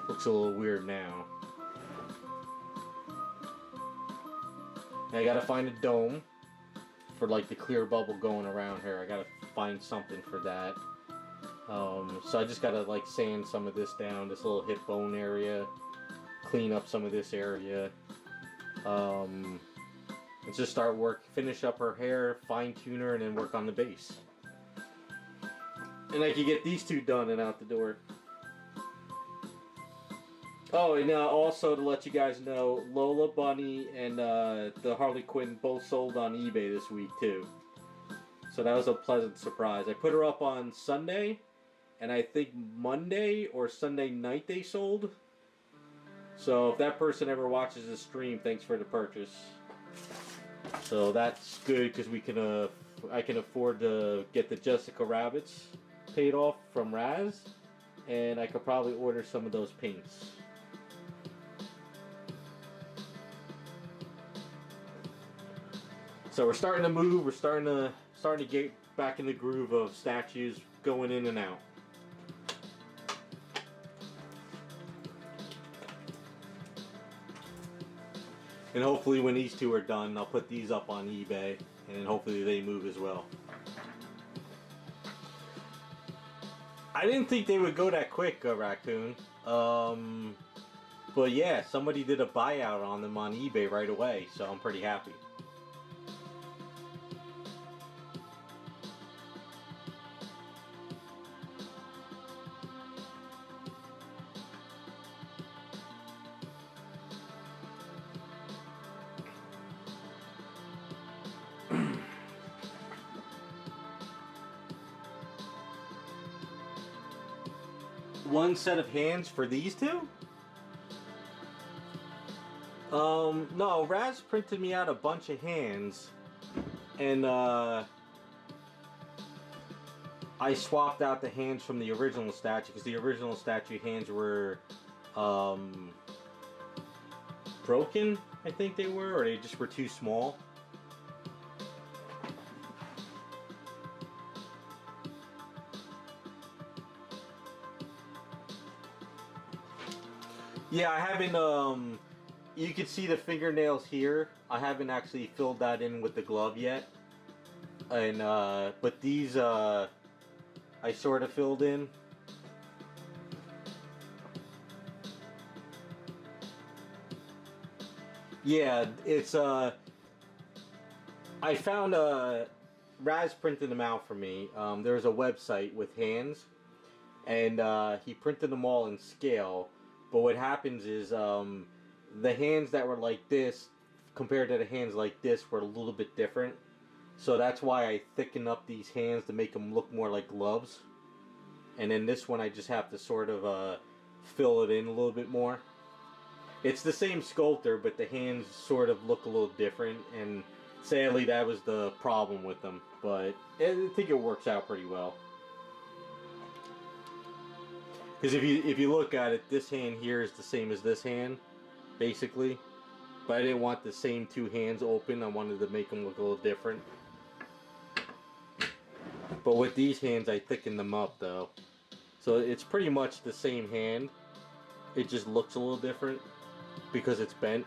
Looks a little weird now. And I gotta find a dome for like the clear bubble going around her. I gotta find something for that. So I just gotta like sand some of this down, this little hip bone area, clean up some of this area. Let's just start finish up her hair, fine tune her, and then work on the base. And I can get these two done and out the door. Oh, and also to let you guys know, Lola Bunny and the Harley Quinn both sold on eBay this week too. So that was a pleasant surprise. I put her up on Sunday, and I think Monday or Sunday night they sold. So if that person ever watches the stream, thanks for the purchase. So that's good because we can I can afford to get the Jessica Rabbits paid off from Raz, and I could probably order some of those paints. So we're starting to move. We're starting to get back in the groove of statues going in and out. And hopefully when these two are done, I'll put these up on eBay, and then hopefully they move as well. I didn't think they would go that quick, Raccoon. But yeah, somebody did a buyout on them on eBay right away, so I'm pretty happy. one set of hands for these two? No, Raz printed me out a bunch of hands, and I swapped out the hands from the original statue because the original statue hands were broken, I think they were, or they just were too small. Yeah, I haven't, you can see the fingernails here. I haven't actually filled that in with the glove yet. And, but these, I sort of filled in. Yeah, it's, I found, Raz printed them out for me. There's a website with hands, and, he printed them all in scale. But what happens is, the hands that were like this compared to the hands like this were a little bit different. So that's why I thicken up these hands to make them look more like gloves. And then this one I just have to sort of fill it in a little bit more. It's the same sculptor, but the hands sort of look a little different, and sadly that was the problem with them. But I think it works out pretty well. Because if you look at it, this hand here is the same as this hand, basically. But I didn't want the same two hands open. I wanted to make them look a little different. But with these hands, I thickened them up, though. So it's pretty much the same hand. It just looks a little different because it's bent.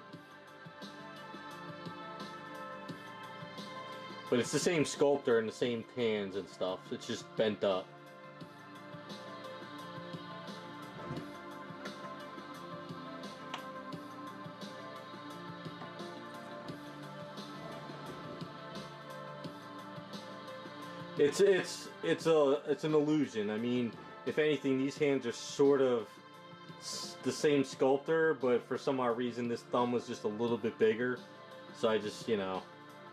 But it's the same sculptor and the same hands and stuff. It's just bent up. It's an illusion. I mean, if anything, these hands are sort of the same sculptor, but for some odd reason, this thumb was just a little bit bigger. So I just, you know,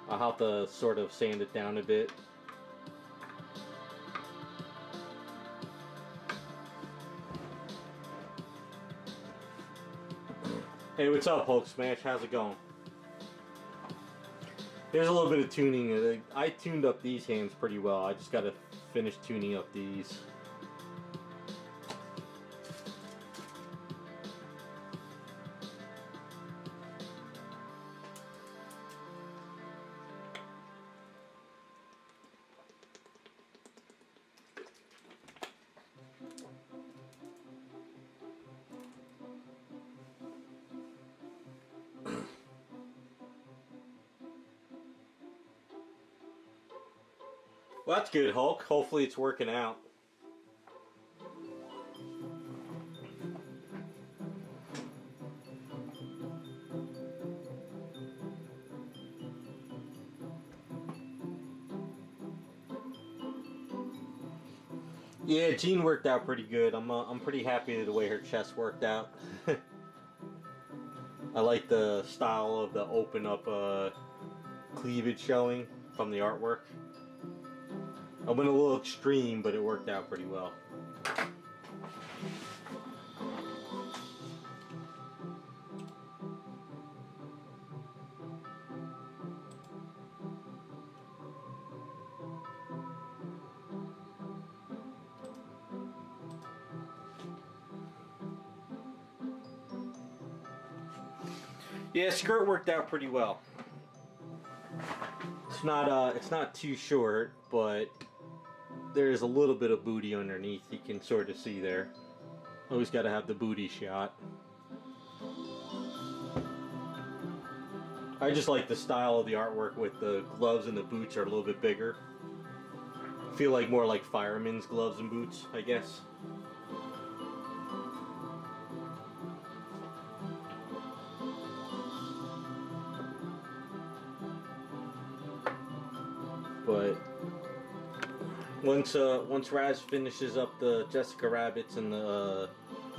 I'll have to sort of sand it down a bit. Hey, what's up, Hulk Smash? How's it going? There's a little bit of tuning. I tuned up these hands pretty well. I just gotta finish tuning up these. Well, that's good, Hulk. Hopefully it's working out. Yeah, Jean worked out pretty good. I'm pretty happy with the way her chest worked out. I like the style of the open up cleavage showing from the artwork. I went a little extreme, but it worked out pretty well. Yeah, skirt worked out pretty well. It's not too short, but there's a little bit of booty underneath. You can sort of see there. Always got to have the booty shot. I just like the style of the artwork with the gloves and the boots are a little bit bigger. Feel like more like firemen's gloves and boots, I guess. But once Raz finishes up the Jessica Rabbits and the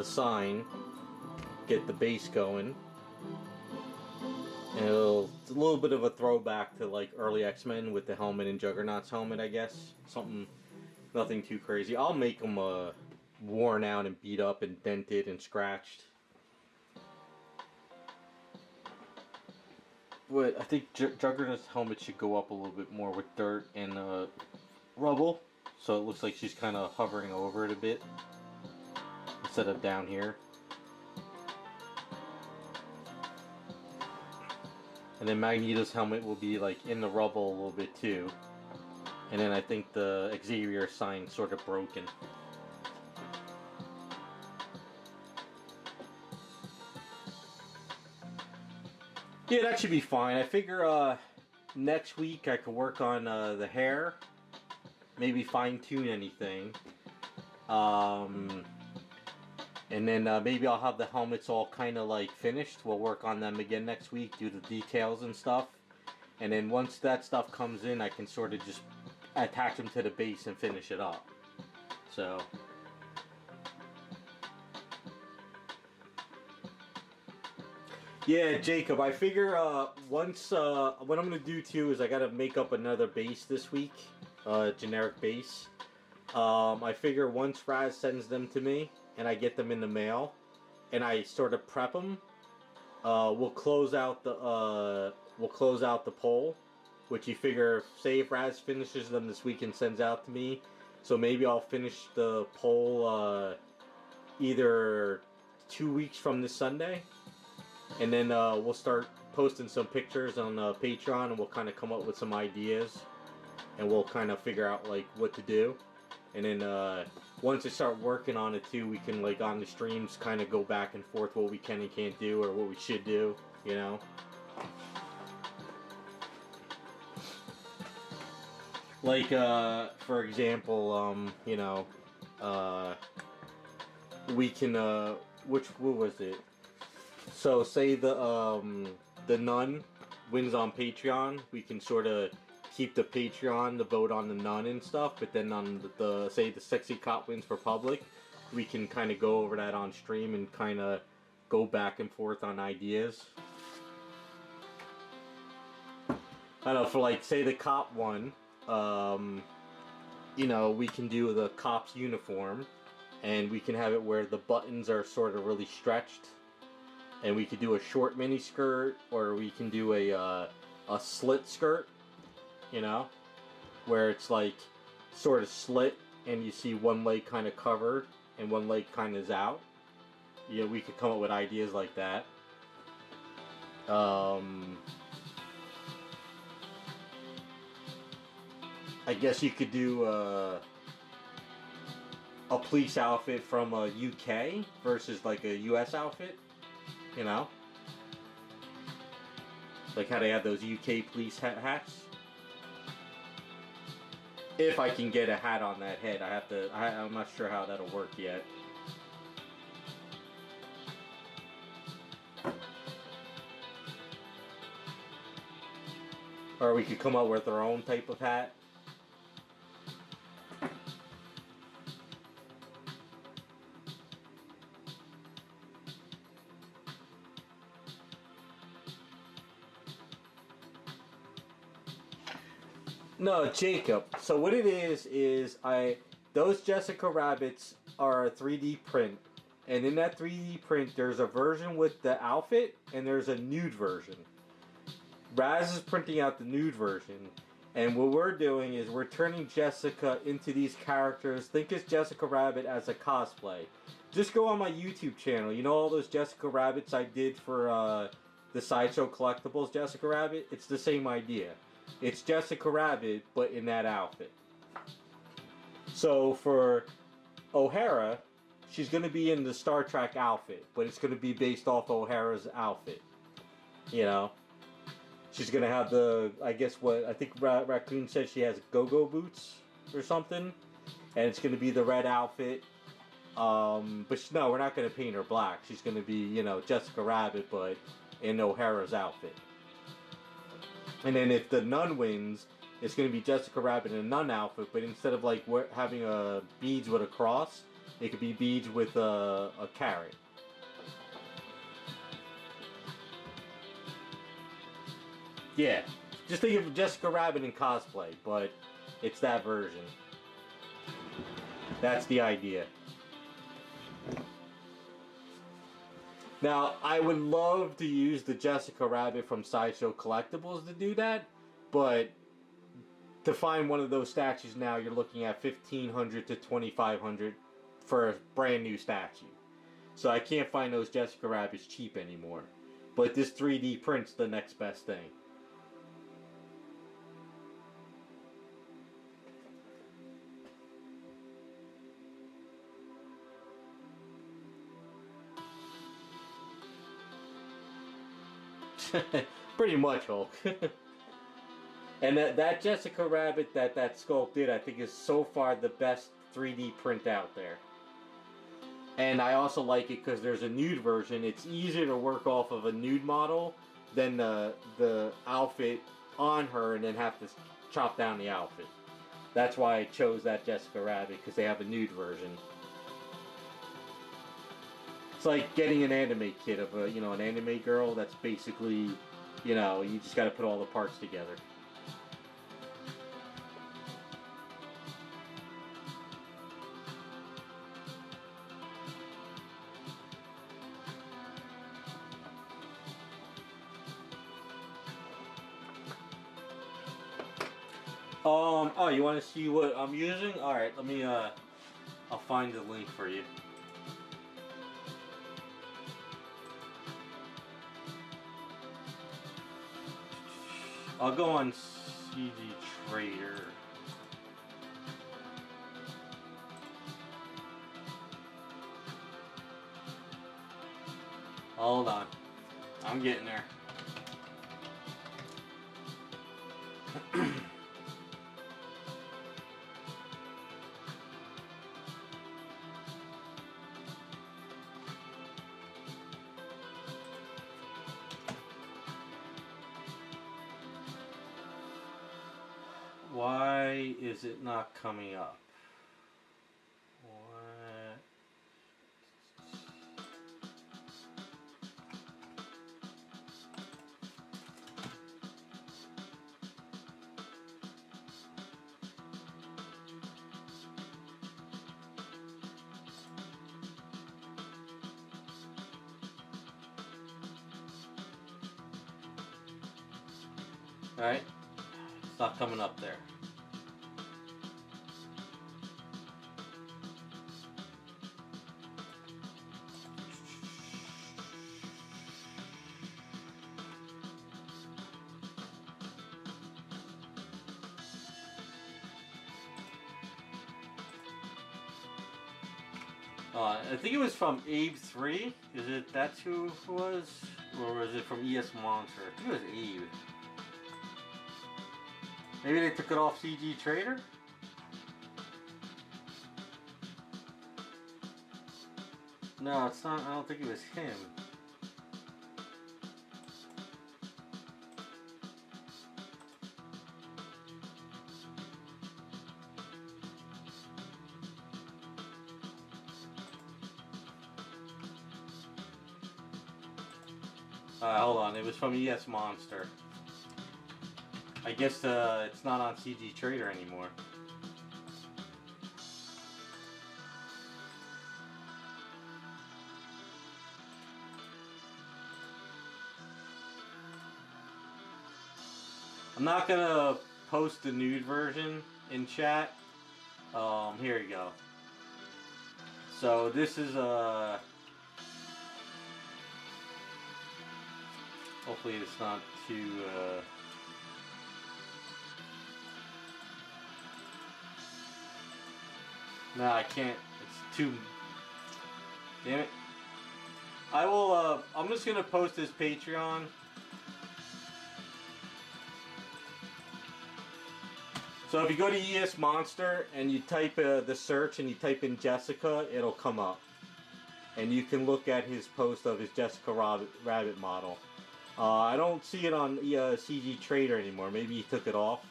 sign, get the base going, and it's a little bit of a throwback to like early X-Men with the helmet and Juggernaut's helmet, I guess. Something, nothing too crazy. I'll make them worn out and beat up and dented and scratched. But I think Juggernaut's helmet should go up a little bit more with dirt and rubble, so it looks like she's kind of hovering over it a bit instead of down here. And then Magneto's helmet will be like in the rubble a little bit too. And then I think the Xavier sign sort of broken. Yeah, that should be fine. I figure next week I could work on the hair. Maybe fine tune anything. And then maybe I'll have the helmets all kind of like finished. We'll work on them again next week, do the details and stuff. And then once that stuff comes in, I can sort of just attach them to the base and finish it up. So. Yeah, Jacob, I figure once, what I'm going to do too is I got to make up another base this week. Generic base. I figure once Raz sends them to me, and I get them in the mail, and I sort of prep them. We'll close out the poll, which you figure, say if Raz finishes them this week and sends out to me, so maybe I'll finish the poll either 2 weeks from this Sunday, and then we'll start posting some pictures on Patreon, and we'll kind of come up with some ideas, and we'll kind of figure out like what to do, and then once I start working on it too, we can like on the streams kind of go back and forth what we can and can't do or what we should do, you know. Like for example, you know, we can what was it? So say the nun wins on Patreon, we can sort of keep the Patreon, the vote on the nun and stuff, but then on the say the sexy cop wins for public, we can kind of go over that on stream and kind of go back and forth on ideas. I don't know, for like say the cop one, you know, we can do the cop's uniform, and we can have it where the buttons are sort of really stretched, and we could do a short mini skirt, or we can do a slit skirt. You know, where it's like sort of slit and you see one leg kind of covered and one leg kind of is out. Yeah, we could come up with ideas like that. I guess you could do a police outfit from a UK versus like a US outfit. You know, like how they have those UK police hats. If I can get a hat on that head, I'm not sure how that'll work yet. Or we could come up with our own type of hat. No, Jacob. So what it is those Jessica Rabbits are a 3D print, and in that 3D print, there's a version with the outfit, and there's a nude version. Raz is printing out the nude version, and what we're doing is we're turning Jessica into these characters. Think it's Jessica Rabbit as a cosplay. Just go on my YouTube channel. You know all those Jessica Rabbits I did for the Sideshow Collectibles Jessica Rabbit? It's the same idea. It's Jessica Rabbit, but in that outfit. So for O'Hara, she's going to be in the Star Trek outfit, but it's going to be based off O'Hara's outfit. You know? She's going to have the, I guess what, I think Raccoon said she has go-go boots or something. And it's going to be the red outfit. But no, we're not going to paint her black. She's going to be, you know, Jessica Rabbit, but in O'Hara's outfit. And then if the nun wins, it's going to be Jessica Rabbit in a nun outfit, but instead of like having beads with a cross, it could be beads with a carrot. Yeah, just think of Jessica Rabbit in cosplay, but it's that version. That's the idea. Now, I would love to use the Jessica Rabbit from Sideshow Collectibles to do that, but to find one of those statues now, you're looking at 1,500 to 2,500 for a brand new statue. So I can't find those Jessica Rabbits cheap anymore. But this 3D print's the next best thing. Pretty much, Hulk. And that Jessica Rabbit that sculpt did, I think, is so far the best 3D print out there. And I also like it because there's a nude version. It's easier to work off of a nude model than the outfit on her and then have to chop down the outfit. That's why I chose that Jessica Rabbit, because they have a nude version. It's like getting an anime kit of a, an anime girl that's basically, you just got to put all the parts together. Oh, you want to see what I'm using? Alright, let me, I'll find the link for you. I'll go on CG Trader. Hold on. I'm getting there. Why is it not coming up? What? Alright, it's not coming up there. I think it was from Abe3. Is it that's who it was? Or was it from ES Monster? I think it was Abe. Maybe they took it off CG Trader? No, it's not. I don't think it was him. Hold on, it was from ES Monster. I guess it's not on CG Trader anymore. I'm not gonna post the nude version in chat. Here you go. So this is hopefully it's not too no, I can't. It's too. Damn it. I will. I'm just gonna post this Patreon. So if you go to ES Monster and you type the search and you type in Jessica, it'll come up, and you can look at his post of his Jessica Rabbit model. I don't see it on CG Trader anymore. Maybe he took it off.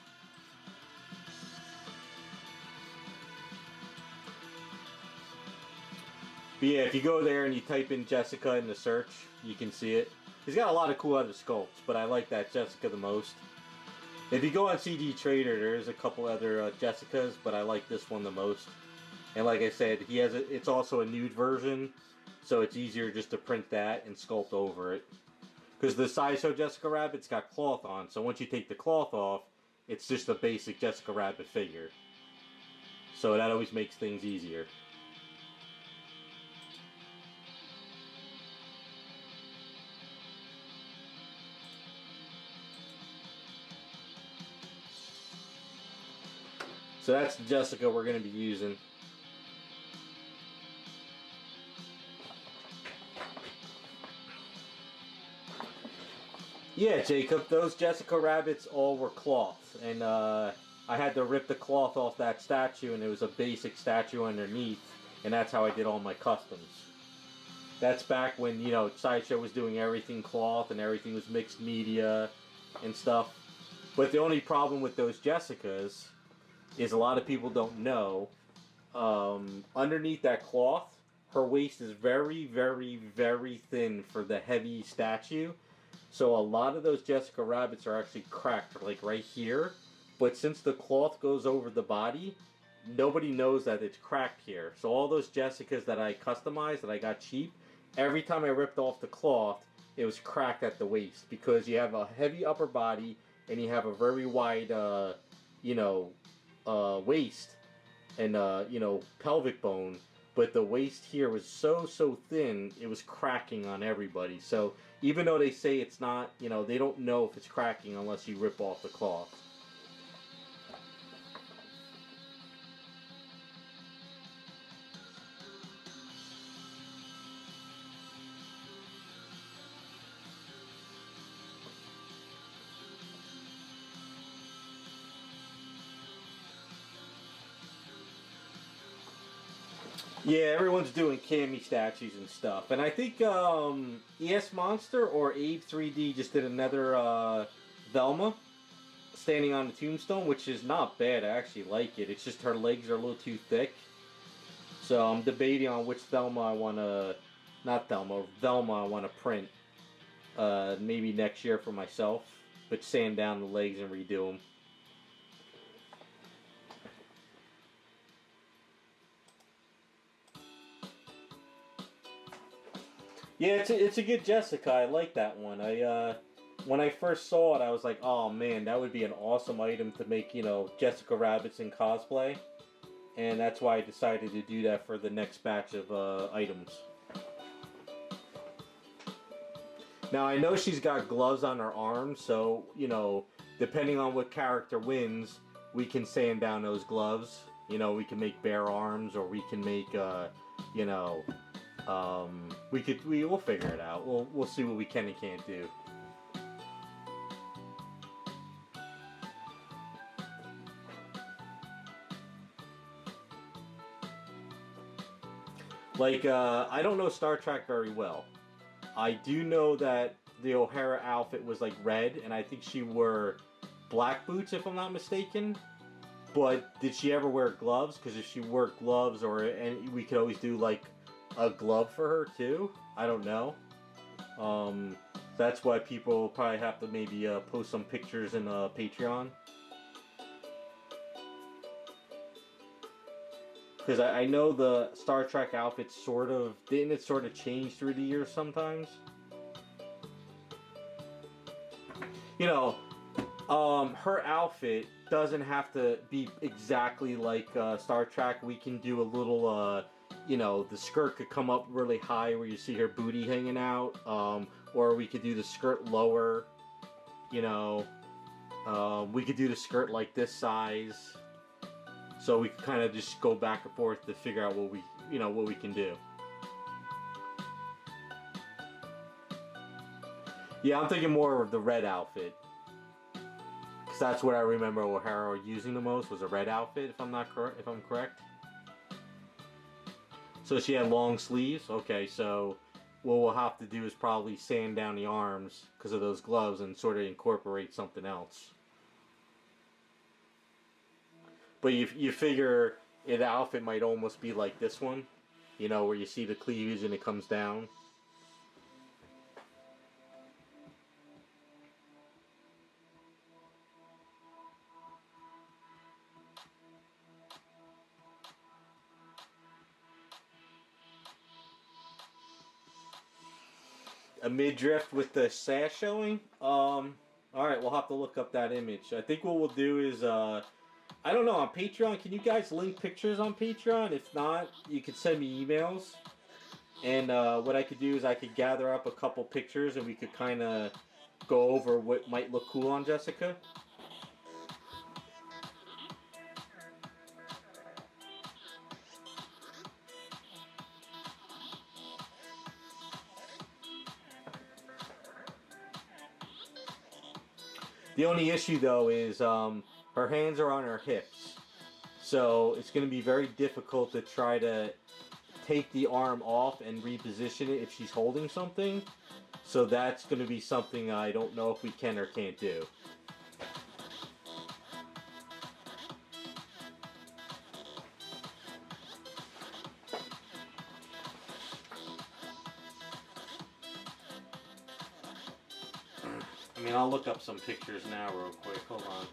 But yeah, if you go there and you type in Jessica in the search, you can see it. He's got a lot of cool other sculpts, but I like that Jessica the most. If you go on CG Trader, there's a couple other Jessicas, but I like this one the most. And like I said, he has it's also a nude version, So it's easier just to print that and sculpt over it. Because the Sideshow Jessica Rabbit's got cloth on, so once you take the cloth off, it's just a basic Jessica Rabbit figure. So that always makes things easier. So that's the Jessica we're going to be using. Yeah, Jacob, those Jessica Rabbits all were cloth, and I had to rip the cloth off that statue, and it was a basic statue underneath, and that's how I did all my customs. That's back when, you know, Sideshow was doing everything cloth, and everything was mixed media and stuff. But the only problem with those Jessicas is a lot of people don't know, underneath that cloth, her waist is very, very, very thin for the heavy statue. So a lot of those Jessica Rabbits are actually cracked, like right here. But since the cloth goes over the body, nobody knows that it's cracked here. So all those Jessicas that I customized, that I got cheap, every time I ripped off the cloth, it was cracked at the waist. Because you have a heavy upper body, and you have a very wide, waist, and, pelvic bone. But the waist here was so thin, it was cracking on everybody. So even though they say it's not, they don't know if it's cracking unless you rip off the cloth. Yeah, everyone's doing Cammy statues and stuff. And I think ES Monster or Abe 3D just did another Velma standing on the tombstone, which is not bad. I actually like it. It's just her legs are a little too thick. So I'm debating on which Velma I want to... Not Velma I want to print. Maybe next year for myself. But sand down the legs and redo them. Yeah, it's a good Jessica. I like that one. When I first saw it, I was like, oh man, that would be an awesome item to make, Jessica Rabbits in cosplay. And that's why I decided to do that for the next batch of items. Now, I know she's got gloves on her arms, so, depending on what character wins, we can sand down those gloves. We can make bare arms, or we can make, we'll figure it out. We'll see what we can and can't do. Like, I don't know Star Trek very well. I do know that the O'Hara outfit was like red, and I think she wore black boots, if I'm not mistaken. But did she ever wear gloves? Because if she wore gloves, and we could always do like a glove for her too. I don't know. That's why people probably have to maybe post some pictures in Patreon. Because I know the Star Trek outfits didn't it sort of change through the years sometimes? Her outfit doesn't have to be exactly like Star Trek. We can do a little, the skirt could come up really high where you see her booty hanging out. Or we could do the skirt lower, we could do the skirt like this size. So we can kind of just go back and forth to figure out what we can do. Yeah, I'm thinking more of the red outfit. Because that's what I remember O'Hara using the most, was a red outfit, if I'm correct. So she had long sleeves? Okay, so what we'll have to do is probably sand down the arms because of those gloves and sort of incorporate something else. But you figure the outfit might almost be like this one, where you see the cleavage and it comes down. A midriff with the sash showing? Alright, we'll have to look up that image. I think what we'll do is, I don't know, on Patreon, can you guys link pictures on Patreon? If not, you could send me emails. And what I could do is I could gather up a couple pictures and we could kind of go over what might look cool on Jessica. The only issue though is her hands are on her hips. So it's going to be very difficult to try to take the arm off and reposition it if she's holding something. So that's going to be something I don't know if we can or can't do. I mean, I'll look up some pictures now real quick. Hold on.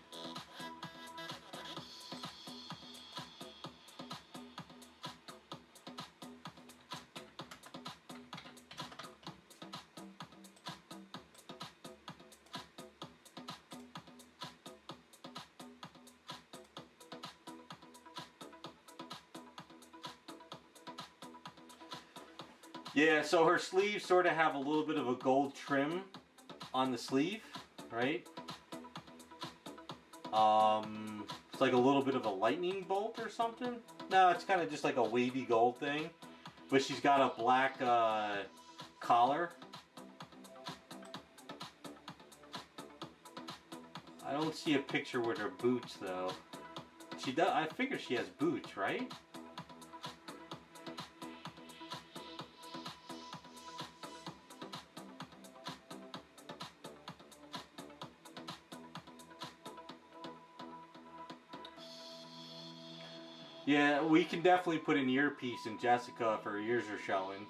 Yeah, so her sleeves sort of have a little bit of a gold trim on the sleeve, right? It's like a little bit of a lightning bolt or something. No, it's kind of just like a wavy gold thing. But she's got a black collar. I don't see a picture with her boots though. She does. I figure she has boots, right? Yeah, we can definitely put an earpiece in Jessica if her ears are showing.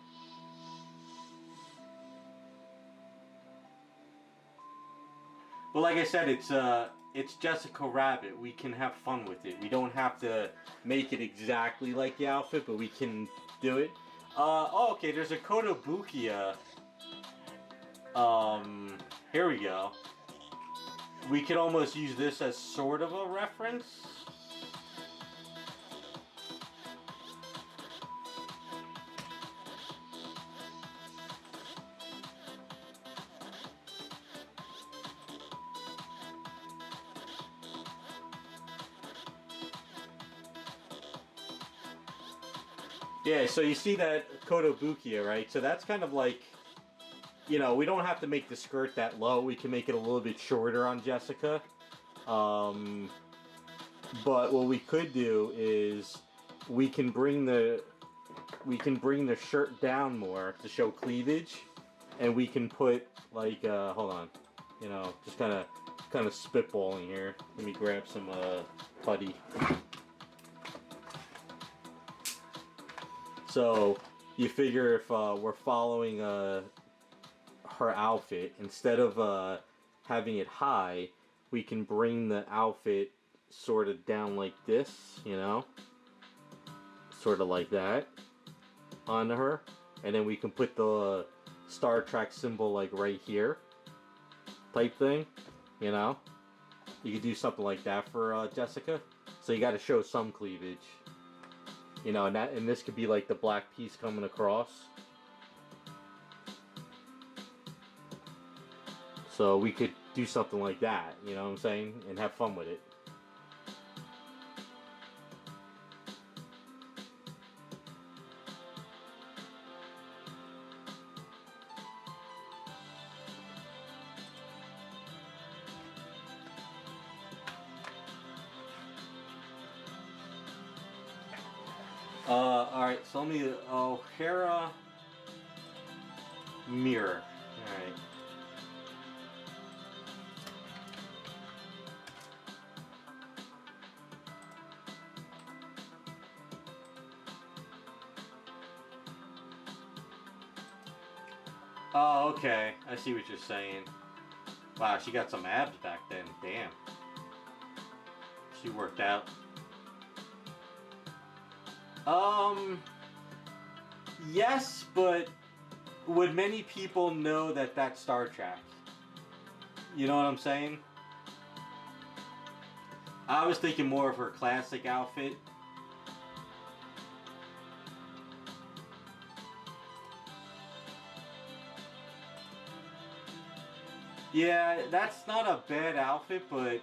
But like I said, it's Jessica Rabbit. We can have fun with it. We don't have to make it exactly like the outfit, but we can do it. Oh, okay, there's a Kotobukiya. Here we go. We could almost use this as sort of a reference. Yeah, so you see that Kotobukiya, right? So that's kind of like, you know, we don't have to make the skirt that low. We can make it a little bit shorter on Jessica. But what we could do is we can bring the shirt down more to show cleavage, and we can put like hold on, you know, just kind of spitballing here. Let me grab some putty. So you figure if we're following her outfit, instead of having it high, we can bring the outfit sort of down like this, you know, sort of like that onto her, and then we can put the Star Trek symbol like right here, type thing, you know. You could do something like that for Jessica. So you got to show some cleavage. You know, and this could be like the black piece coming across. So we could do something like that, you know what I'm saying? And have fun with it. Alright, so let me, O'Hara mirror. Alright. Oh, okay. I see what you're saying. Wow, she got some abs back then. Damn. She worked out. Yes, but would many people know that that's Star Trek? You know what I'm saying? I was thinking more of her classic outfit. Yeah, that's not a bad outfit, but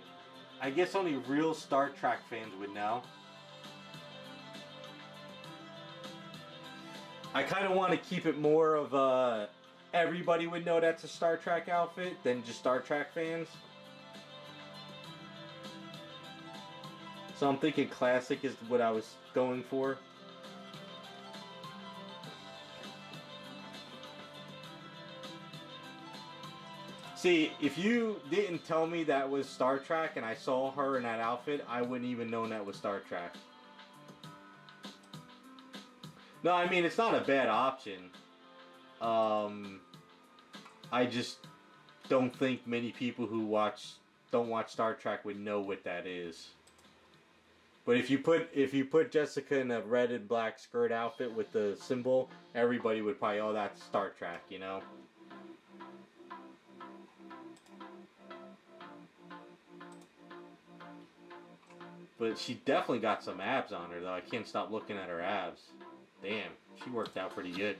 I guess only real Star Trek fans would know. I kind of want to keep it more of a everybody would know that's a Star Trek outfit than just Star Trek fans. So I'm thinking classic is what I was going for. See, if you didn't tell me that was Star Trek and I saw her in that outfit, I wouldn't even know that was Star Trek. No, I mean, it's not a bad option. I just don't think many people who don't watch Star Trek would know what that is. But if you put Jessica in a red and black skirt outfit with the symbol, everybody would probably, oh, that's Star Trek, you know? But she definitely got some abs on her, though. I can't stop looking at her abs. Damn, she worked out pretty good.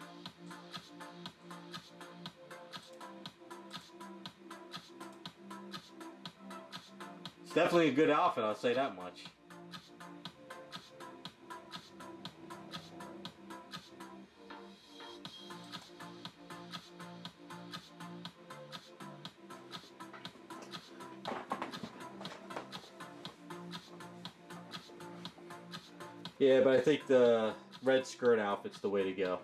It's definitely a good outfit, I'll say that much. Yeah, but I think the red skirt outfit's the way to go.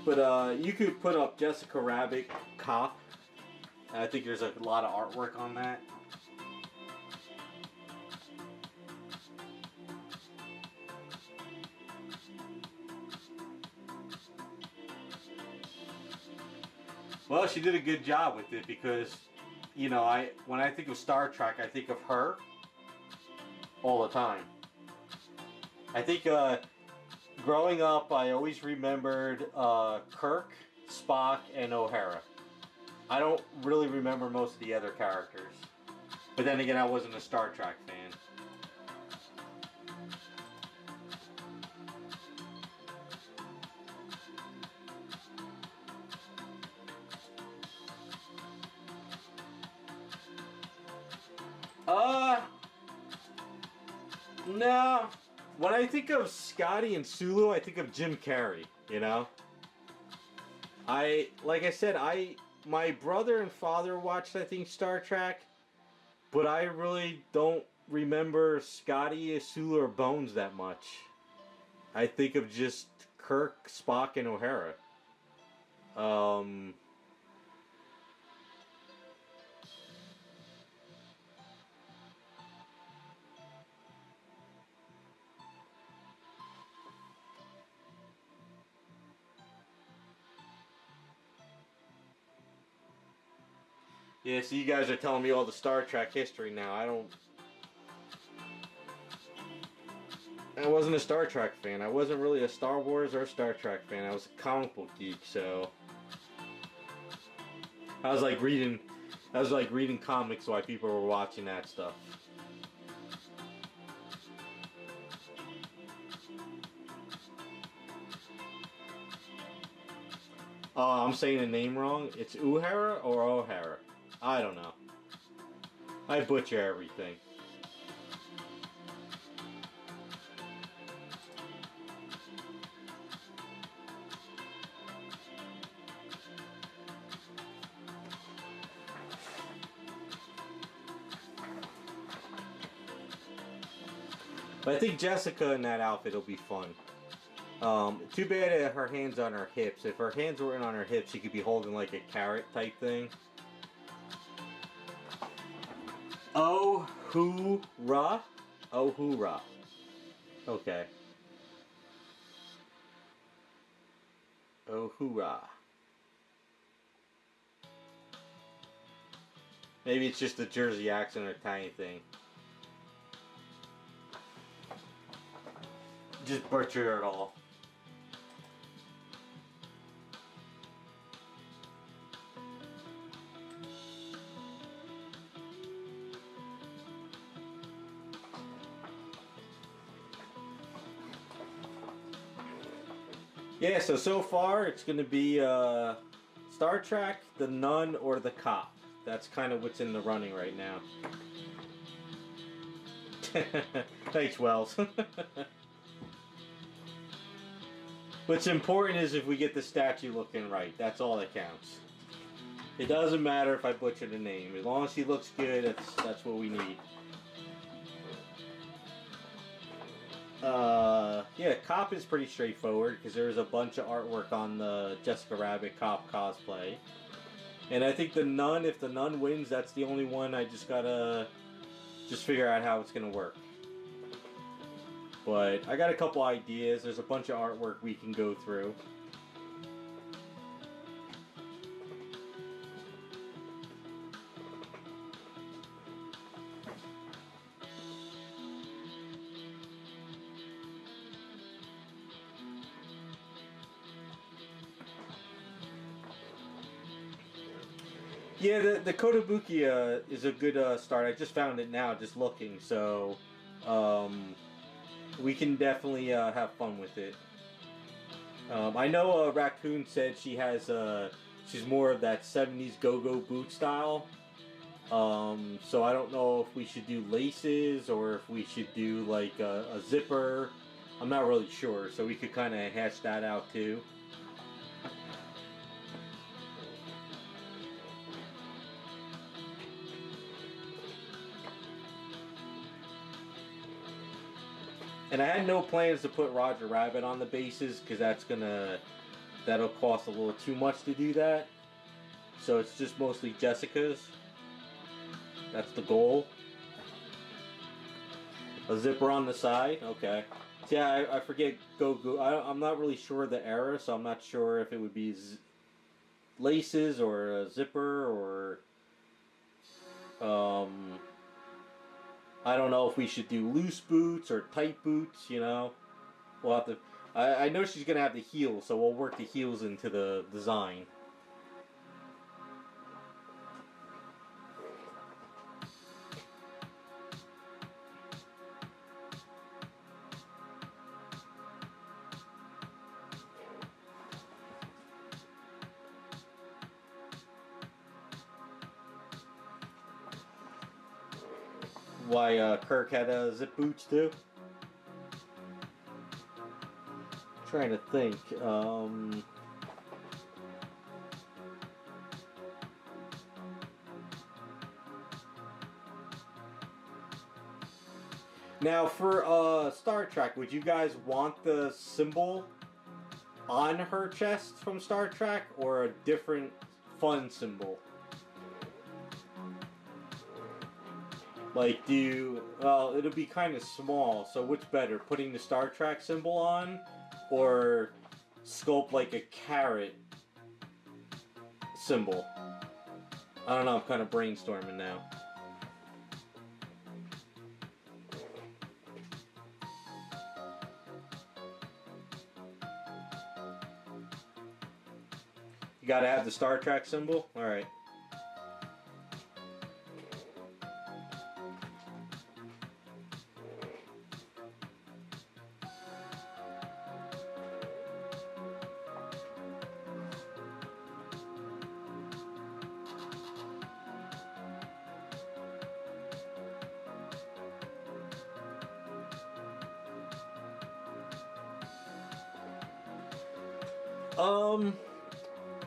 But you could put up Jessica Rabbit cop. I think there's a lot of artwork on that. Well, she did a good job with it because, you know, when I think of Star Trek, I think of her all the time. I think growing up, I always remembered Kirk, Spock, and O'Hara. I don't really remember most of the other characters. But then again, I wasn't a Star Trek fan. No. When I think of Scotty and Sulu, I think of Jim Carrey, you know? Like I said, my brother and father watched, I think, Star Trek, but I really don't remember Scotty, Sulu, or Bones that much. I think of just Kirk, Spock, and O'Hara. Um, yeah, so you guys are telling me all the Star Trek history now. I wasn't a Star Trek fan. I wasn't really a Star Wars or Star Trek fan. I was a comic book geek, so I was like reading comics while people were watching that stuff. I'm saying the name wrong. It's Uhara or O'Hara. I don't know. I butcher everything. But I think Jessica in that outfit will be fun. Too bad that her hands on her hips. If her hands weren't on her hips, she could be holding like a carrot type thing. Oh, hoorah. Oh, hoorah. Okay. Oh, hoorah. Maybe it's just a Jersey accent or Italian thing. Just butcher it all. Yeah, so far it's going to be Star Trek, The Nun, or The Cop. That's kind of what's in the running right now. Thanks, Wells. What's important is if we get the statue looking right. That's all that counts. It doesn't matter if I butcher the name. As long as she looks good, that's what we need. Yeah, Cop is pretty straightforward because there's a bunch of artwork on the Jessica Rabbit Cop cosplay. And I think the Nun, if the Nun wins, that's the only one I just gotta figure out how it's gonna work. But I got a couple ideas. There's a bunch of artwork we can go through. Yeah, the Kotobuki is a good start. I just found it now, just looking, so we can definitely have fun with it. I know Raccoon said she's more of that 70s go-go boot style. So I don't know if we should do laces or if we should do like a zipper. I'm not really sure, so we could kind of hash that out too. And I had no plans to put Roger Rabbit on the bases because that'll cost a little too much to do that. So it's just mostly Jessica's. That's the goal. A zipper on the side, okay. So yeah, I forget Go. I'm not really sure the era, so I'm not sure if it would be laces or a zipper or I don't know if we should do loose boots or tight boots, you know. We'll have to. I know she's gonna have the heels, so we'll work the heels into the design. Why Kirk had zip boots too? Trying to think. Now for Star Trek, would you guys want the symbol on her chest from Star Trek or a different fun symbol? Like, well, it'll be kind of small, so which better, putting the Star Trek symbol on or sculpt like a carrot symbol? I don't know, I'm kind of brainstorming now. You gotta have the Star Trek symbol? Alright.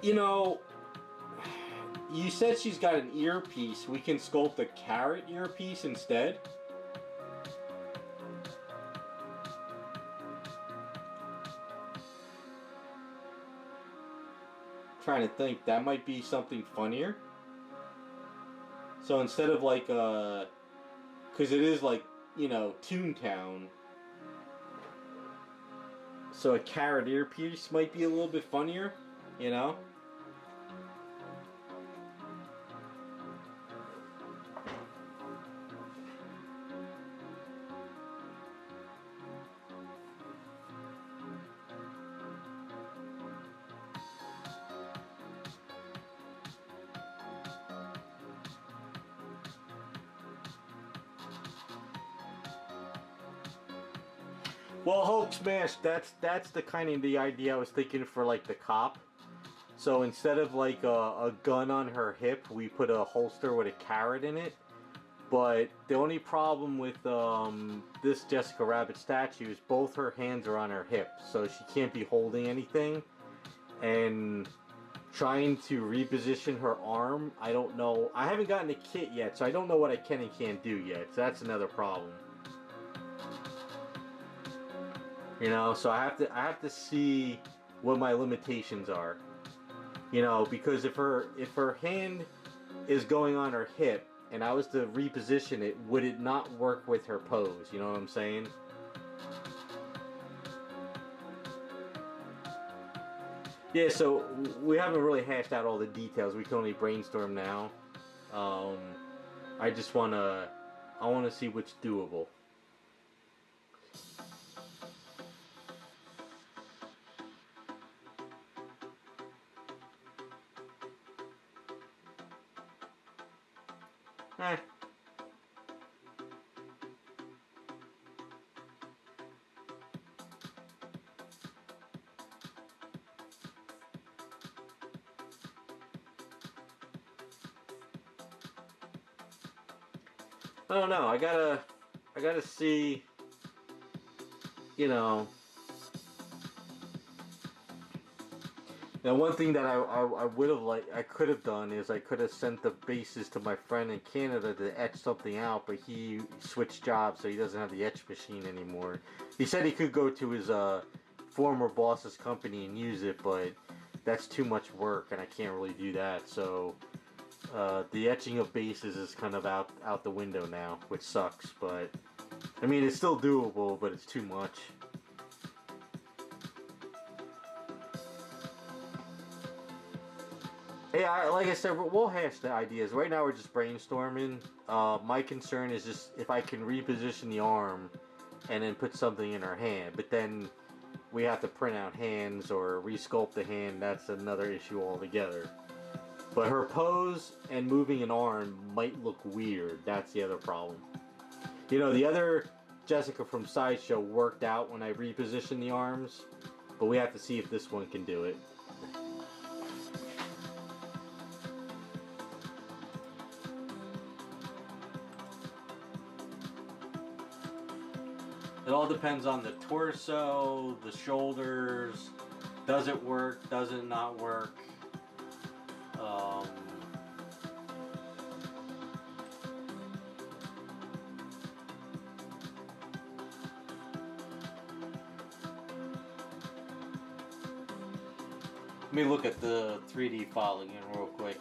You know, you said she's got an earpiece. We can sculpt a carrot earpiece instead. Trying to think, that might be something funnier. So instead of like, because it is like, you know, Toontown. So a carrot earpiece might be a little bit funnier, you know? Well, Hulk Smash, that's the kind of the idea I was thinking for like the cop. So instead of like a gun on her hip, we put a holster with a carrot in it. But the only problem with this Jessica Rabbit statue is both her hands are on her hips, so she can't be holding anything. And trying to reposition her arm, I don't know. I haven't gotten the kit yet, so I don't know what I can and can't do yet. So that's another problem. You know, so I have to see what my limitations are. You know, because if her hand is going on her hip and I was to reposition it, would it not work with her pose? You know what I'm saying? Yeah, so we haven't really hashed out all the details. We can only brainstorm now. Um, I just I wanna see what's doable. Eh, I don't know. I gotta see. You know, now, one thing that I would have I could have done is I could have sent the bases to my friend in Canada to etch something out, but he switched jobs, so he doesn't have the etch machine anymore. He said he could go to his former boss's company and use it, but that's too much work, and I can't really do that. So the etching of bases is kind of out the window now, which sucks. But I mean, it's still doable, but it's too much. Yeah, like I said, we'll hash the ideas. Right now, we're just brainstorming. My concern is just if I can reposition the arm and then put something in her hand, but then we have to print out hands or resculpt the hand. That's another issue altogether. But her pose and moving an arm might look weird. That's the other problem. You know, the other Jessica from Sideshow worked out when I repositioned the arms, but we have to see if this one can do it. It all depends on the torso, the shoulders. Does it work? Does it not work? Um, Let me look at the 3D file again real quick.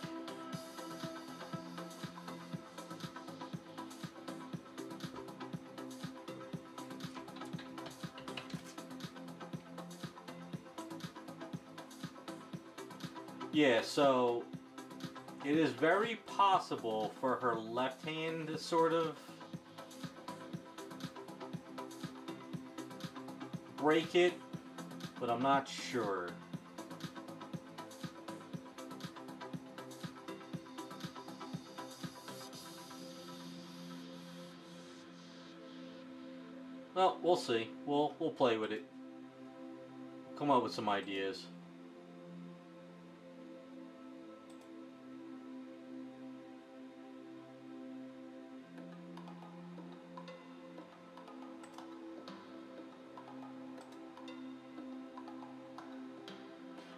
Yeah, so it is very possible for her left hand to sort of break it, but I'm not sure. Well, we'll see. We'll play with it. Come up with some ideas.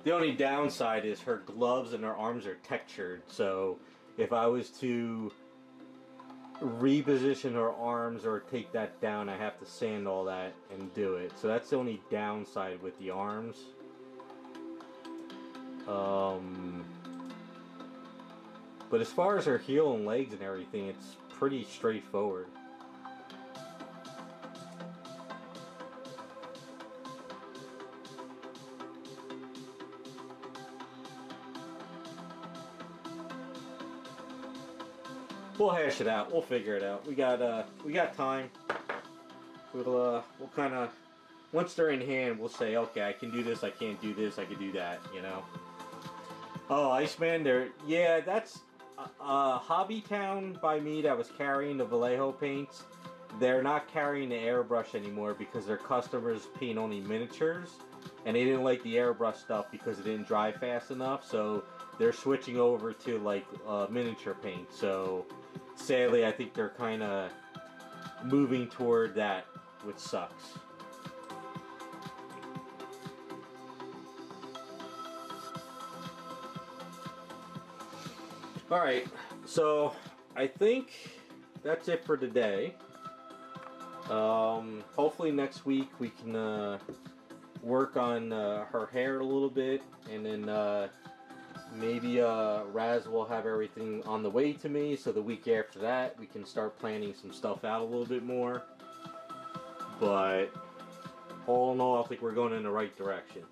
The only downside is her gloves and her arms are textured, so if I was to reposition her arms or take that down, I have to sand all that and do it. So that's the only downside with the arms. Um, but as far as her heel and legs and everything, it's pretty straightforward. we'll hash it out. We'll figure it out. We got time. We'll kind of, once they're in hand, we'll say, okay, I can do this, I can't do this, I can do that, you know. Oh, Iceman, yeah, that's Hobby Town by me that was carrying the Vallejo paints. They're not carrying the airbrush anymore because their customers paint only miniatures, and they didn't like the airbrush stuff because it didn't dry fast enough, so they're switching over to like miniature paint. So sadly, I think they're kind of moving toward that, which sucks. Alright, so I think that's it for today. Hopefully next week we can work on her hair a little bit, and then maybe Raz will have everything on the way to me, so the week after that we can start planning some stuff out a little bit more. But all in all, I think we're going in the right direction.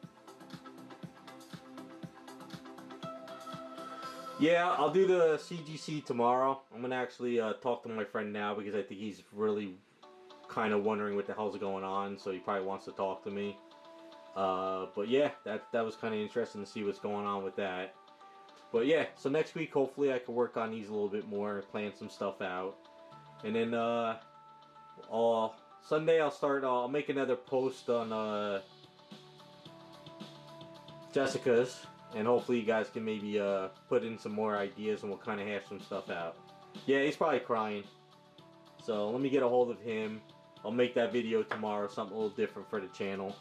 Yeah, I'll do the CGC tomorrow. I'm going to actually talk to my friend now because I think he's really kind of wondering what the hell's going on, so he probably wants to talk to me. But yeah, that was kind of interesting to see what's going on with that. But yeah, so next week hopefully I can work on these a little bit more, plan some stuff out. And then Sunday I'll make another post on Jessica's. And hopefully you guys can maybe put in some more ideas and we'll kind of hash some stuff out. Yeah, he's probably crying. So let me get a hold of him. I'll make that video tomorrow, something a little different for the channel.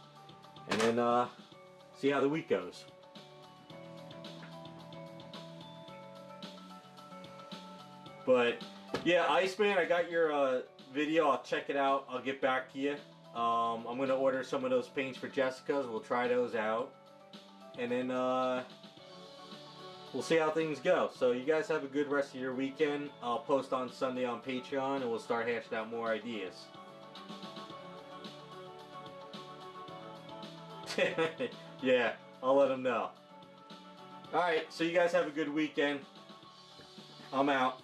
And then see how the week goes. But yeah, Iceman, I got your video. I'll check it out. I'll get back to you. I'm going to order some of those paints for Jessica's. We'll try those out. And then we'll see how things go. So you guys have a good rest of your weekend. I'll post on Sunday on Patreon, and we'll start hashing out more ideas. Yeah, I'll let them know. Alright, so you guys have a good weekend. I'm out.